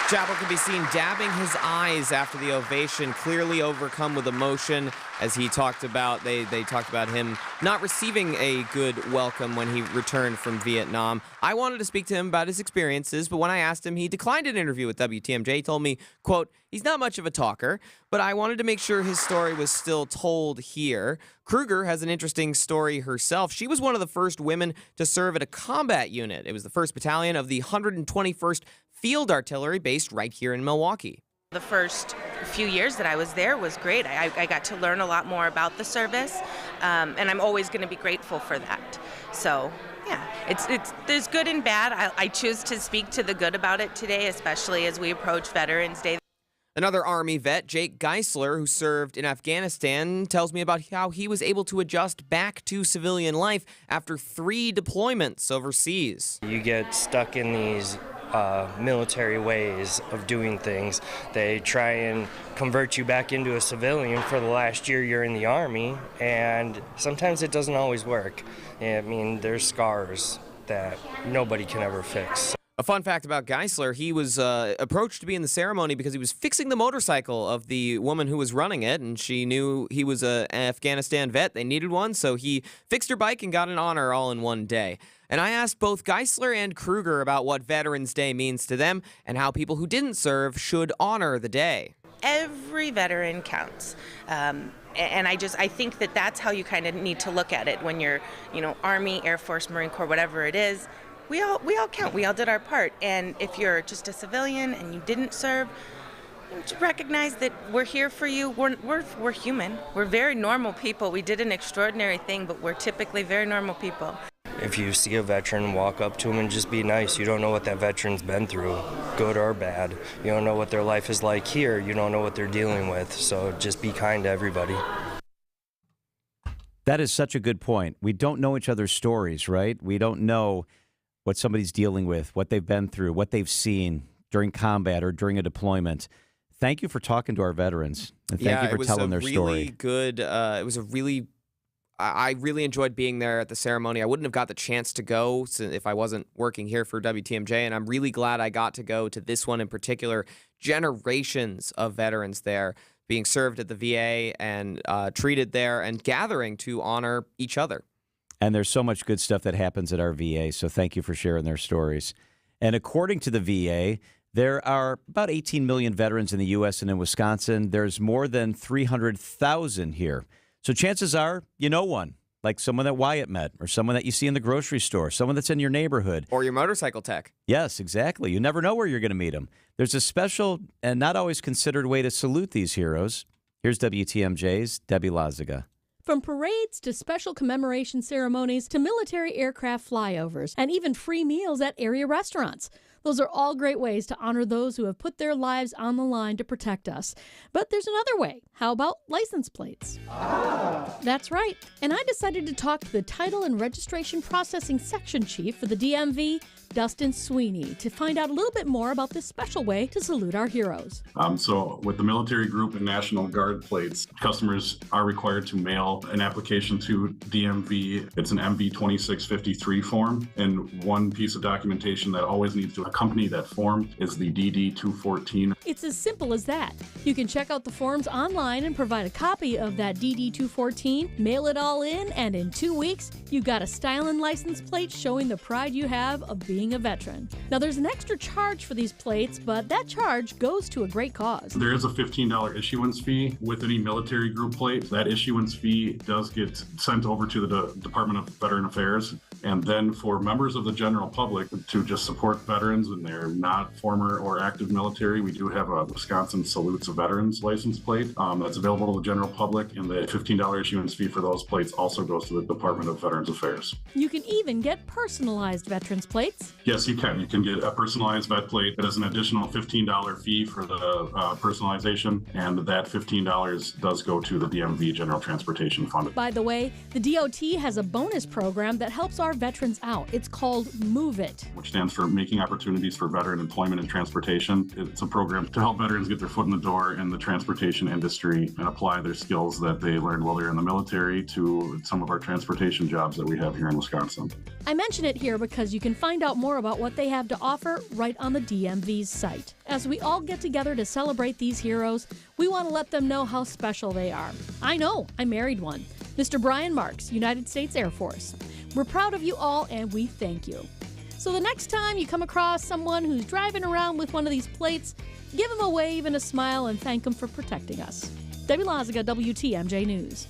Chappell could be seen dabbing his eyes after the ovation, clearly overcome with emotion as he talked about, they talked about him not receiving a good welcome when he returned from Vietnam. I wanted to speak to him about his experiences, but when I asked him, he declined an interview with WTMJ. He told me, quote, he's not much of a talker, but I wanted to make sure his story was still told here. Kruger has an interesting story herself. She was one of the first women to serve at a combat unit. It was the 1st Battalion of the 121st Field Artillery based right here in Milwaukee. The first few years that I was there was great. I got to learn a lot more about the service, and I'm always going to be grateful for that. So, yeah, there's good and bad. I choose to speak to the good about it today, especially as we approach Veterans Day. Another Army vet, Jake Geisler, who served in Afghanistan, tells me about how he was able to adjust back to civilian life after 3 deployments overseas. You get stuck in these military ways of doing things. They try and convert you back into a civilian for the last year you're in the Army, and sometimes it doesn't always work. I mean, there's scars that nobody can ever fix. A fun fact about Geisler, he was approached to be in the ceremony because he was fixing the motorcycle of the woman who was running it, and she knew he was an Afghanistan vet. They needed one, so he fixed her bike and got an honor all in one day. And I asked both Geisler and Kruger about what Veterans Day means to them and how people who didn't serve should honor the day. Every veteran counts. And I think that that's how you kind of need to look at it when you're, Army, Air Force, Marine Corps, whatever it is. We all count. We all did our part. And if you're just a civilian and you didn't serve, recognize that we're here for you. We're human. We're very normal people. We did an extraordinary thing, but we're typically very normal people. If you see a veteran, walk up to him and just be nice. You don't know what that veteran's been through, good or bad. You don't know what their life is like here. You don't know what they're dealing with. So just be kind to everybody. That is such a good point. We don't know each other's stories, right? We don't know what somebody's dealing with, what they've been through, what they've seen during combat or during a deployment. Thank you for talking to our veterans, and thank you for telling their story. I really enjoyed being there at the ceremony. I wouldn't have got the chance to go if I wasn't working here for WTMJ, and I'm really glad I got to go to this one in particular. Generations of veterans there being served at the VA and treated there and gathering to honor each other. And there's so much good stuff that happens at our VA, so thank you for sharing their stories. And according to the VA, there are about 18 million veterans in the U.S. and in Wisconsin. There's more than 300,000 here. So chances are you know one, like someone that Wyatt met or someone that you see in the grocery store, someone that's in your neighborhood. Or your motorcycle tech. Yes, exactly. You never know where you're going to meet them. There's a special and not always considered way to salute these heroes. Here's WTMJ's Debbie Lazaga. From parades to special commemoration ceremonies to military aircraft flyovers and even free meals at area restaurants. Those are all great ways to honor those who have put their lives on the line to protect us. But there's another way. How about license plates? That's right. And I decided to talk to the Title and Registration Processing Section Chief for the DMV, Dustin Sweeney, to find out a little bit more about this special way to salute our heroes. So with the military group and National Guard plates, customers are required to mail an application to DMV. It's an MV 2653 form, and one piece of documentation that always needs to accompany that form is the DD 214. It's as simple as that. You can check out the forms online and provide a copy of that DD 214, mail it all in, and in 2 weeks, you've got a styling license plate showing the pride you have of being a veteran. Now, there's an extra charge for these plates, but that charge goes to a great cause. There is a $15 issuance fee with any military group plate. That issuance fee does get sent over to the Department of Veteran Affairs. And then for members of the general public to just support veterans and they're not former or active military, we do have a Wisconsin Salutes of Veterans license plate that's available to the general public. And the $15 issuance fee for those plates also goes to the Department of Veterans Affairs. You can even get personalized veterans plates. Yes, you can. You can get a personalized vet plate. That is an additional $15 fee for the personalization, and that $15 does go to the DMV General Transportation Fund. By the way, the DOT has a bonus program that helps our veterans out. It's called Move It, which stands for Making Opportunities for Veteran Employment and Transportation. It's a program to help veterans get their foot in the door in the transportation industry and apply their skills that they learned while they're in the military to some of our transportation jobs that we have here in Wisconsin. I mention it here because you can find out more about what they have to offer right on the DMV's site. As we all get together to celebrate these heroes, we want to let them know how special they are. I know, I married one. Mr. Brian Marks, United States Air Force. We're proud of you all and we thank you. So the next time you come across someone who's driving around with one of these plates, give them a wave and a smile and thank them for protecting us. Debbie Loziga, WTMJ News.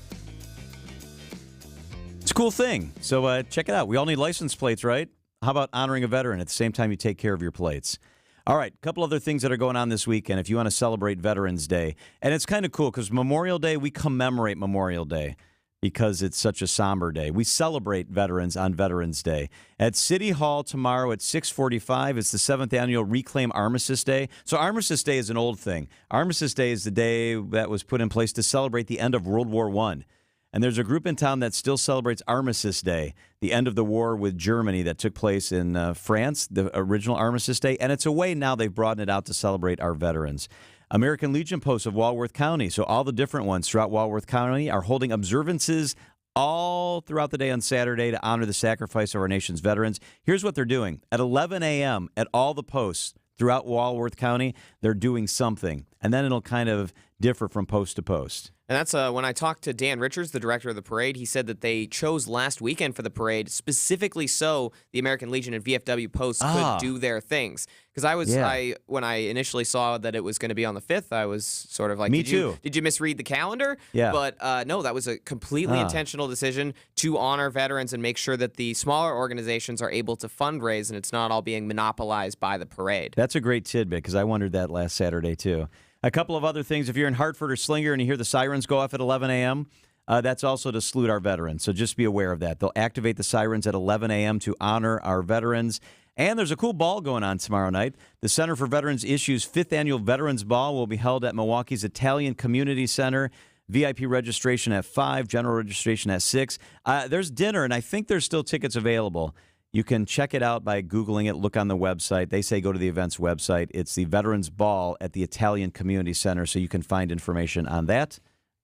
It's a cool thing. So check it out. We all need license plates, right? How about honoring a veteran at the same time you take care of your plates? All right, a couple other things that are going on this weekend if you want to celebrate Veterans Day. And it's kind of cool because Memorial Day, we commemorate Memorial Day because it's such a somber day. We celebrate veterans on Veterans Day. At City Hall tomorrow at 6:45, it's the 7th annual Reclaim Armistice Day. So Armistice Day is an old thing. Armistice Day is the day that was put in place to celebrate the end of World War I. And there's a group in town that still celebrates Armistice Day, the end of the war with Germany that took place in France, the original Armistice Day. And it's a way now they've broadened it out to celebrate our veterans. American Legion posts of Walworth County, so all the different ones throughout Walworth County are holding observances all throughout the day on Saturday to honor the sacrifice of our nation's veterans. Here's what they're doing. At 11 a.m. at all the posts throughout Walworth County, they're doing something. And then it'll kind of differ from post to post. And that's when I talked to Dan Richards, the director of the parade, he said that they chose last weekend for the parade specifically so the American Legion and VFW posts could do their things. Because when I initially saw that it was going to be on the 5th, I was sort of like, Me too. Did you misread the calendar? Yeah. But no, that was a completely intentional decision to honor veterans and make sure that the smaller organizations are able to fundraise and it's not all being monopolized by the parade. That's a great tidbit because I wondered that last Saturday too. A couple of other things. If you're in Hartford or Slinger and you hear the sirens go off at 11 a.m., that's also to salute our veterans. So just be aware of that. They'll activate the sirens at 11 a.m. to honor our veterans. And there's a cool ball going on tomorrow night. The Center for Veterans Issues' 5th Annual Veterans Ball will be held at Milwaukee's Italian Community Center. VIP registration at 5, general registration at 6. There's dinner, and I think there's still tickets available. You can check it out by Googling it. Look on the website. They say go to the events website. It's the Veterans Ball at the Italian Community Center, so you can find information on that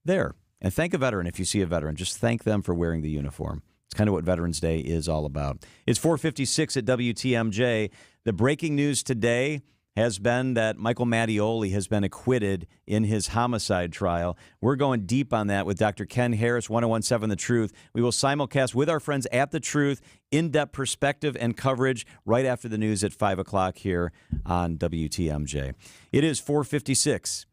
there. And thank a veteran if you see a veteran. Just thank them for wearing the uniform. It's kind of what Veterans Day is all about. It's 4:56 at WTMJ. The breaking news today has been that Michael Mattioli has been acquitted in his homicide trial. We're going deep on that with Dr. Ken Harris, 1017 The Truth. We will simulcast with our friends at The Truth, in-depth perspective and coverage right after the news at 5 o'clock here on WTMJ. It is 4:56.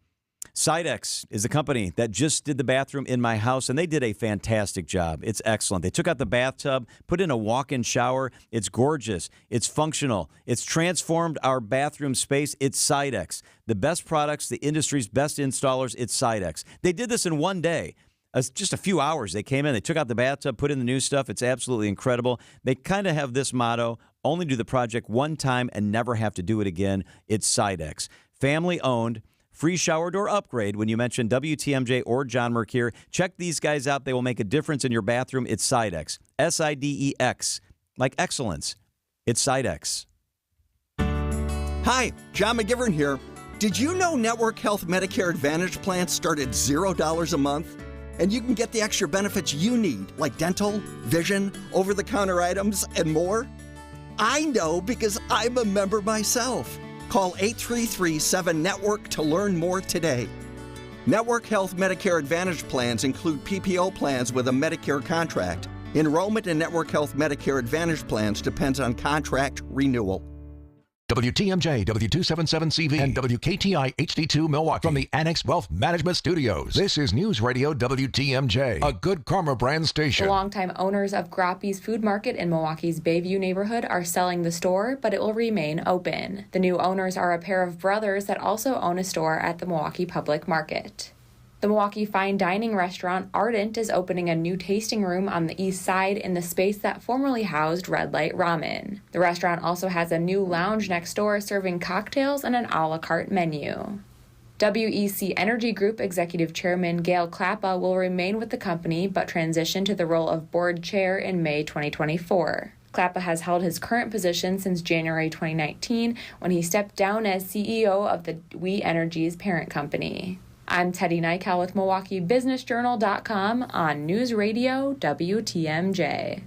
Sidex is the company that just did the bathroom in my house, and they did a fantastic job. It's excellent. They took out the bathtub, put in a walk-in shower. It's gorgeous. It's functional. It's transformed our bathroom space. It's Sidex. The best products, the industry's best installers, it's Sidex. They did this in one day. Just a few hours. They came in, they took out the bathtub, put in the new stuff. It's absolutely incredible. They kind of have this motto, only do the project one time and never have to do it again. It's Sidex. Family-owned. Free shower door upgrade when you mention WTMJ or John Mercure. Check these guys out. They will make a difference in your bathroom. It's Sidex. Sidex. Like excellence. It's Sidex. Hi, John McGivern here. Did you know Network Health Medicare Advantage plans start at $0 a month? And you can get the extra benefits you need, like dental, vision, over-the-counter items, and more? I know because I'm a member myself. Call 833-7-NETWORK to learn more today. Network Health Medicare Advantage plans include PPO plans with a Medicare contract. Enrollment in Network Health Medicare Advantage plans depends on contract renewal. WTMJ, W277CV, and WKTI HD2 Milwaukee from the Annex Wealth Management Studios. This is News Radio WTMJ, a Good Karma brand station. The longtime owners of Groppy's Food Market in Milwaukee's Bayview neighborhood are selling the store, but it will remain open. The new owners are a pair of brothers that also own a store at the Milwaukee Public Market. The Milwaukee fine dining restaurant Ardent is opening a new tasting room on the east side in the space that formerly housed Red Light Ramen. The restaurant also has a new lounge next door serving cocktails and an a la carte menu. WEC Energy Group Executive Chairman Gail Klappa will remain with the company but transition to the role of board chair in May 2024. Klappa has held his current position since January 2019 when he stepped down as CEO of the WE Energy's parent company. I'm Teddy Nykel with MilwaukeeBusinessJournal.com on News Radio WTMJ.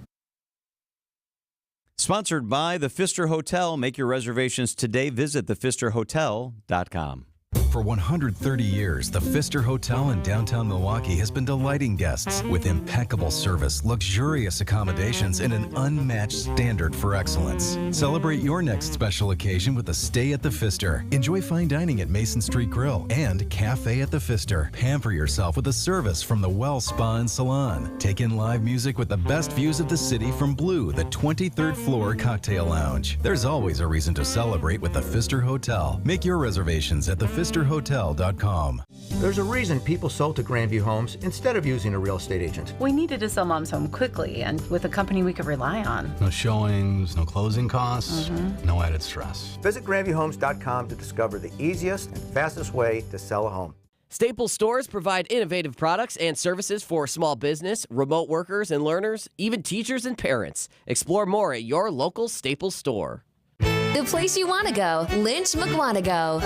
Sponsored by the Pfister Hotel. Make your reservations today. Visit thepfisterhotel.com. For 130 years, the Pfister Hotel in downtown Milwaukee has been delighting guests with impeccable service, luxurious accommodations, and an unmatched standard for excellence. Celebrate your next special occasion with a stay at the Pfister. Enjoy fine dining at Mason Street Grill and Cafe at the Pfister. Pamper yourself with a service from the Well Spa and Salon. Take in live music with the best views of the city from Blue, the 23rd floor cocktail lounge. There's always a reason to celebrate with the Pfister Hotel. Make your reservations at thepfisterhotel.com. There's a reason people sold to Grandview Homes instead of using a real estate agent. We needed to sell Mom's home quickly and with a company we could rely on. No showings, no closing costs, no added stress. Visit GrandviewHomes.com to discover the easiest and fastest way to sell a home. Staples stores provide innovative products and services for small business, remote workers and learners, even teachers and parents. Explore more at your local Staples store. The place you want to go, Lynch McWanago.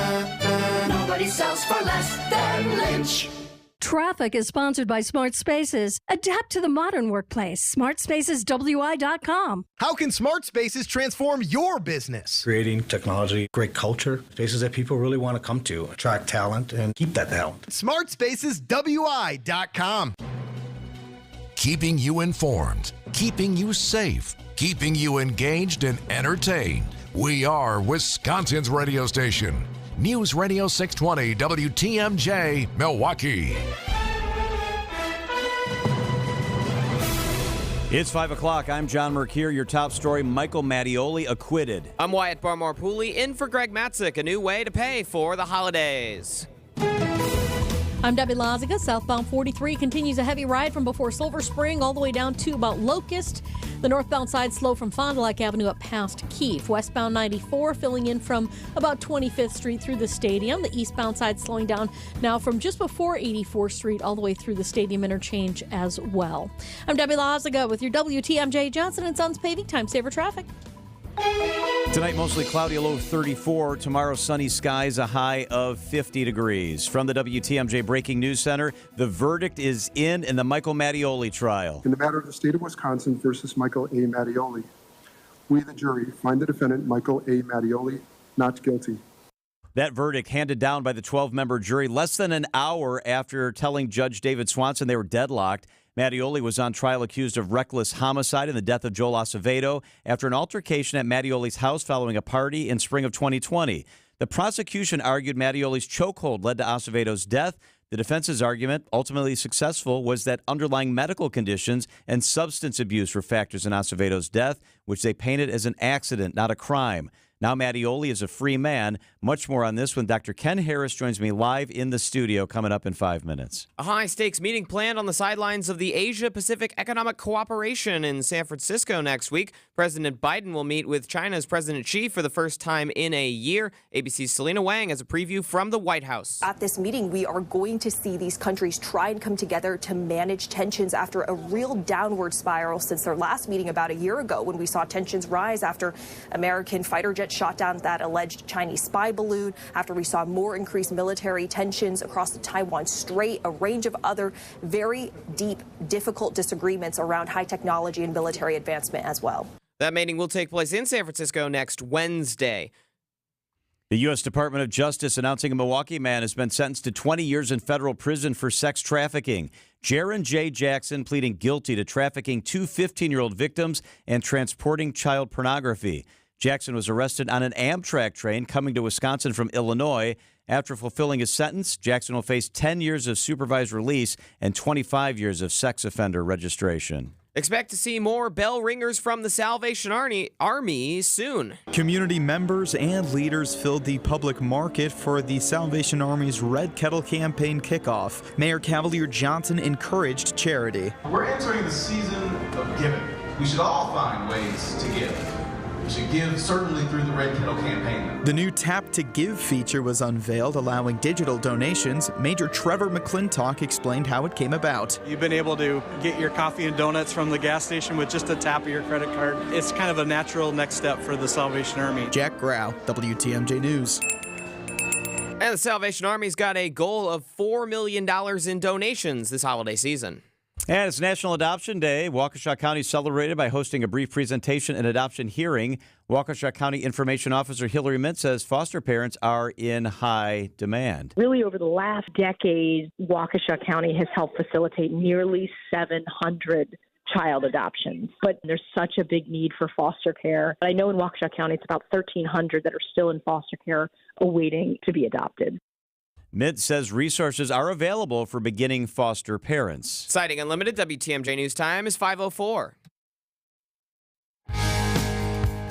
Nobody sells for less than Lynch. Traffic is sponsored by Smart Spaces. Adapt to the modern workplace. SmartSpacesWI.com. How can Smart Spaces transform your business? Creating technology, great culture, spaces that people really want to come to, attract talent, and keep that talent. SmartSpacesWI.com. Keeping you informed, keeping you safe, keeping you engaged and entertained. We are Wisconsin's radio station. News Radio 620 WTMJ, Milwaukee. It's 5 o'clock. I'm John Mercure. Your top story, Michael Mattioli acquitted. I'm Wyatt Barmore-Pooley, in for Greg Matzik. A new way to pay for the holidays. I'm Debbie Loziga. Southbound 43 continues a heavy ride from before Silver Spring all the way down to about Locust. The northbound side slow from Fond du Lac Avenue up past Keefe. Westbound 94 filling in from about 25th Street through the stadium. The eastbound side slowing down now from just before 84th Street all the way through the stadium interchange as well. I'm Debbie Loziga with your WTMJ Johnson & Sons paving time saver traffic. Tonight, mostly cloudy, a low of 34. Tomorrow, sunny skies, a high of 50 degrees. From the WTMJ Breaking News Center, the verdict is in the Michael Mattioli trial. In the matter of the state of Wisconsin versus Michael A. Mattioli, we, the jury, find the defendant, Michael A. Mattioli, not guilty. That verdict handed down by the 12-member jury less than an hour after telling Judge David Swanson they were deadlocked. Mattioli was on trial accused of reckless homicide in the death of Joel Acevedo after an altercation at Mattioli's house following a party in spring of 2020. The prosecution argued Mattioli's chokehold led to Acevedo's death. The defense's argument, ultimately successful, was that underlying medical conditions and substance abuse were factors in Acevedo's death, which they painted as an accident, not a crime. Now Mattioli is a free man. Much more on this when Dr. Ken Harris joins me live in the studio coming up in 5 minutes. A high-stakes meeting planned on the sidelines of the Asia-Pacific Economic Cooperation in San Francisco next week. President Biden will meet with China's President Xi for the first time in a year. ABC's Selena Wang has a preview from the White House. At this meeting, we are going to see these countries try and come together to manage tensions after a real downward spiral since their last meeting about a year ago when we saw tensions rise after American fighter jets shot down that alleged Chinese spy balloon, after we saw more increased military tensions across the Taiwan Strait, a range of other very deep, difficult disagreements around high technology and military advancement as well. That meeting will take place in San Francisco next Wednesday. The U.S. Department of Justice announcing a Milwaukee man has been sentenced to 20 years in federal prison for sex trafficking. Jaron J. Jackson pleading guilty to trafficking two 15-year-old victims and transporting child pornography. Jackson was arrested on an Amtrak train coming to Wisconsin from Illinois. After fulfilling his sentence, Jackson will face 10 years of supervised release and 25 years of sex offender registration. Expect to see more bell ringers from the Salvation Army soon. Community members and leaders filled the public market for the Salvation Army's Red Kettle campaign kickoff. Mayor Cavalier Johnson encouraged charity. We're entering the season of giving. We should all find ways to give. We should give certainly through the Red Kettle campaign. The new Tap to Give feature was unveiled, allowing digital donations. Major Trevor McClintock explained how it came about. You've been able to get your coffee and donuts from the gas station with just a tap of your credit card. It's kind of a natural next step for the Salvation Army. Jack Grau, WTMJ News. And the Salvation Army's got a goal of $4 million in donations this holiday season. And it's National Adoption Day. Waukesha County celebrated by hosting a brief presentation and adoption hearing. Waukesha County Information Officer Hillary Mint says foster parents are in high demand. Really, over the last decade, Waukesha County has helped facilitate nearly 700 child adoptions. But there's such a big need for foster care. I know in Waukesha County, it's about 1,300 that are still in foster care awaiting to be adopted. Mint says resources are available for beginning foster parents. Citing Unlimited, WTMJ News Time is 5:04.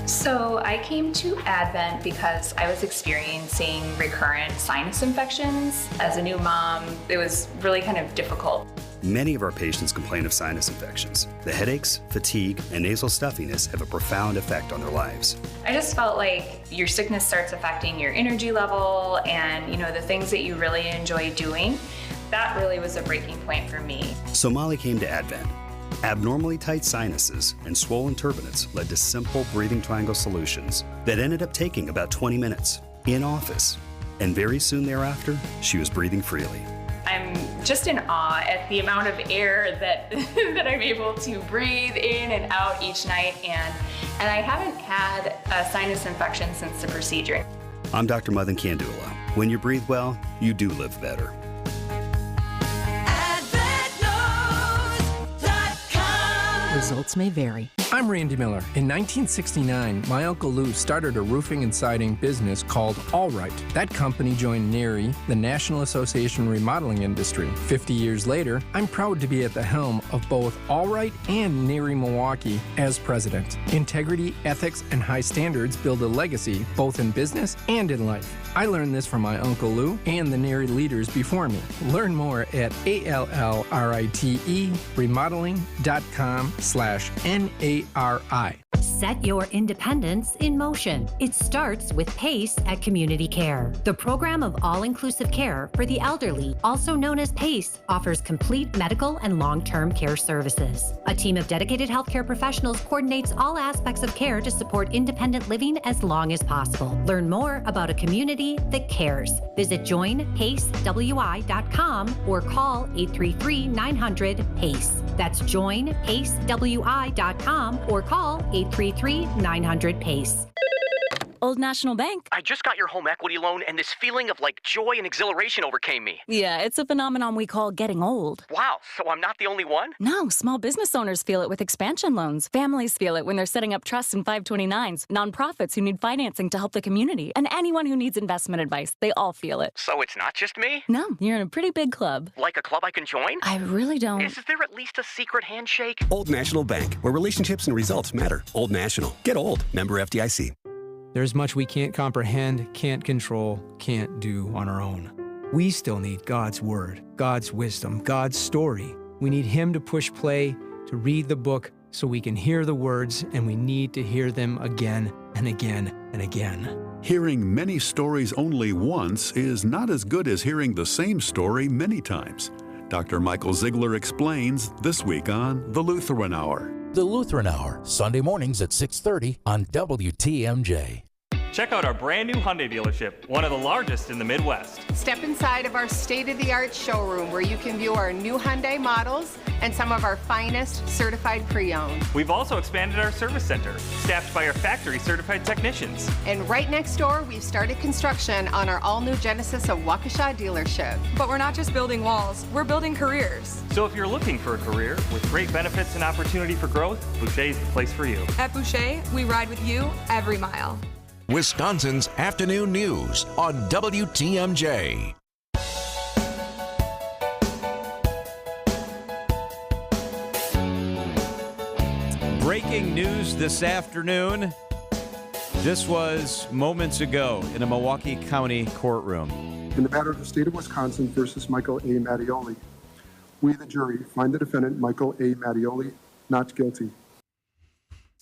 So I came to Advent because I was experiencing recurrent sinus infections. As a new mom, it was really kind of difficult. Many of our patients complain of sinus infections. The headaches, fatigue, and nasal stuffiness have a profound effect on their lives. I just felt like your sickness starts affecting your energy level and, the things that you really enjoy doing. That really was a breaking point for me. So Molly came to Advent. Abnormally tight sinuses and swollen turbinates led to simple breathing triangle solutions that ended up taking about 20 minutes in office. And very soon thereafter, she was breathing freely. I'm just in awe at the amount of air that that I'm able to breathe in and out each night, and I haven't had a sinus infection since the procedure. I'm Dr. Madan Kandula. When you breathe well, you do live better. Results may vary. I'm Randy Miller. In 1969, my Uncle Lou started a roofing and siding business called All Right. That company joined NARI, the National Association Remodeling Industry. 50 years later, I'm proud to be at the helm of both All Right and NARI Milwaukee as president. Integrity, ethics, and high standards build a legacy both in business and in life. I learned this from my Uncle Lou and the NARI leaders before me. Learn more at ALLRITE remodeling.com/NARI. Set your independence in motion. It starts with PACE at Community Care. The program of all-inclusive care for the elderly, also known as PACE, offers complete medical and long-term care services. A team of dedicated healthcare professionals coordinates all aspects of care to support independent living as long as possible. Learn more about a community that cares. Visit joinpacewi.com or call 833-900-PACE. That's joinpacewi.com or call 833-900-PACE. Old National Bank. I just got your home equity loan, and this feeling of joy and exhilaration overcame me. Yeah, it's a phenomenon we call getting old. Wow, so I'm not the only one? No, small business owners feel it with expansion loans. Families feel it when they're setting up trusts and 529s. Nonprofits who need financing to help the community. And anyone who needs investment advice, they all feel it. So it's not just me? No, you're in a pretty big club. Like a club I can join? I really don't. Is there at least a secret handshake? Old National Bank, where relationships and results matter. Old National. Get old. Member FDIC. There's much we can't comprehend, can't control, can't do on our own. We still need God's Word, God's wisdom, God's story. We need Him to push play, to read the book so we can hear the words, and we need to hear them again and again and again. Hearing many stories only once is not as good as hearing the same story many times. Dr. Michael Ziegler explains this week on The Lutheran Hour. The Lutheran Hour, Sunday mornings at 6:30 on WTMJ. Check out our brand new Hyundai dealership, one of the largest in the Midwest. Step inside of our state-of-the-art showroom where you can view our new Hyundai models and some of our finest certified pre-owned. We've also expanded our service center, staffed by our factory-certified technicians. And right next door, we've started construction on our all-new Genesis of Waukesha dealership. But we're not just building walls, we're building careers. So if you're looking for a career with great benefits and opportunity for growth, Boucher is the place for you. At Boucher, we ride with you every mile. Wisconsin's afternoon news on WTMJ. Breaking news this afternoon. This was moments ago in a Milwaukee County courtroom. In the matter of the state of Wisconsin versus Michael A. Mattioli, we, the jury, find the defendant, Michael A. Mattioli, not guilty.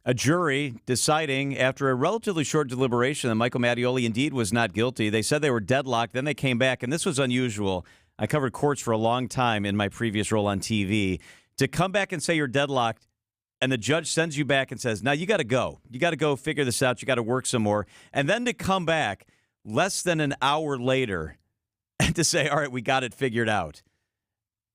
A jury deciding after a relatively short deliberation that Michael Mattioli indeed was not guilty. They said they were deadlocked, then they came back, and this was unusual. I covered courts for a long time in my previous role on TV. To come back and say you're deadlocked, and the judge sends you back and says, now you got to go. You got to go figure this out. You got to work some more. And then to come back less than an hour later and to say, all right, we got it figured out.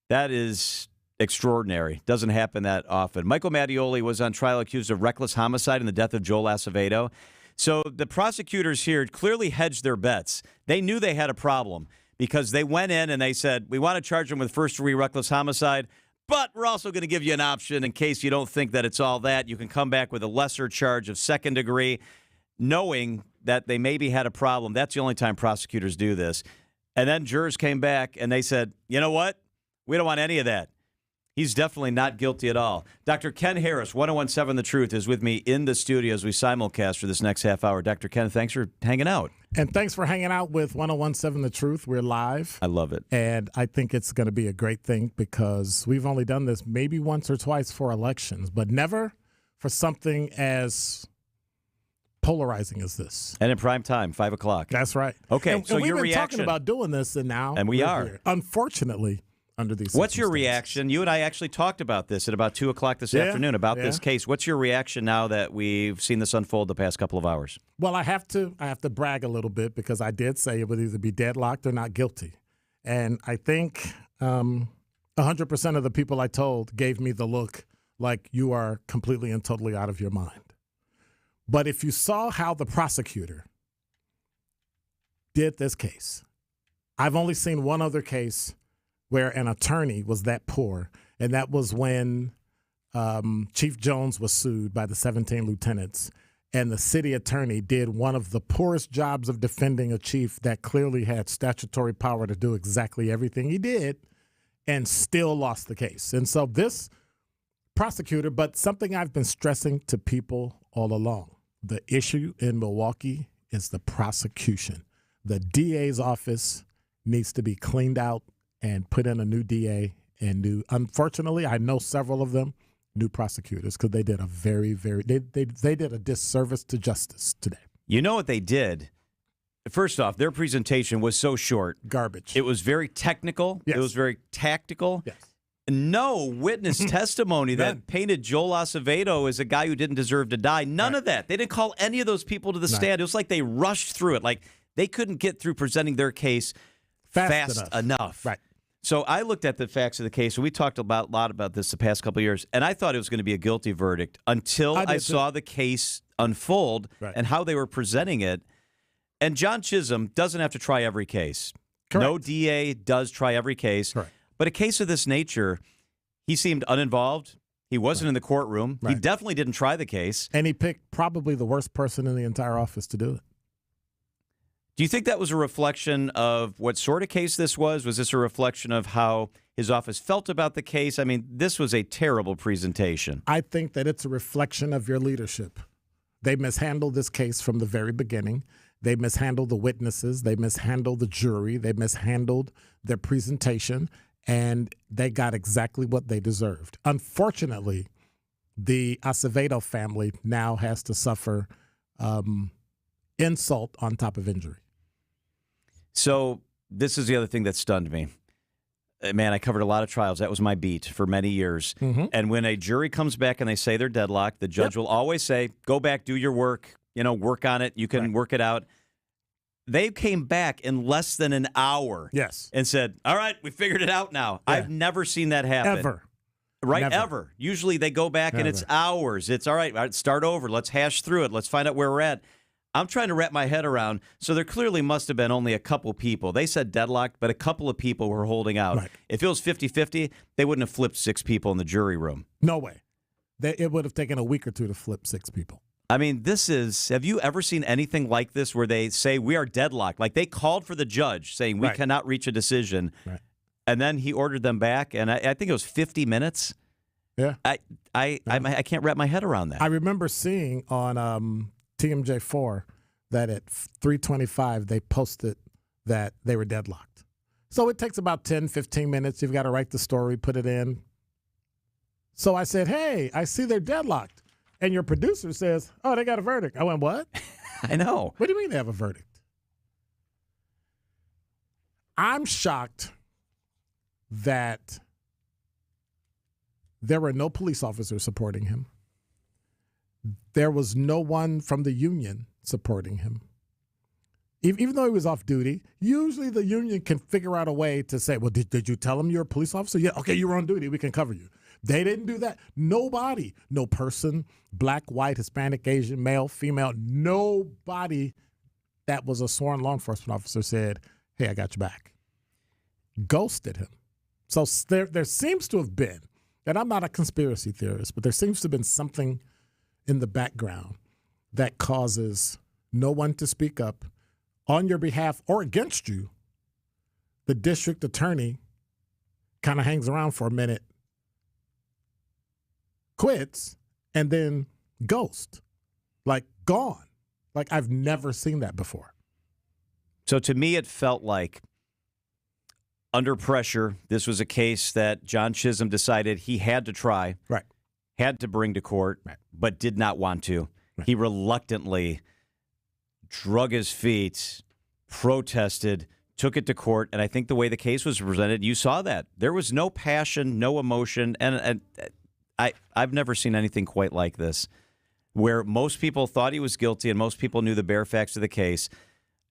That is extraordinary. Doesn't happen that often. Michael Mattioli was on trial accused of reckless homicide in the death of Joel Acevedo. So the prosecutors here clearly hedged their bets. They knew they had a problem because they went in and they said, we want to charge him with first-degree reckless homicide, but we're also going to give you an option in case you don't think that it's all that. You can come back with a lesser charge of second degree, knowing that they maybe had a problem. That's the only time prosecutors do this. And then jurors came back and they said, you know what? We don't want any of that. He's definitely not guilty at all. Dr. Ken Harris, 1017 The Truth, is with me in the studio as we simulcast for this next half hour. Dr. Ken, thanks for hanging out. And thanks for hanging out with 1017 The Truth. We're live. I love it. And I think it's going to be a great thing because we've only done this maybe once or twice for elections, but never for something as polarizing as this. And in prime time, 5 o'clock. That's right. Okay, so and your we've been reaction. talking about doing this, and now we are. here. Unfortunately, under these What's your reaction? You and I actually talked about this at about 2 o'clock this afternoon about this case. What's your reaction now that we've seen this unfold the past couple of hours? Well, I have to brag a little bit because I did say it would either be deadlocked or not guilty. And I think 100% of the people I told gave me the look like you are completely and totally out of your mind. But if you saw how the prosecutor did this case, I've only seen one other case where an attorney was that poor, and that was when Chief Jones was sued by the 17 lieutenants, and the city attorney did one of the poorest jobs of defending a chief that clearly had statutory power to do exactly everything he did and still lost the case. And so this prosecutor, but something I've been stressing to people all along, the issue in Milwaukee is the prosecution. The DA's office needs to be cleaned out and put in a new DA and new, unfortunately, I know several of them, new prosecutors, because they did a they did a disservice to justice today. You know what they did? First off, their presentation was so short. Garbage. It was very technical. Yes. It was very tactical. Yes. No witness testimony that painted Joel Acevedo as a guy who didn't deserve to die. None of that. They didn't call any of those people to the stand. It was like they rushed through it. Like they couldn't get through presenting their case fast enough. Right. So I looked at the facts of the case, and we talked a lot about this the past couple of years, and I thought it was going to be a guilty verdict until I saw the case unfold and how they were presenting it. And John Chisholm doesn't have to try every case. Correct. No DA does try every case. Correct. But a case of this nature, he seemed uninvolved. He wasn't in the courtroom. He definitely didn't try the case. And he picked probably the worst person in the entire office to do it. Do you think that was a reflection of what sort of case this was? Was this a reflection of how his office felt about the case? I mean, this was a terrible presentation. I think that it's a reflection of your leadership. They mishandled this case from the very beginning. They mishandled the witnesses. They mishandled the jury. They mishandled their presentation, and they got exactly what they deserved. Unfortunately, the Acevedo family now has to suffer insult on top of injury. So this is the other thing that stunned me. Man, I covered a lot of trials. That was my beat for many years. And when a jury comes back and they say they're deadlocked, the judge will always say, go back, do your work, work on it. You can work it out. They came back in less than an hour and said, all right, we figured it out now. I've never seen that happen. Ever. Right? Never. Ever. Usually they go back and it's hours. It's all right, start over. Let's hash through it. Let's find out where we're at. I'm trying to wrap my head around. So there clearly must have been only a couple people. They said deadlocked, but a couple of people were holding out. Right. If it was 50-50, they wouldn't have flipped 6 people in the jury room. No way. It would have taken a week or two to flip 6 people. I mean, have you ever seen anything like this where they say we are deadlocked? Like they called for the judge saying we cannot reach a decision. Right. And then he ordered them back. And I think it was 50 minutes. Yeah. I can't wrap my head around that. I remember seeing on TMJ4 that at 3:25 they posted that they were deadlocked. So it takes about 10, 15 minutes. You've got to write the story, put it in. So I said, hey, I see they're deadlocked. And your producer says, oh, they got a verdict. I went, what? I know. What do you mean they have a verdict? I'm shocked that there were no police officers supporting him. There was no one from the union supporting him. Even though he was off duty, usually the union can figure out a way to say, well, did you tell him you're a police officer? Yeah, okay, you were on duty. We can cover you. They didn't do that. Nobody, no person, black, white, Hispanic, Asian, male, female, nobody that was a sworn law enforcement officer said, hey, I got your back. Ghosted him. So there seems to have been, and I'm not a conspiracy theorist, but there seems to have been something in the background that causes no one to speak up on your behalf or against you. The district attorney kind of hangs around for a minute, quits, and then ghost, like gone. Like I've never seen that before. So to me, it felt like under pressure, this was a case that John Chisholm decided he had to try, right? Had to bring to court, right, but did not want to. Right. He reluctantly drug his feet, protested, took it to court, and I think the way the case was presented, you saw that. There was no passion, no emotion, and I've never seen anything quite like this, where most people thought he was guilty and most people knew the bare facts of the case,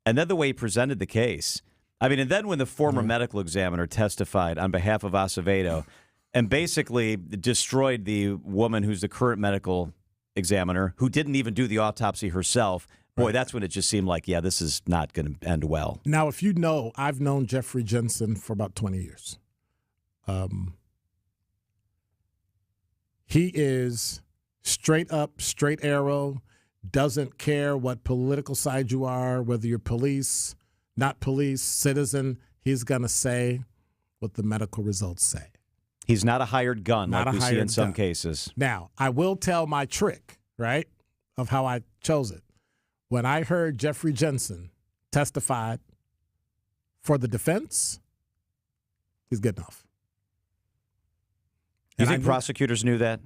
and then the way he presented the case. I mean, and then when the former medical examiner testified on behalf of Acevedo and basically destroyed the woman who's the current medical examiner, who didn't even do the autopsy herself, boy, that's when it just seemed like, yeah, this is not going to end well. Now, if you know, I've known Jeffrey Jensen for about 20 years. He is straight up, straight arrow, doesn't care what political side you are, whether you're police, not police, citizen. He's going to say what the medical results say. He's not a hired gun like we see in some cases. Now, I will tell my trick, right, of how I chose it. When I heard Jeffrey Jensen testified for the defense, he's good enough. You think prosecutors knew that?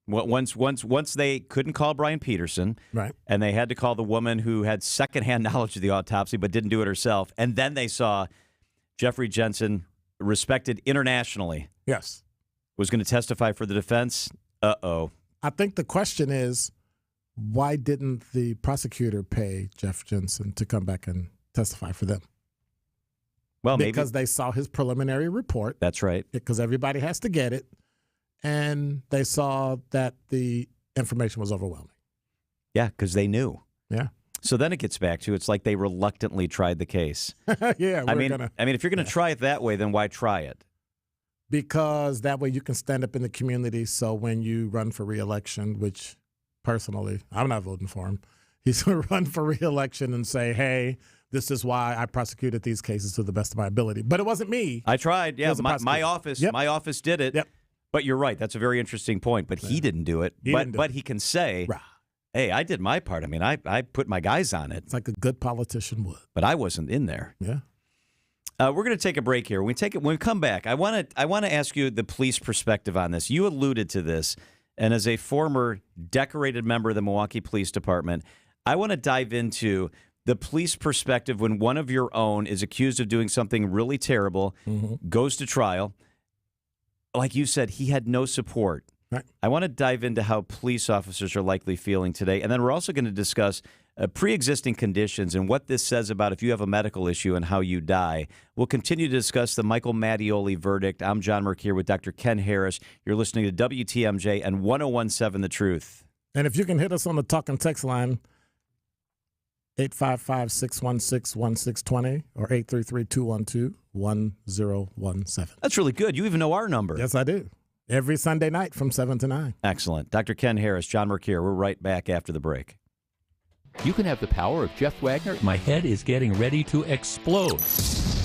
Once they couldn't call Brian Peterson, right, and they had to call the woman who had secondhand knowledge of the autopsy but didn't do it herself, and then they saw Jeffrey Jensen, respected internationally, yes, was going to testify for the defense. Uh-oh. I think the question is, why didn't the prosecutor pay Jeff Jensen to come back and testify for them? Well, because they saw his preliminary report. That's right. Because everybody has to get it. And they saw that the information was overwhelming. Yeah, because they knew. Yeah. So then it gets back to, it's like they reluctantly tried the case. Yeah. I mean, if you're going to try it that way, then why try it? Because that way you can stand up in the community. So when you run for re-election, which personally, I'm not voting for him. He's going to run for re-election and say, hey, this is why I prosecuted these cases to the best of my ability. But it wasn't me. I tried. Yeah, my office did it. Yep. But you're right. That's a very interesting point. But he didn't do it. But he can say, hey, I did my part. I mean, I put my guys on it. It's like a good politician would. But I wasn't in there. Yeah. We're going to take a break here. When we come back, I want to ask you the police perspective on this. You alluded to this, and as a former decorated member of the Milwaukee Police Department, I want to dive into the police perspective when one of your own is accused of doing something really terrible, goes to trial. Like you said, he had no support. Right. I want to dive into how police officers are likely feeling today. And then we're also going to discuss pre-existing conditions and what this says about if you have a medical issue and how you die. We'll continue to discuss the Michael Mattioli verdict. I'm John Merck here with Dr. Ken Harris. You're listening to WTMJ and 1017 The Truth. And if you can hit us on the talk and text line, 855-616-1620 or 833-212-1017. That's really good. You even know our number. Yes, I do. Every Sunday night from 7 to 9. Excellent. Dr. Ken Harris, John Merck here. We're right back after the break. You can have the power of Jeff Wagner. My head is getting ready to explode.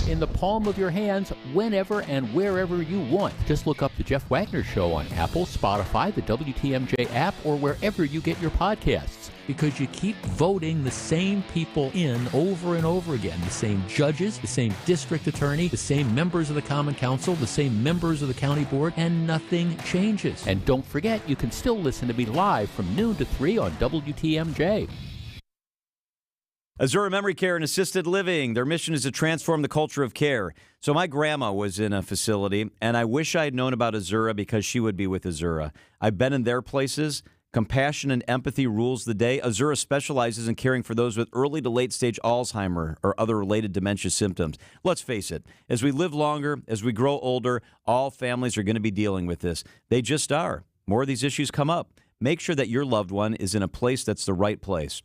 in the palm of your hands whenever and wherever you want. Just look up The Jeff Wagner Show on Apple, Spotify, the WTMJ app, or wherever you get your podcasts. Because you keep voting the same people in over and over again. The same judges, the same district attorney, the same members of the Common Council, the same members of the county board, and nothing changes. And don't forget, you can still listen to me live from noon to 3 on WTMJ. Azura Memory Care and Assisted Living. Their mission is to transform the culture of care. So my grandma was in a facility, and I wish I had known about Azura because she would be with Azura. I've been in their places. Compassion and empathy rules the day. Azura specializes in caring for those with early to late stage Alzheimer or other related dementia symptoms. Let's face it, as we live longer, as we grow older, all families are going to be dealing with this. They just are. More of these issues come up. Make sure that your loved one is in a place that's the right place.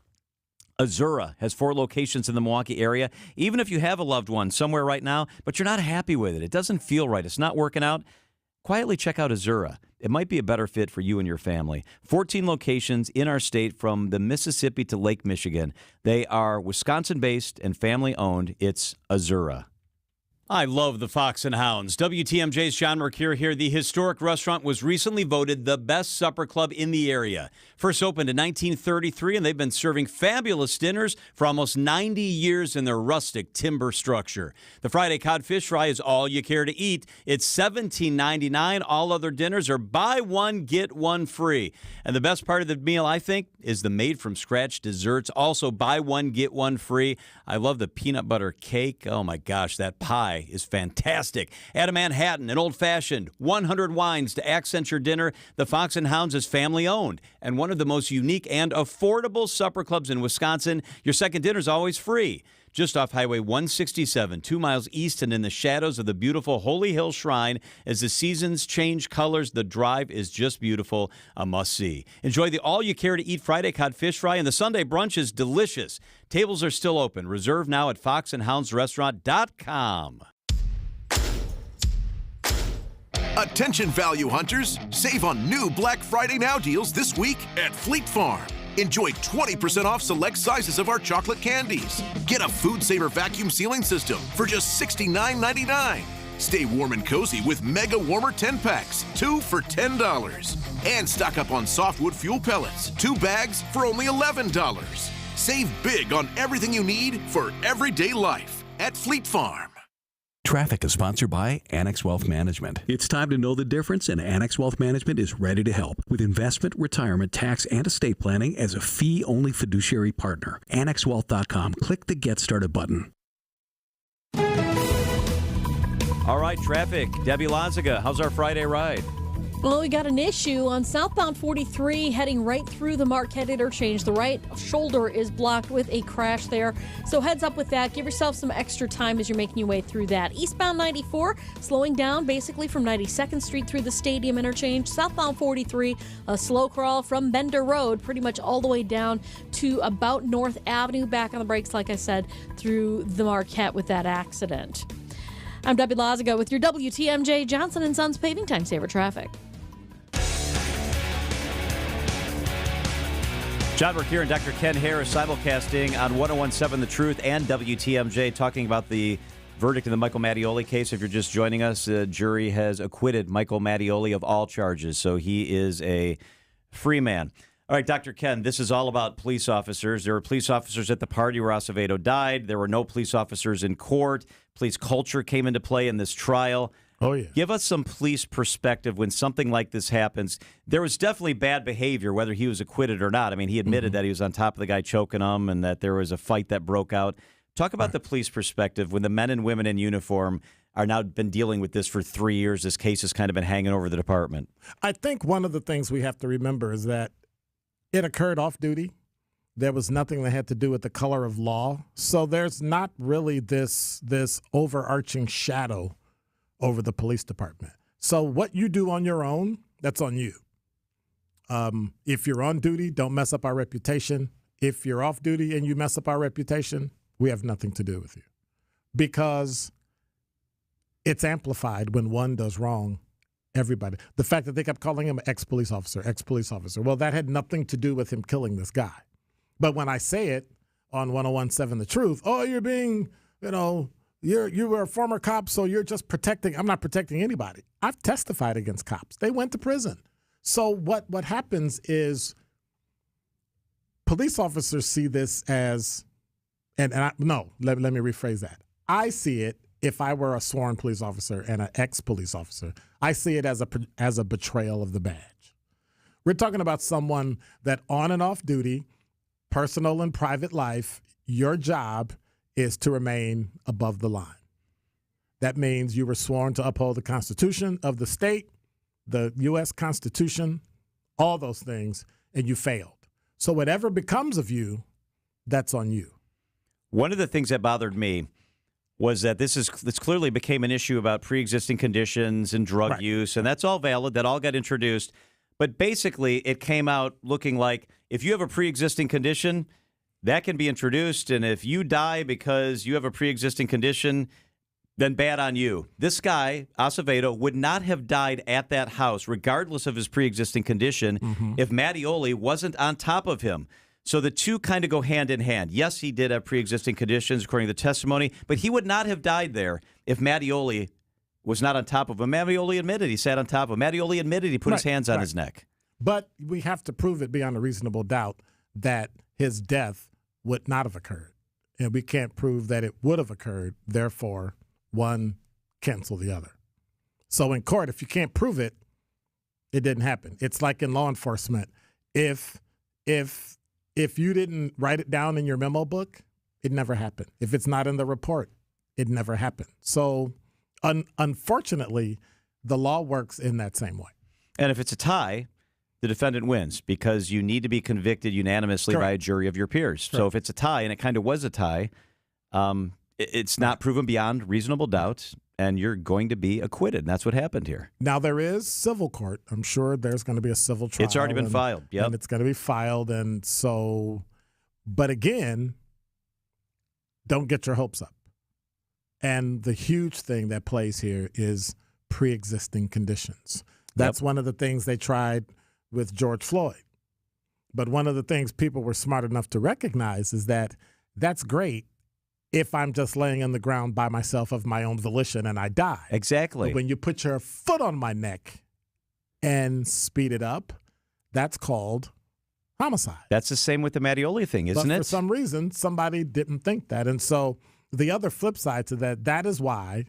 Azura has 4 locations in the Milwaukee area. Even if you have a loved one somewhere right now, but you're not happy with it, it doesn't feel right, it's not working out, quietly check out Azura. It might be a better fit for you and your family. 14 locations in our state from the Mississippi to Lake Michigan. They are Wisconsin-based and family-owned. It's Azura. I love the Fox and Hounds. WTMJ's Sean Mercure here. The historic restaurant was recently voted the best supper club in the area. First opened in 1933, and they've been serving fabulous dinners for almost 90 years in their rustic timber structure. The Friday codfish fry is all you care to eat. It's $17.99. All other dinners are buy one, get one free. And the best part of the meal, I think, is the made-from-scratch desserts. Also, buy one, get one free. I love the peanut butter cake. Oh, my gosh, that pie is fantastic. Add a Manhattan, an old-fashioned, 100 wines to accent your dinner. The Fox and Hounds is family-owned and one of the most unique and affordable supper clubs in Wisconsin. Your second dinner is always free. Just off Highway 167, 2 miles east and in the shadows of the beautiful Holy Hill Shrine. As the seasons change colors, the drive is just beautiful, a must-see. Enjoy the all-you-care-to-eat Friday codfish fry, and the Sunday brunch is delicious. Tables are still open. Reserve now at foxandhoundsrestaurant.com. Attention value hunters, save on new Black Friday Now deals this week at Fleet Farm. Enjoy 20% off select sizes of our chocolate candies. Get a Food Saver vacuum sealing system for just $69.99. Stay warm and cozy with Mega Warmer 10-packs, 2 for $10. And stock up on softwood fuel pellets, 2 bags for only $11. Save big on everything you need for everyday life at Fleet Farm. Traffic is sponsored by Annex Wealth Management. It's time to know the difference, and Annex Wealth Management is ready to help with investment, retirement, tax, and estate planning as a fee-only fiduciary partner. AnnexWealth.com. Click the Get Started button. All right, traffic. Debbie Lazaga, how's our Friday ride? Well, we got an issue on southbound 43 heading right through the Marquette interchange. The right shoulder is blocked with a crash there. So heads up with that. Give yourself some extra time as you're making your way through that. Eastbound 94 slowing down basically from 92nd Street through the Stadium interchange. Southbound 43, a slow crawl from Bender Road pretty much all the way down to about North Avenue. Back on the brakes, like I said, through the Marquette with that accident. I'm Debbie Lazaga with your WTMJ Johnson & Sons Paving Time Saver Traffic. John Mercure and Dr. Ken Harris simulcasting on 101.7 The Truth and WTMJ, talking about the verdict in the Michael Mattioli case. If you're just joining us, the jury has acquitted Michael Mattioli of all charges, so he is a free man. All right, Dr. Ken, this is all about police officers. There were police officers at the party where Acevedo died. There were no police officers in court. Police culture came into play in this trial. Oh, yeah. Give us some police perspective when something like this happens. There was definitely bad behavior, whether he was acquitted or not. I mean, he admitted that he was on top of the guy choking him and that there was a fight that broke out. Talk about the police perspective when the men and women in uniform are now been dealing with this for 3 years. This case has kind of been hanging over the department. I think one of the things we have to remember is that it occurred off duty. There was nothing that had to do with the color of law. So there's not really this overarching shadow over the police department. So what you do on your own, that's on you. If you're on duty, don't mess up our reputation. If you're off duty and you mess up our reputation, we have nothing to do with you. Because it's amplified when one does wrong, everybody. The fact that they kept calling him ex-police officer, well, that had nothing to do with him killing this guy. But when I say it on 101.7 The Truth, oh, you're being, you were a former cop, so you're just protecting. I'm not protecting anybody. I've testified against cops. They went to prison. So what happens is police officers see this as, let me rephrase that. I see it, if I were a sworn police officer and an ex-police officer, I see it as a betrayal of the badge. We're talking about someone that on and off duty, personal and private life, your job is to remain above the line. That means you were sworn to uphold the Constitution of the state, the U.S. Constitution, all those things, and you failed. So whatever becomes of you, that's on you. One of the things that bothered me was that this clearly became an issue about pre-existing conditions and drug use, and that's all valid. That all got introduced. But basically, it came out looking like if you have a pre-existing condition, that can be introduced, and if you die because you have a pre-existing condition, then bad on you. This guy, Acevedo, would not have died at that house, regardless of his pre-existing condition, if Mattioli wasn't on top of him. So the two kind of go hand in hand. Yes, he did have pre-existing conditions, according to the testimony, but he would not have died there if Mattioli was not on top of him. Mattioli admitted he sat on top of him. Mattioli admitted he put his hands on his neck. But we have to prove it beyond a reasonable doubt that his death would not have occurred. And we can't prove that it would have occurred. Therefore, one cancel the other. So in court, if you can't prove it, it didn't happen. It's like in law enforcement. If you didn't write it down in your memo book, it never happened. If it's not in the report, it never happened. So unfortunately, the law works in that same way. And if it's a tie, the defendant wins because you need to be convicted unanimously by a jury of your peers. So if it's a tie, and it kind of was a tie, it's not proven beyond reasonable doubt, and you're going to be acquitted. And that's what happened here. Now, there is civil court. I'm sure there's going to be a civil trial. It's already been filed. Yep. And it's going to be filed. And so, but again, don't get your hopes up. And the huge thing that plays here is pre-existing conditions. That's one of the things they tried with George Floyd. But one of the things people were smart enough to recognize is that that's great if I'm just laying on the ground by myself of my own volition and I die. Exactly. But when you put your foot on my neck and speed it up, that's called homicide. That's the same with the Mattioli thing, isn't it? For some reason, somebody didn't think that. And so the other flip side to that is why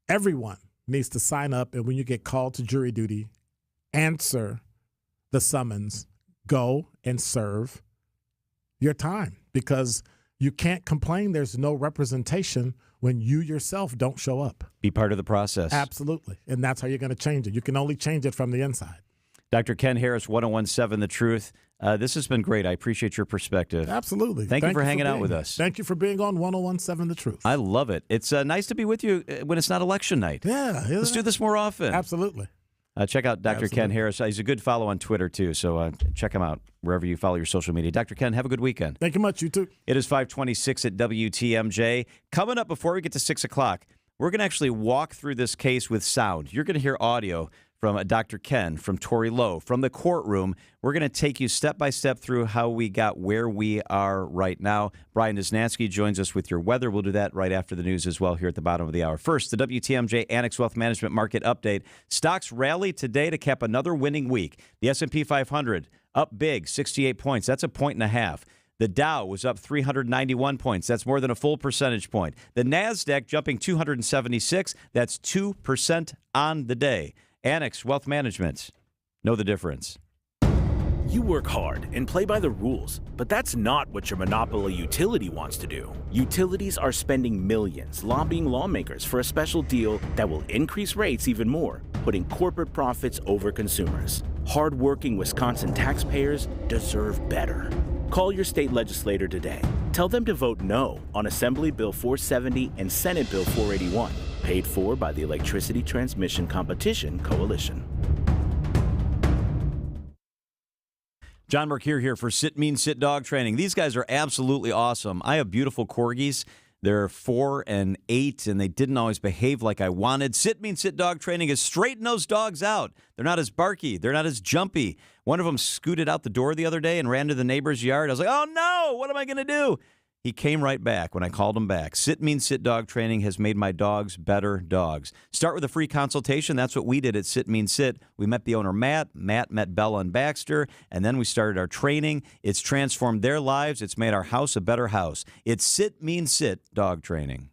everyone needs to sign up, and when you get called to jury duty, answer the summons, go and serve your time, because you can't complain there's no representation when you yourself don't show up. Be part of the process. Absolutely. And that's how you're going to change it. You can only change it from the inside. Dr. Ken Harris, 1017 The Truth. This has been great. I appreciate your perspective. Absolutely. Thank you for hanging out with us. Thank you for being on 1017 The Truth. I love it. It's nice to be with you when it's not election night. Yeah. Let's do this more often. Absolutely. Check out Dr. Ken Harris. He's a good follow on Twitter, too, so check him out wherever you follow your social media. Dr. Ken, have a good weekend. Thank you much. You too. It is 5:26 at WTMJ. Coming up before we get to 6 o'clock, we're going to actually walk through this case with sound. You're going to hear audio from Dr. Ken, from Tori Lowe, from the courtroom. We're going to take you step by step through how we got where we are right now. Brian Desnansky joins us with your weather. We'll do that right after the news as well here at the bottom of the hour. First, the WTMJ Annex Wealth Management Market Update. Stocks rally today to cap another winning week. The S&P 500 up big, 68 points. That's 1.5 points. The Dow was up 391 points. That's more than a full percentage point. The NASDAQ jumping 276. That's 2% on the day. Annex Wealth Management. Know the difference. You work hard and play by the rules, but that's not what your monopoly utility wants to do. Utilities are spending millions lobbying lawmakers for a special deal that will increase rates even more, putting corporate profits over consumers. Hard-working Wisconsin taxpayers deserve better. Call your state legislator today. Tell them to vote no on Assembly Bill 470 and Senate Bill 481, paid for by the Electricity Transmission Competition Coalition. John Mercure here for Sit Mean Sit Dog Training. These guys are absolutely awesome. I have beautiful corgis. They're 4 and 8, and they didn't always behave like I wanted. Sit Mean Sit Dog Training is straightening those dogs out. They're not as barky. They're not as jumpy. One of them scooted out the door the other day and ran to the neighbor's yard. I was like, oh, no, what am I going to do? He came right back when I called him back. Sit Means Sit dog training has made my dogs better dogs. Start with a free consultation. That's what we did at Sit Means Sit. We met the owner, Matt. Matt met Bella and Baxter, and then we started our training. It's transformed their lives. It's made our house a better house. It's Sit Means Sit dog training.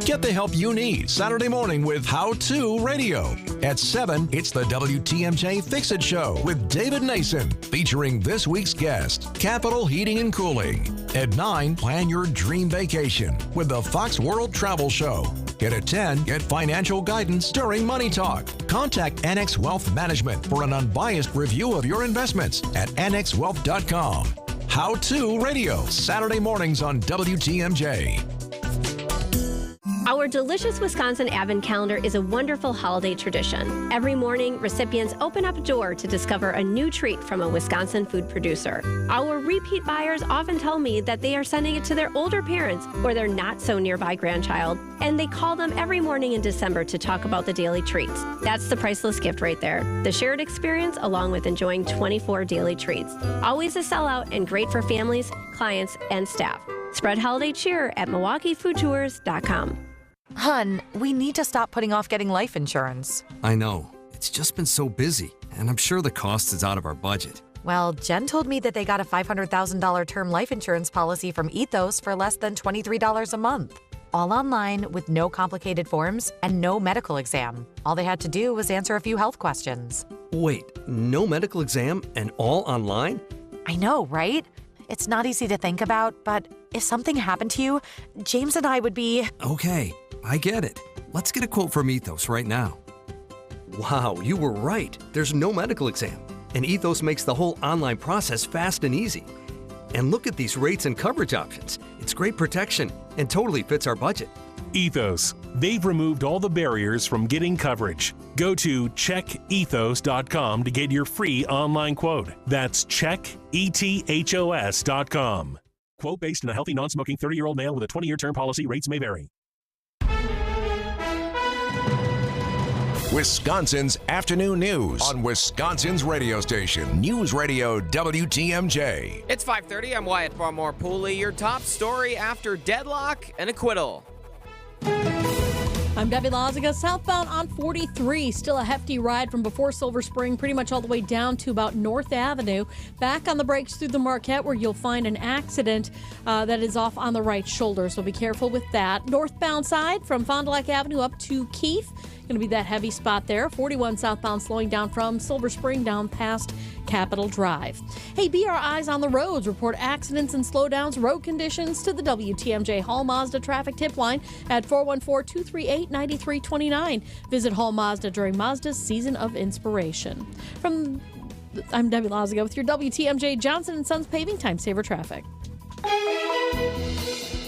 Get the help you need Saturday morning with How To Radio. At 7, it's the WTMJ Fix-It Show with David Nason, featuring this week's guest, Capital Heating and Cooling. At 9, plan your dream vacation with the Fox World Travel Show. And at 10, get financial guidance during Money Talk. Contact Annex Wealth Management for an unbiased review of your investments at annexwealth.com. How To Radio, Saturday mornings on WTMJ. Our delicious Wisconsin Advent calendar is a wonderful holiday tradition. Every morning, recipients open up a door to discover a new treat from a Wisconsin food producer. Our repeat buyers often tell me that they are sending it to their older parents or their not-so-nearby grandchild, and they call them every morning in December to talk about the daily treats. That's the priceless gift right there. The shared experience along with enjoying 24 daily treats. Always a sellout and great for families, clients, and staff. Spread holiday cheer at MilwaukeeFoodTours.com. Hun, we need to stop putting off getting life insurance. I know. It's just been so busy, and I'm sure the cost is out of our budget. Well, Jen told me that they got a $500,000 term life insurance policy from Ethos for less than $23 a month. All online with no complicated forms and no medical exam. All they had to do was answer a few health questions. Wait, no medical exam and all online? I know, right? It's not easy to think about, but if something happened to you, James and I would be... Okay, I get it. Let's get a quote from Ethos right now. Wow, you were right. There's no medical exam, and Ethos makes the whole online process fast and easy. And look at these rates and coverage options. It's great protection and totally fits our budget. Ethos. They've removed all the barriers from getting coverage. Go to checkethos.com to get your free online quote. That's checkethos.com. Quote based on a healthy, non-smoking 30-year-old male with a 20-year term policy. Rates may vary. Wisconsin's afternoon news on Wisconsin's radio station, News Radio WTMJ. It's 5:30. I'm Wyatt Barmore-Pooley. Your top story after deadlock and acquittal. I'm Debbie Loziga. Southbound on 43, still a hefty ride from before Silver Spring, pretty much all the way down to about North Avenue. Back on the brakes through the Marquette, where you'll find an accident that is off on the right shoulder, so be careful with that. Northbound side from Fond du Lac Avenue up to Keith. Going to be that heavy spot there. 41 southbound slowing down from Silver Spring down past Capitol Drive. Hey, be our eyes on the roads. Report accidents and slowdowns, road conditions to the WTMJ Hall Mazda traffic tip line at 414-238-9329. Visit Hall Mazda during Mazda's Season of Inspiration. I'm Debbie Loziga with your WTMJ Johnson & Sons Paving Time Saver Traffic.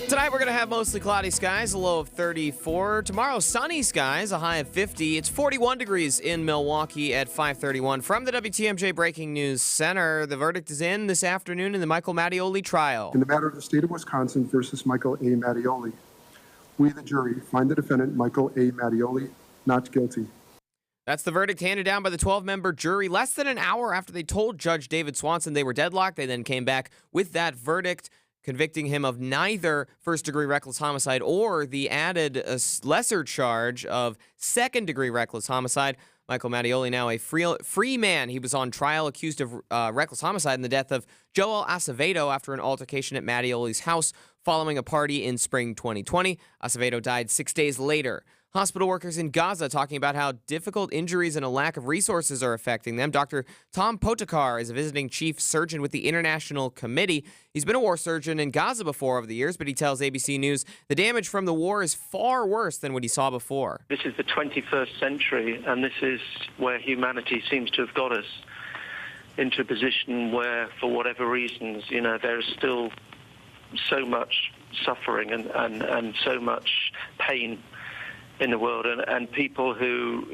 Tonight we're going to have mostly cloudy skies, a low of 34. Tomorrow, sunny skies, a high of 50. It's 41 degrees in Milwaukee at 5:31. From the WTMJ Breaking News Center, the verdict is in this afternoon in the Michael Mattioli trial. In the matter of the state of Wisconsin versus Michael A. Mattioli, we, the jury, find the defendant, Michael A. Mattioli, not guilty. That's the verdict handed down by the 12-member jury less than an hour after they told Judge David Swanson they were deadlocked. They then came back with that verdict, convicting him of neither first-degree reckless homicide or the added lesser charge of second-degree reckless homicide. Michael Mattioli now a free man. He was on trial accused of reckless homicide in the death of Joel Acevedo after an altercation at Mattioli's house following a party in spring 2020. Acevedo died 6 days later. Hospital workers in Gaza talking about how difficult injuries and a lack of resources are affecting them. Dr. Tom Potakar is a visiting chief surgeon with the International Committee. He's been a war surgeon in Gaza before over the years, but he tells ABC News the damage from the war is far worse than what he saw before. This is the 21st century, and this is where humanity seems to have got us into a position where, for whatever reasons, there is still so much suffering and so much pain in the world, and people who,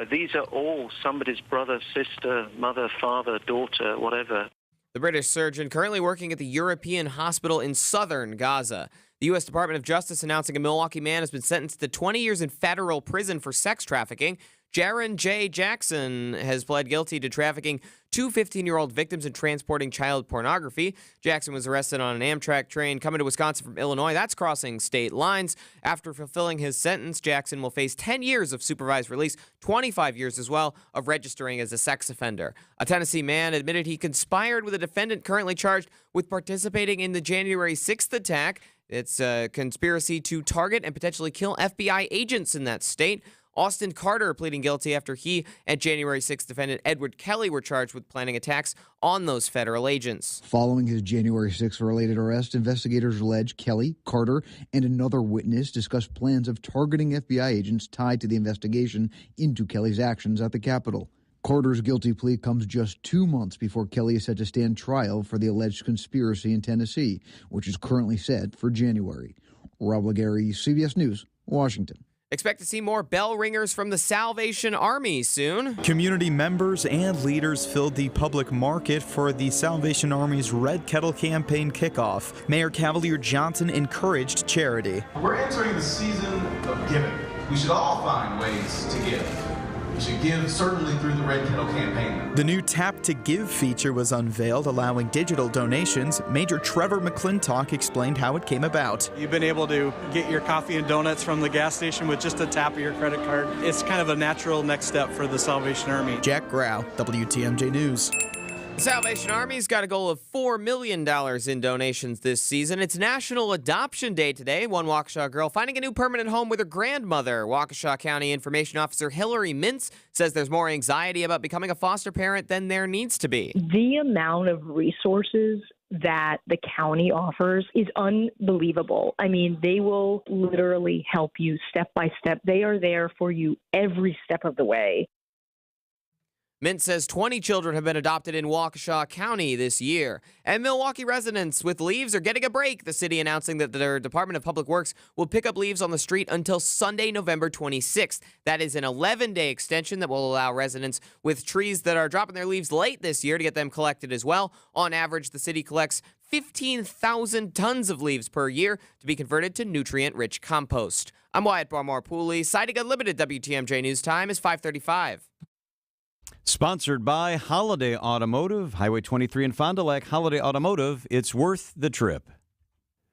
these are all somebody's brother, sister, mother, father, daughter, whatever. The British surgeon currently working at the European Hospital in southern Gaza. The U.S. Department of Justice announcing a Milwaukee man has been sentenced to 20 years in federal prison for sex trafficking. Jaron J. Jackson has pled guilty to trafficking two 15-year-old victims and transporting child pornography. Jackson was arrested on an Amtrak train coming to Wisconsin from Illinois. That's crossing state lines. After fulfilling his sentence, Jackson will face 10 years of supervised release, 25 years as well of registering as a sex offender. A Tennessee man admitted he conspired with a defendant currently charged with participating in the January 6th attack. It's a conspiracy to target and potentially kill FBI agents in that state. Austin Carter pleading guilty after he and January 6th defendant Edward Kelly were charged with planning attacks on those federal agents. Following his January 6th related arrest, investigators allege Kelly, Carter, and another witness discussed plans of targeting FBI agents tied to the investigation into Kelly's actions at the Capitol. Carter's guilty plea comes just 2 months before Kelly is set to stand trial for the alleged conspiracy in Tennessee, which is currently set for January. Rob Legary, CBS News, Washington. Expect to see more bell ringers from the Salvation Army soon. Community members and leaders filled the public market for the Salvation Army's Red Kettle campaign kickoff. Mayor Cavalier Johnson encouraged charity. We're entering the season of giving. We should all find ways to give. We should give certainly through the Red Kettle campaign. The new Tap to Give feature was unveiled, allowing digital donations. Major Trevor McClintock explained how it came about. You've been able to get your coffee and donuts from the gas station with just a tap of your credit card. It's kind of a natural next step for the Salvation Army. Jack Grau, WTMJ News. The Salvation Army's got a goal of $4 million in donations this season. It's National Adoption Day today. One Waukesha girl finding a new permanent home with her grandmother. Waukesha County Information Officer Hillary Mintz says there's more anxiety about becoming a foster parent than there needs to be. The amount of resources that the county offers is unbelievable. I mean, they will literally help you step by step. They are there for you every step of the way. Mint says 20 children have been adopted in Waukesha County this year. And Milwaukee residents with leaves are getting a break. The city announcing that their Department of Public Works will pick up leaves on the street until Sunday, November 26th. That is an 11-day extension that will allow residents with trees that are dropping their leaves late this year to get them collected as well. On average, the city collects 15,000 tons of leaves per year to be converted to nutrient-rich compost. I'm Wyatt Barmore-Pooley. Citing Unlimited, WTMJ News Time is 5:35. Sponsored by Holiday Automotive, Highway 23 in Fond du Lac. Holiday Automotive, it's worth the trip.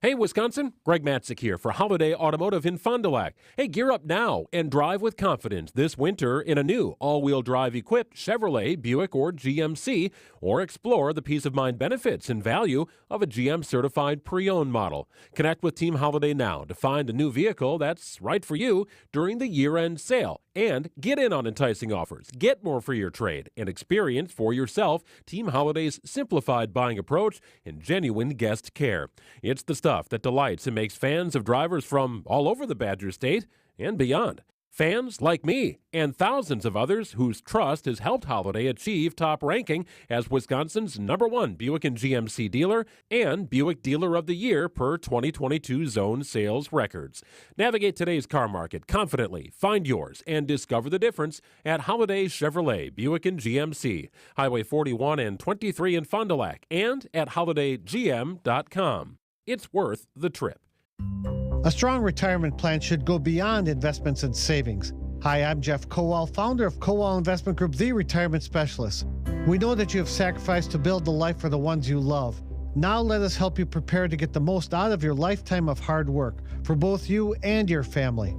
Hey, Wisconsin, Greg Matzik here for Holiday Automotive in Fond du Lac. Hey, gear up now and drive with confidence this winter in a new all-wheel drive equipped Chevrolet, Buick, or GMC, or explore the peace of mind benefits and value of a GM certified pre-owned model. Connect with Team Holiday now to find a new vehicle that's right for you during the year-end sale. And get in on enticing offers, get more for your trade, and experience for yourself Team Holiday's simplified buying approach and genuine guest care. It's the stuff that delights and makes fans of drivers from all over the Badger State and beyond. Fans like me and thousands of others whose trust has helped Holiday achieve top ranking as Wisconsin's #1 Buick and GMC dealer and Buick Dealer of the Year per 2022 zone sales records. Navigate today's car market confidently, find yours, and discover the difference at Holiday Chevrolet, Buick and GMC, Highway 41 and 23 in Fond du Lac, and at holidaygm.com. It's worth the trip. A strong retirement plan should go beyond investments and savings. Hi, I'm Jeff Kowal, founder of Kowal Investment Group, the retirement specialist. We know that you have sacrificed to build the life for the ones you love. Now let us help you prepare to get the most out of your lifetime of hard work for both you and your family.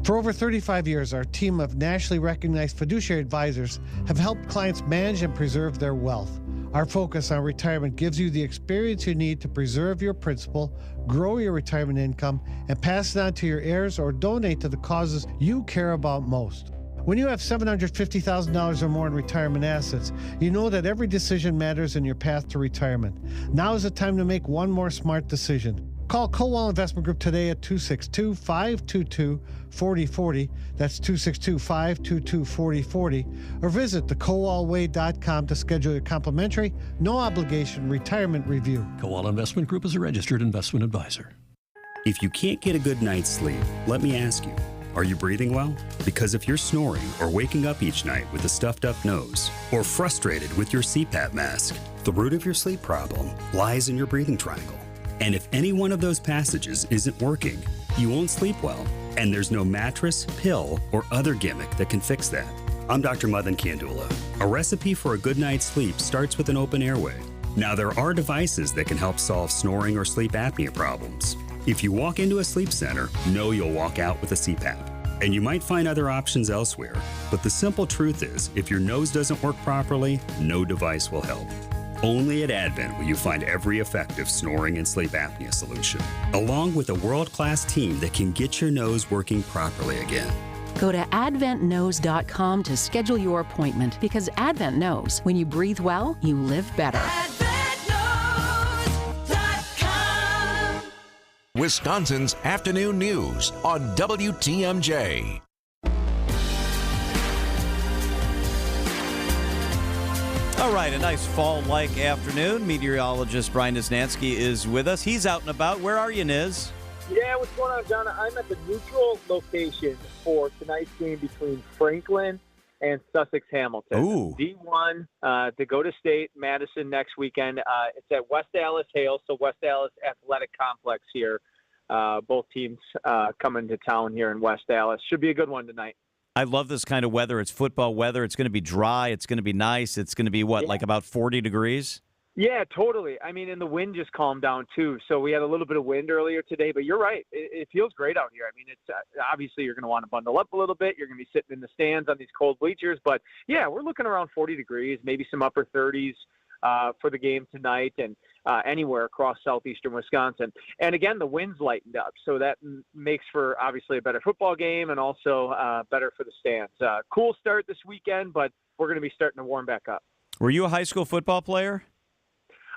For over 35 years, our team of nationally recognized fiduciary advisors have helped clients manage and preserve their wealth. Our focus on retirement gives you the experience you need to preserve your principal, grow your retirement income, and pass it on to your heirs or donate to the causes you care about most. When you have $750,000 or more in retirement assets, you know that every decision matters in your path to retirement. Now is the time to make one more smart decision. Call Kowal Investment Group today at 262-522-4040. That's 262-522-4040. Or visit thekowalway.com to schedule your complimentary, no obligation retirement review. Kowal Investment Group is a registered investment advisor. If you can't get a good night's sleep, let me ask you, are you breathing well? Because if you're snoring or waking up each night with a stuffed up nose, or frustrated with your CPAP mask, the root of your sleep problem lies in your breathing triangle. And if any one of those passages isn't working, you won't sleep well. And there's no mattress, pill, or other gimmick that can fix that. I'm Dr. Madan Kandula. A recipe for a good night's sleep starts with an open airway. Now, there are devices that can help solve snoring or sleep apnea problems. If you walk into a sleep center, know you'll walk out with a CPAP. And you might find other options elsewhere, but the simple truth is, if your nose doesn't work properly, no device will help. Only at Advent will you find every effective snoring and sleep apnea solution, along with a world-class team that can get your nose working properly again. Go to adventknows.com to schedule your appointment, because Advent knows when you breathe well, you live better. Wisconsin's afternoon news on WTMJ. All right, a nice fall-like afternoon. Meteorologist Brian Niznansky is with us. He's out and about. Where are you, Niz? Yeah, what's going on, John? I'm at the neutral location for tonight's game between Franklin and Sussex-Hamilton. Ooh. D1 to go to State, Madison next weekend. It's at West Allis Hale, so West Allis Athletic Complex here. Both teams coming to town here in West Allis. Should be a good one tonight. I love this kind of weather. It's football weather. It's going to be dry. It's going to be nice. It's going to be, like about 40 degrees? Yeah, totally. I mean, and the wind just calmed down, too. So we had a little bit of wind earlier today, but you're right. It feels great out here. I mean, it's obviously you're going to want to bundle up a little bit. You're going to be sitting in the stands on these cold bleachers. But, yeah, we're looking around 40 degrees, maybe some upper 30s for the game tonight and anywhere across southeastern Wisconsin. And, again, the wind's lightened up. So that makes for, obviously, a better football game and also better for the stands. Cool start this weekend, but we're going to be starting to warm back up. Were you a high school football player?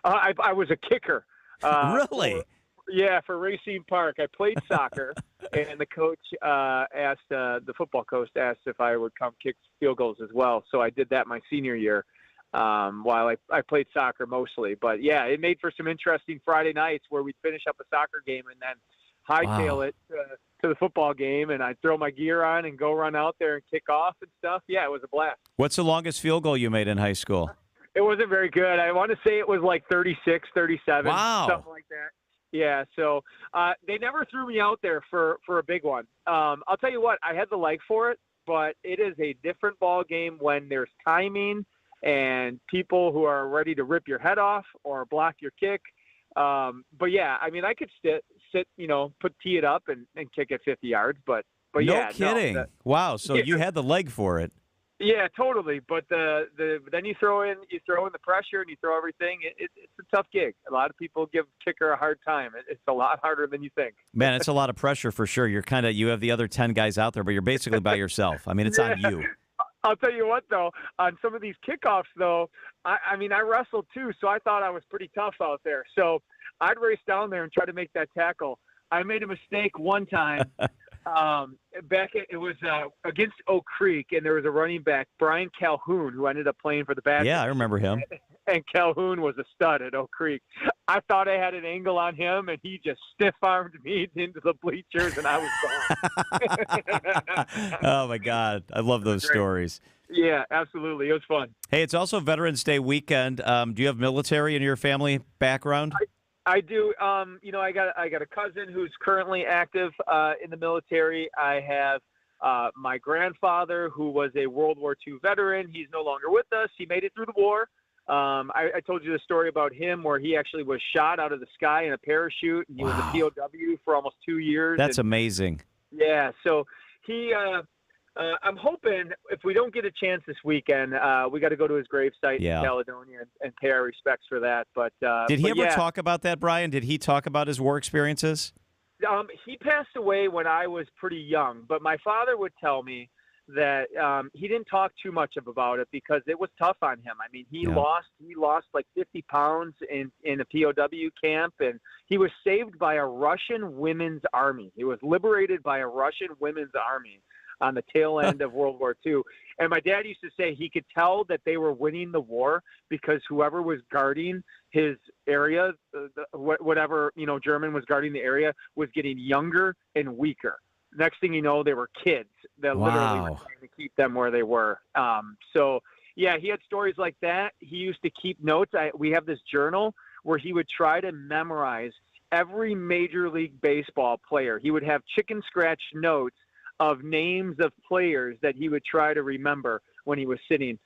I was a kicker. Really? For Racine Park. I played soccer, and the coach the football coach asked if I would come kick field goals as well. So I did that my senior year while I played soccer mostly. But, yeah, it made for some interesting Friday nights where we'd finish up a soccer game and then hightail it to the football game, and I'd throw my gear on and go run out there and kick off and stuff. Yeah, it was a blast. What's the longest field goal you made in high school? It wasn't very good. I want to say it was like 36, 37, something like that. Yeah, so they never threw me out there for a big one. I'll tell you what, I had the leg for it, but it is a different ball game when there's timing and people who are ready to rip your head off or block your kick. But, yeah, I mean, I could sit tee it up and kick it 50 yards, but no kidding. Wow, so you had the leg for it. Yeah, totally. But then you throw in the pressure and you throw everything. It's a tough gig. A lot of people give kicker a hard time. It's a lot harder than you think. Man, it's a lot of pressure for sure. You have the other 10 guys out there, but you're basically by yourself. I mean, it's on you. I'll tell you what, though, on some of these kickoffs, though, I mean, I wrestled too, so I thought I was pretty tough out there. So I'd race down there and try to make that tackle. I made a mistake one time. It was against Oak Creek, and there was a running back, Brian Calhoun, who ended up playing for the Badgers. Yeah, I remember him. And Calhoun was a stud at Oak Creek. I thought I had an angle on him, and he just stiff-armed me into the bleachers, and I was gone. Oh, my God. I love those stories. Yeah, absolutely. It was fun. Hey, it's also Veterans Day weekend. Do you have military in your family background? I do. I got a cousin who's currently active in the military. I have my grandfather who was a World War II veteran. He's no longer with us. He made it through the war. I told you the story about him where he actually was shot out of the sky in a parachute, and he was a POW for almost 2 years. That's amazing. Yeah, so he I'm hoping if we don't get a chance this weekend, we got to go to his gravesite in Caledonia and pay our respects for that. But did he ever talk about that, Brian? Did he talk about his war experiences? He passed away when I was pretty young, but my father would tell me that he didn't talk too much about it because it was tough on him. I mean, he lost like 50 pounds in a POW camp, and he was saved by a Russian women's army. He was liberated by a Russian women's army on the tail end of World War II. And my dad used to say he could tell that they were winning the war because whoever was guarding his area, whatever, German was guarding the area, was getting younger and weaker. Next thing you know, they were kids that literally were trying to keep them where they were. So, yeah, he had stories like that. He used to keep notes. We have this journal where he would try to memorize every Major League Baseball player. He would have chicken scratch notes of names of players that he would try to remember when he was sitting,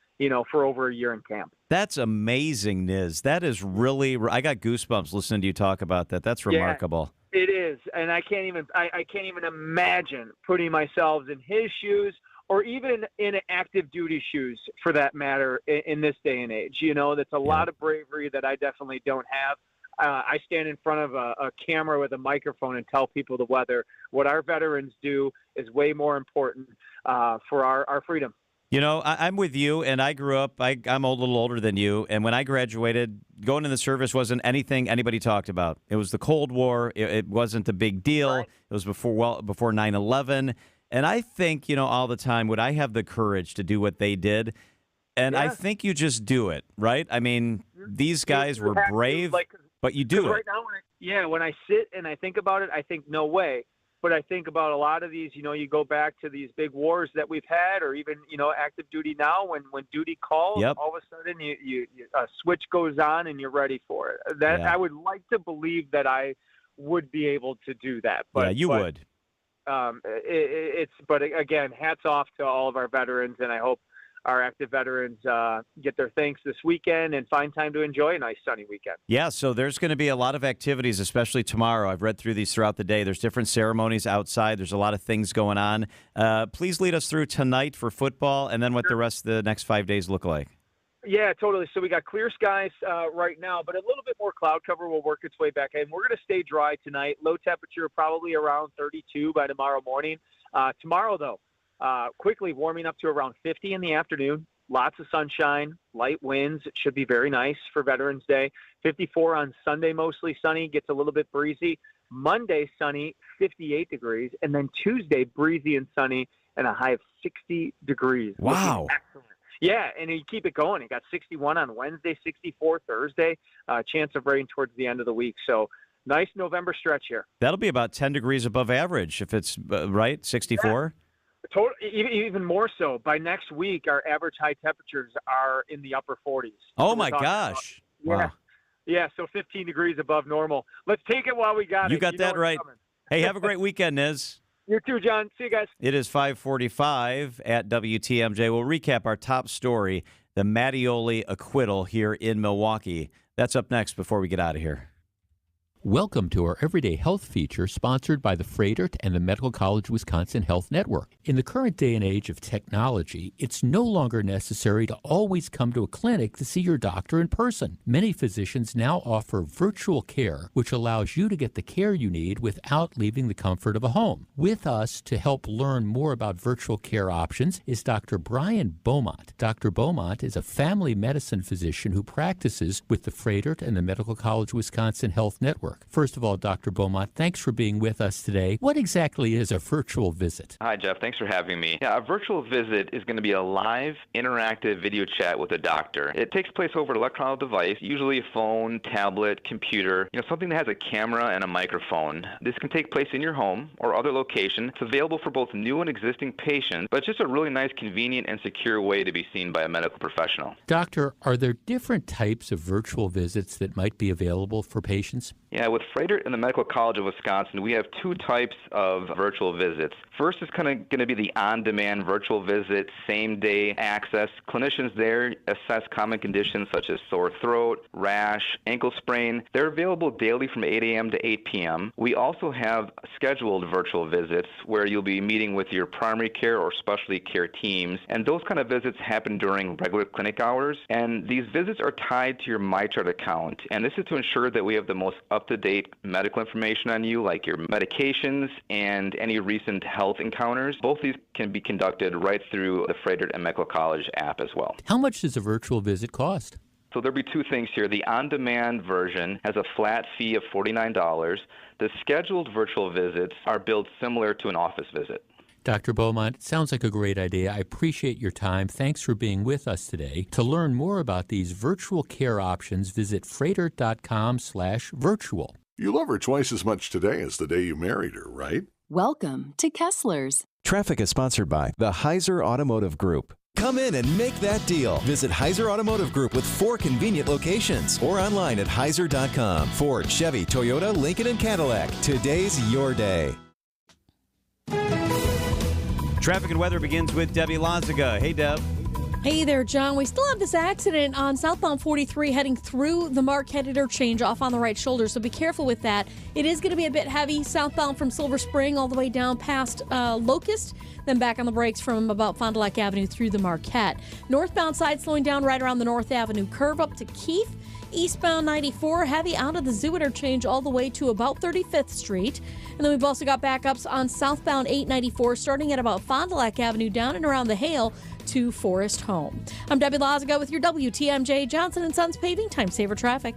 for over a year in camp. That's amazing, Niz. That is really, I got goosebumps listening to you talk about that. That's remarkable. Yeah, it is. And I can't even imagine putting myself in his shoes or even in active duty shoes for that matter in this day and age. That's a lot of bravery that I definitely don't have. I stand in front of a camera with a microphone and tell people the weather. What our veterans do is way more important for our freedom. I'm with you, and I grew up, I'm a little older than you, and when I graduated, going in the service wasn't anything anybody talked about. It was the Cold War. It wasn't a big deal. Right. It was before 9/11. And I think, all the time, would I have the courage to do what they did? And I think you just do it, right? I mean, these guys were brave, but you do it. Right now, when I sit and I think about it, I think no way. But I think about a lot of these, you go back to these big wars that we've had, or even, active duty now, when duty calls, all of a sudden you a switch goes on and you're ready for it. I would like to believe that I would be able to do that. But, you would. But again, hats off to all of our veterans, and I hope our active veterans get their thanks this weekend and find time to enjoy a nice sunny weekend. Yeah, so there's going to be a lot of activities, especially tomorrow. I've read through these throughout the day. There's different ceremonies outside. There's a lot of things going on. Please lead us through tonight for football and then what the rest of the next 5 days look like. Yeah, totally. So we got clear skies right now, but a little bit more cloud cover will work its way back in. We're going to stay dry tonight. Low temperature probably around 32 by tomorrow morning. Tomorrow, though, quickly warming up to around 50 in the afternoon. Lots of sunshine, light winds. It should be very nice for Veterans Day. 54 on Sunday, mostly sunny, gets a little bit breezy. Monday, sunny, 58 degrees. And then Tuesday, breezy and sunny, and a high of 60 degrees. Wow. Excellent. Yeah, and you keep it going. You got 61 on Wednesday, 64 Thursday. Chance of rain towards the end of the week. So nice November stretch here. That'll be about 10 degrees above average if it's right, 64? Yeah. Even more so. By next week, our average high temperatures are in the upper 40s. Oh, my gosh. Wow. Yeah, so 15 degrees above normal. Let's take it while we got it. You got that right. Hey, have a great weekend, Niz. You too, John. See you guys. It is 5:45 at WTMJ. We'll recap our top story, the Mattioli acquittal here in Milwaukee. That's up next before we get out of here. Welcome to our Everyday Health feature sponsored by the Froedtert and the Medical College Wisconsin Health Network. In the current day and age of technology, it's no longer necessary to always come to a clinic to see your doctor in person. Many physicians now offer virtual care, which allows you to get the care you need without leaving the comfort of a home. With us to help learn more about virtual care options is Dr. Brian Beaumont. Dr. Beaumont is a family medicine physician who practices with the Froedtert and the Medical College Wisconsin Health Network. First of all, Dr. Beaumont, thanks for being with us today. What exactly is a virtual visit? Hi, Jeff. Thanks for having me. Yeah, a virtual visit is going to be a live, interactive video chat with a doctor. It takes place over an electronic device, usually a phone, tablet, computer, something that has a camera and a microphone. This can take place in your home or other location. It's available for both new and existing patients, but it's just a really nice, convenient, and secure way to be seen by a medical professional. Doctor, are there different types of virtual visits that might be available for patients? Yeah, with Froedtert and the Medical College of Wisconsin, we have two types of virtual visits. First is going to be the on-demand virtual visit, same-day access. Clinicians there assess common conditions such as sore throat, rash, ankle sprain. They're available daily from 8 a.m. to 8 p.m. We also have scheduled virtual visits where you'll be meeting with your primary care or specialty care teams, and those kind of visits happen during regular clinic hours. And these visits are tied to your MyChart account, and this is to ensure that we have the most up-to-date medical information on you, like your medications and any recent health encounters. Both these can be conducted right through the Froedtert and Medical College app as well. How much does a virtual visit cost? So there'll be two things here. The on-demand version has a flat fee of $49. The scheduled virtual visits are billed similar to an office visit. Dr. Beaumont, it sounds like a great idea. I appreciate your time. Thanks for being with us today. To learn more about these virtual care options, visit froedtert.com/virtual. You love her twice as much today as the day you married her, right? Welcome to Kessler's. Traffic is sponsored by the Heiser Automotive Group. Come in and make that deal. Visit Heiser Automotive Group with 4 convenient locations or online at heiser.com. Ford, Chevy, Toyota, Lincoln, and Cadillac. Today's your day. Traffic and weather begins with Debbie Lazaga. Hey, Deb. Hey there, John. We still have this accident on southbound 43 heading through the Marquette interchange off on the right shoulder, so be careful with that. It is going to be a bit heavy southbound from Silver Spring all the way down past Locust, then back on the brakes from about Fond du Lac Avenue through the Marquette. Northbound side slowing down right around the North Avenue curve up to Keith. Eastbound 94 heavy out of the Zoo interchange all the way to about 35th Street. And then we've also got backups on southbound 894 starting at about Fond du Lac Avenue down and around the Hale to Forest Home. I'm Debbie Lazaga with your WTMJ Johnson & Sons Paving Time Saver Traffic.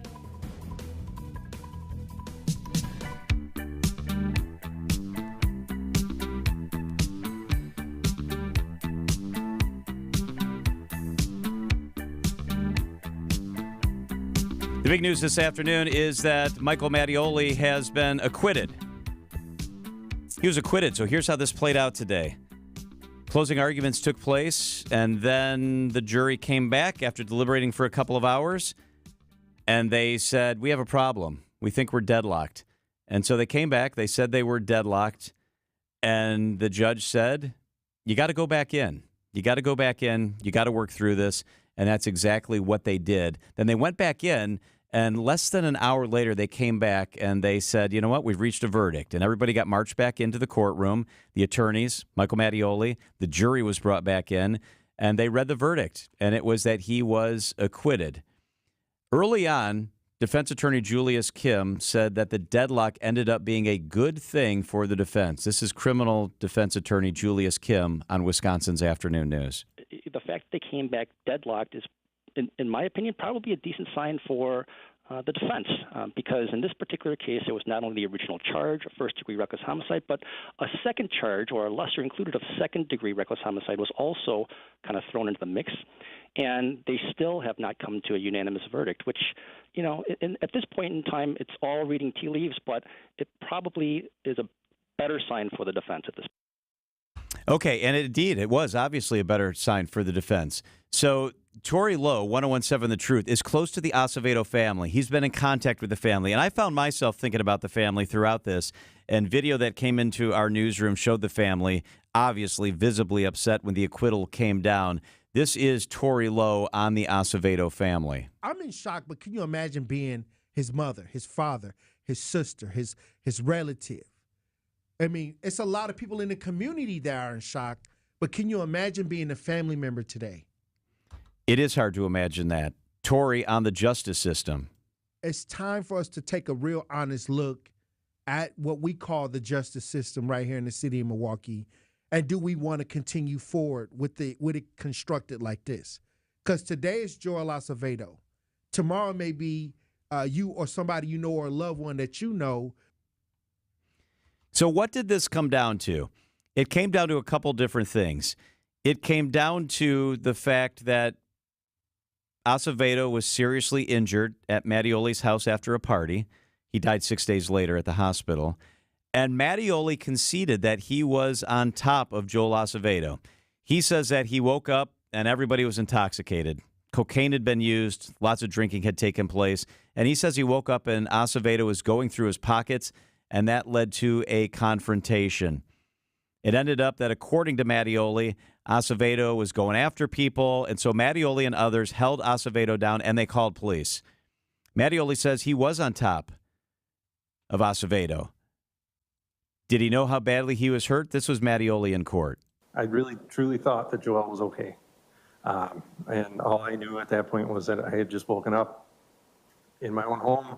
The big news this afternoon is that Michael Mattioli has been acquitted. He was acquitted, so here's how this played out today. Closing arguments took place, and then the jury came back after deliberating for a couple of hours, and they said, we have a problem. We think we're deadlocked. And so they came back. They said they were deadlocked, and the judge said, you got to go back in. You got to go back in. You got to work through this, and that's exactly what they did. Then they went back in, and less than an hour later, they came back and they said, you know what, we've reached a verdict. And everybody got marched back into the courtroom. The attorneys, Michael Mattioli, the jury was brought back in, and they read the verdict. And it was that he was acquitted. Early on, defense attorney Julius Kim said that the deadlock ended up being a good thing for the defense. This is criminal defense attorney Julius Kim on Wisconsin's Afternoon News. The fact they came back deadlocked is, in my opinion, probably a decent sign for the defense, because in this particular case, it was not only the original charge of first-degree reckless homicide, but a second charge, or a lesser included of second-degree reckless homicide, was also kind of thrown into the mix. And they still have not come to a unanimous verdict, which, you know, at this point in time, it's all reading tea leaves, but it probably is a better sign for the defense at this point. Okay, and indeed, it was obviously a better sign for the defense. So Tory Lowe, 1017 The Truth, is close to the Acevedo family. He's been in contact with the family, and I found myself thinking about the family throughout this, and video that came into our newsroom showed the family obviously visibly upset when the acquittal came down. This is Tory Lowe on the Acevedo family. I'm in shock, but can you imagine being his mother, his father, his sister, his relative? I mean, it's a lot of people in the community that are in shock, but can you imagine being a family member today? It is hard to imagine that. Tory on the justice system. It's time for us to take a real honest look at what we call the justice system right here in the city of Milwaukee. And do we want to continue forward with it constructed like this? Because today is Joel Acevedo. Tomorrow may be you or somebody you know or a loved one that you know. So what did this come down to? It came down to a couple different things. It came down to the fact that Acevedo was seriously injured at Mattioli's house after a party. He died 6 days later at the hospital. And Mattioli conceded that he was on top of Joel Acevedo. He says that he woke up and everybody was intoxicated. Cocaine had been used. Lots of drinking had taken place. And he says he woke up and Acevedo was going through his pockets, and that led to a confrontation. It ended up that, according to Mattioli, Acevedo was going after people, and so Mattioli and others held Acevedo down, and they called police. Mattioli says he was on top of Acevedo. Did he know how badly he was hurt? This was Mattioli in court. I really, truly thought that Joel was okay. And all I knew at that point was that I had just woken up in my own home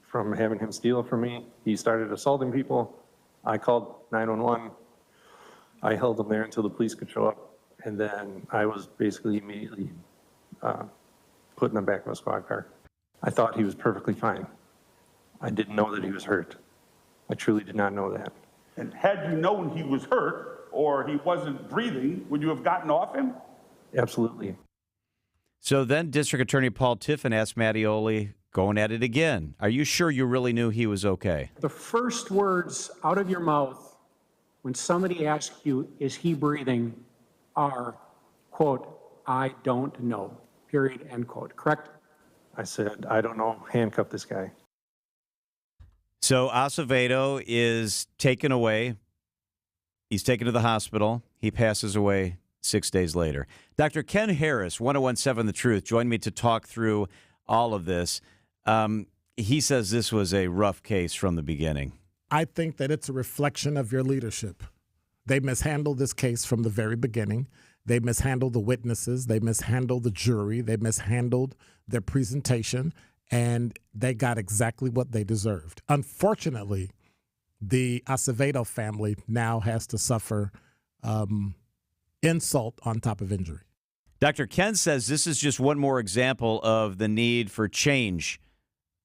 from having him steal from me. He started assaulting people. I called 911. I held him there until the police could show up. And then I was basically immediately put in the back of a squad car. I thought he was perfectly fine. I didn't know that he was hurt. I truly did not know that. And had you known he was hurt or he wasn't breathing, would you have gotten off him? Absolutely. So then District Attorney Paul Tiffin asked Mattioli, going at it again, are you sure you really knew he was okay? The first words out of your mouth when somebody asks you, is he breathing, are, quote, "I don't know," period, end quote. Correct? I said, I don't know, handcuff this guy. So Acevedo is taken away. He's taken to the hospital. He passes away 6 days later. Dr. Ken Harris, 1017 The Truth, joined me to talk through all of this. He says this was a rough case from the beginning. I think that it's a reflection of your leadership. They mishandled this case from the very beginning. They mishandled the witnesses. They mishandled the jury. They mishandled their presentation, and they got exactly what they deserved. Unfortunately, the Acevedo family now has to suffer insult on top of injury. Dr. Ken says this is just one more example of the need for change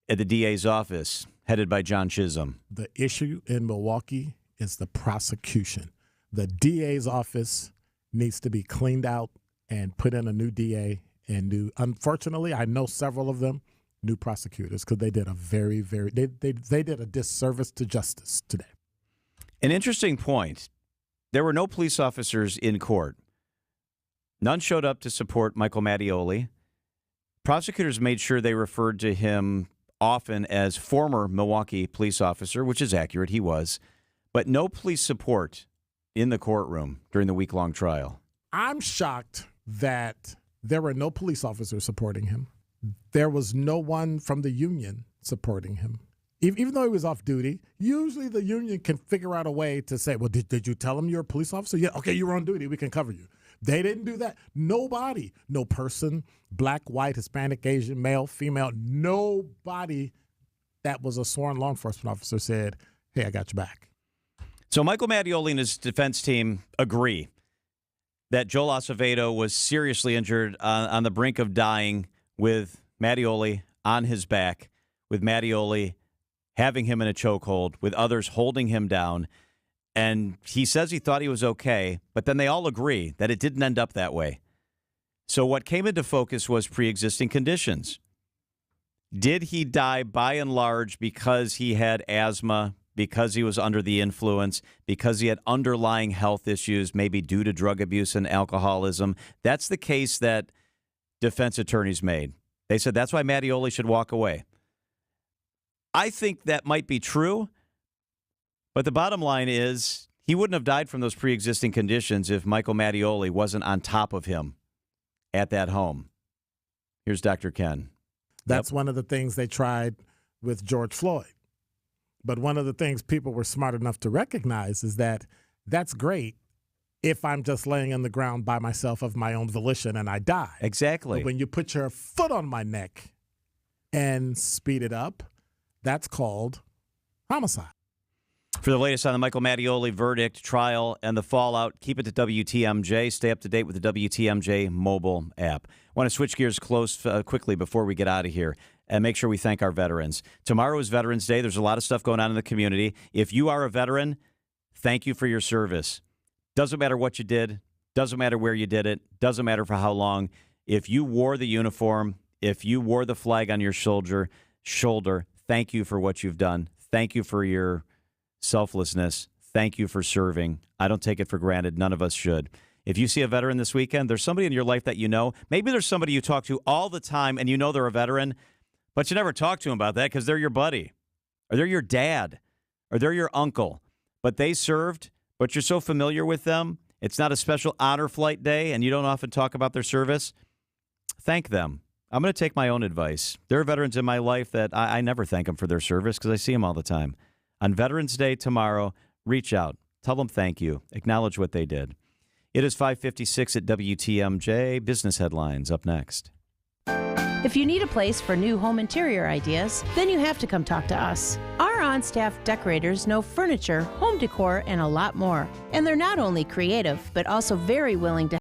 at the DA's office, headed by John Chisholm. The issue in Milwaukee is the prosecution. The DA's office needs to be cleaned out and put in a new DA and new. Unfortunately, I know several of them, new prosecutors, because they did a they did a disservice to justice today. An interesting point. There were no police officers in court. None showed up to support Michael Mattioli. Prosecutors made sure they referred to him often as former Milwaukee police officer, which is accurate, he was, but no police support in the courtroom during the week-long trial. I'm shocked that there were no police officers supporting him. There was no one from the union supporting him. Even though he was off duty, usually the union can figure out a way to say, well, did you tell him you're a police officer? Yeah, okay, you were on duty. We can cover you. They didn't do that. Nobody, no person, black, white, Hispanic, Asian, male, female, nobody that was a sworn law enforcement officer said, hey, I got your back. So Michael Mattioli and his defense team agree that Joel Acevedo was seriously injured on the brink of dying with Mattioli on his back, with Mattioli having him in a chokehold, with others holding him down. And he says he thought he was okay, but then they all agree that it didn't end up that way. So what came into focus was pre-existing conditions. Did he die by and large because he had asthma, because he was under the influence, because he had underlying health issues, maybe due to drug abuse and alcoholism? That's the case that defense attorneys made. They said that's why Mattioli should walk away. I think that might be true, but the bottom line is he wouldn't have died from those pre-existing conditions if Michael Mattioli wasn't on top of him at that home. Here's Dr. Ken. That's one of the things they tried with George Floyd. But one of the things people were smart enough to recognize is that that's great if I'm just laying on the ground by myself of my own volition and I die. Exactly. But when you put your foot on my neck and speed it up, that's called homicide. For the latest on the Michael Mattioli verdict, trial, and the fallout, keep it to WTMJ. Stay up to date with the WTMJ mobile app. I want to switch gears quickly before we get out of here and make sure we thank our veterans. Tomorrow is Veterans Day. There's a lot of stuff going on in the community. If you are a veteran, thank you for your service. Doesn't matter what you did. Doesn't matter where you did it. Doesn't matter for how long. If you wore the uniform, if you wore the flag on your shoulder, thank you for what you've done. Thank you for your selflessness. Thank you for serving. I don't take it for granted. None of us should. If you see a veteran this weekend, there's somebody in your life that you know. Maybe there's somebody you talk to all the time and you know they're a veteran, but you never talk to them about that because they're your buddy or they're your dad or they're your uncle. But they served, but you're so familiar with them. It's not a special honor flight day and you don't often talk about their service. Thank them. I'm going to take my own advice. There are veterans in my life that I never thank them for their service because I see them all the time. On Veterans Day tomorrow, reach out. Tell them thank you. Acknowledge what they did. It is 5:56 at WTMJ. Business headlines up next. If you need a place for new home interior ideas, then you have to come talk to us. Our on-staff decorators know furniture, home decor, and a lot more. And they're not only creative, but also very willing to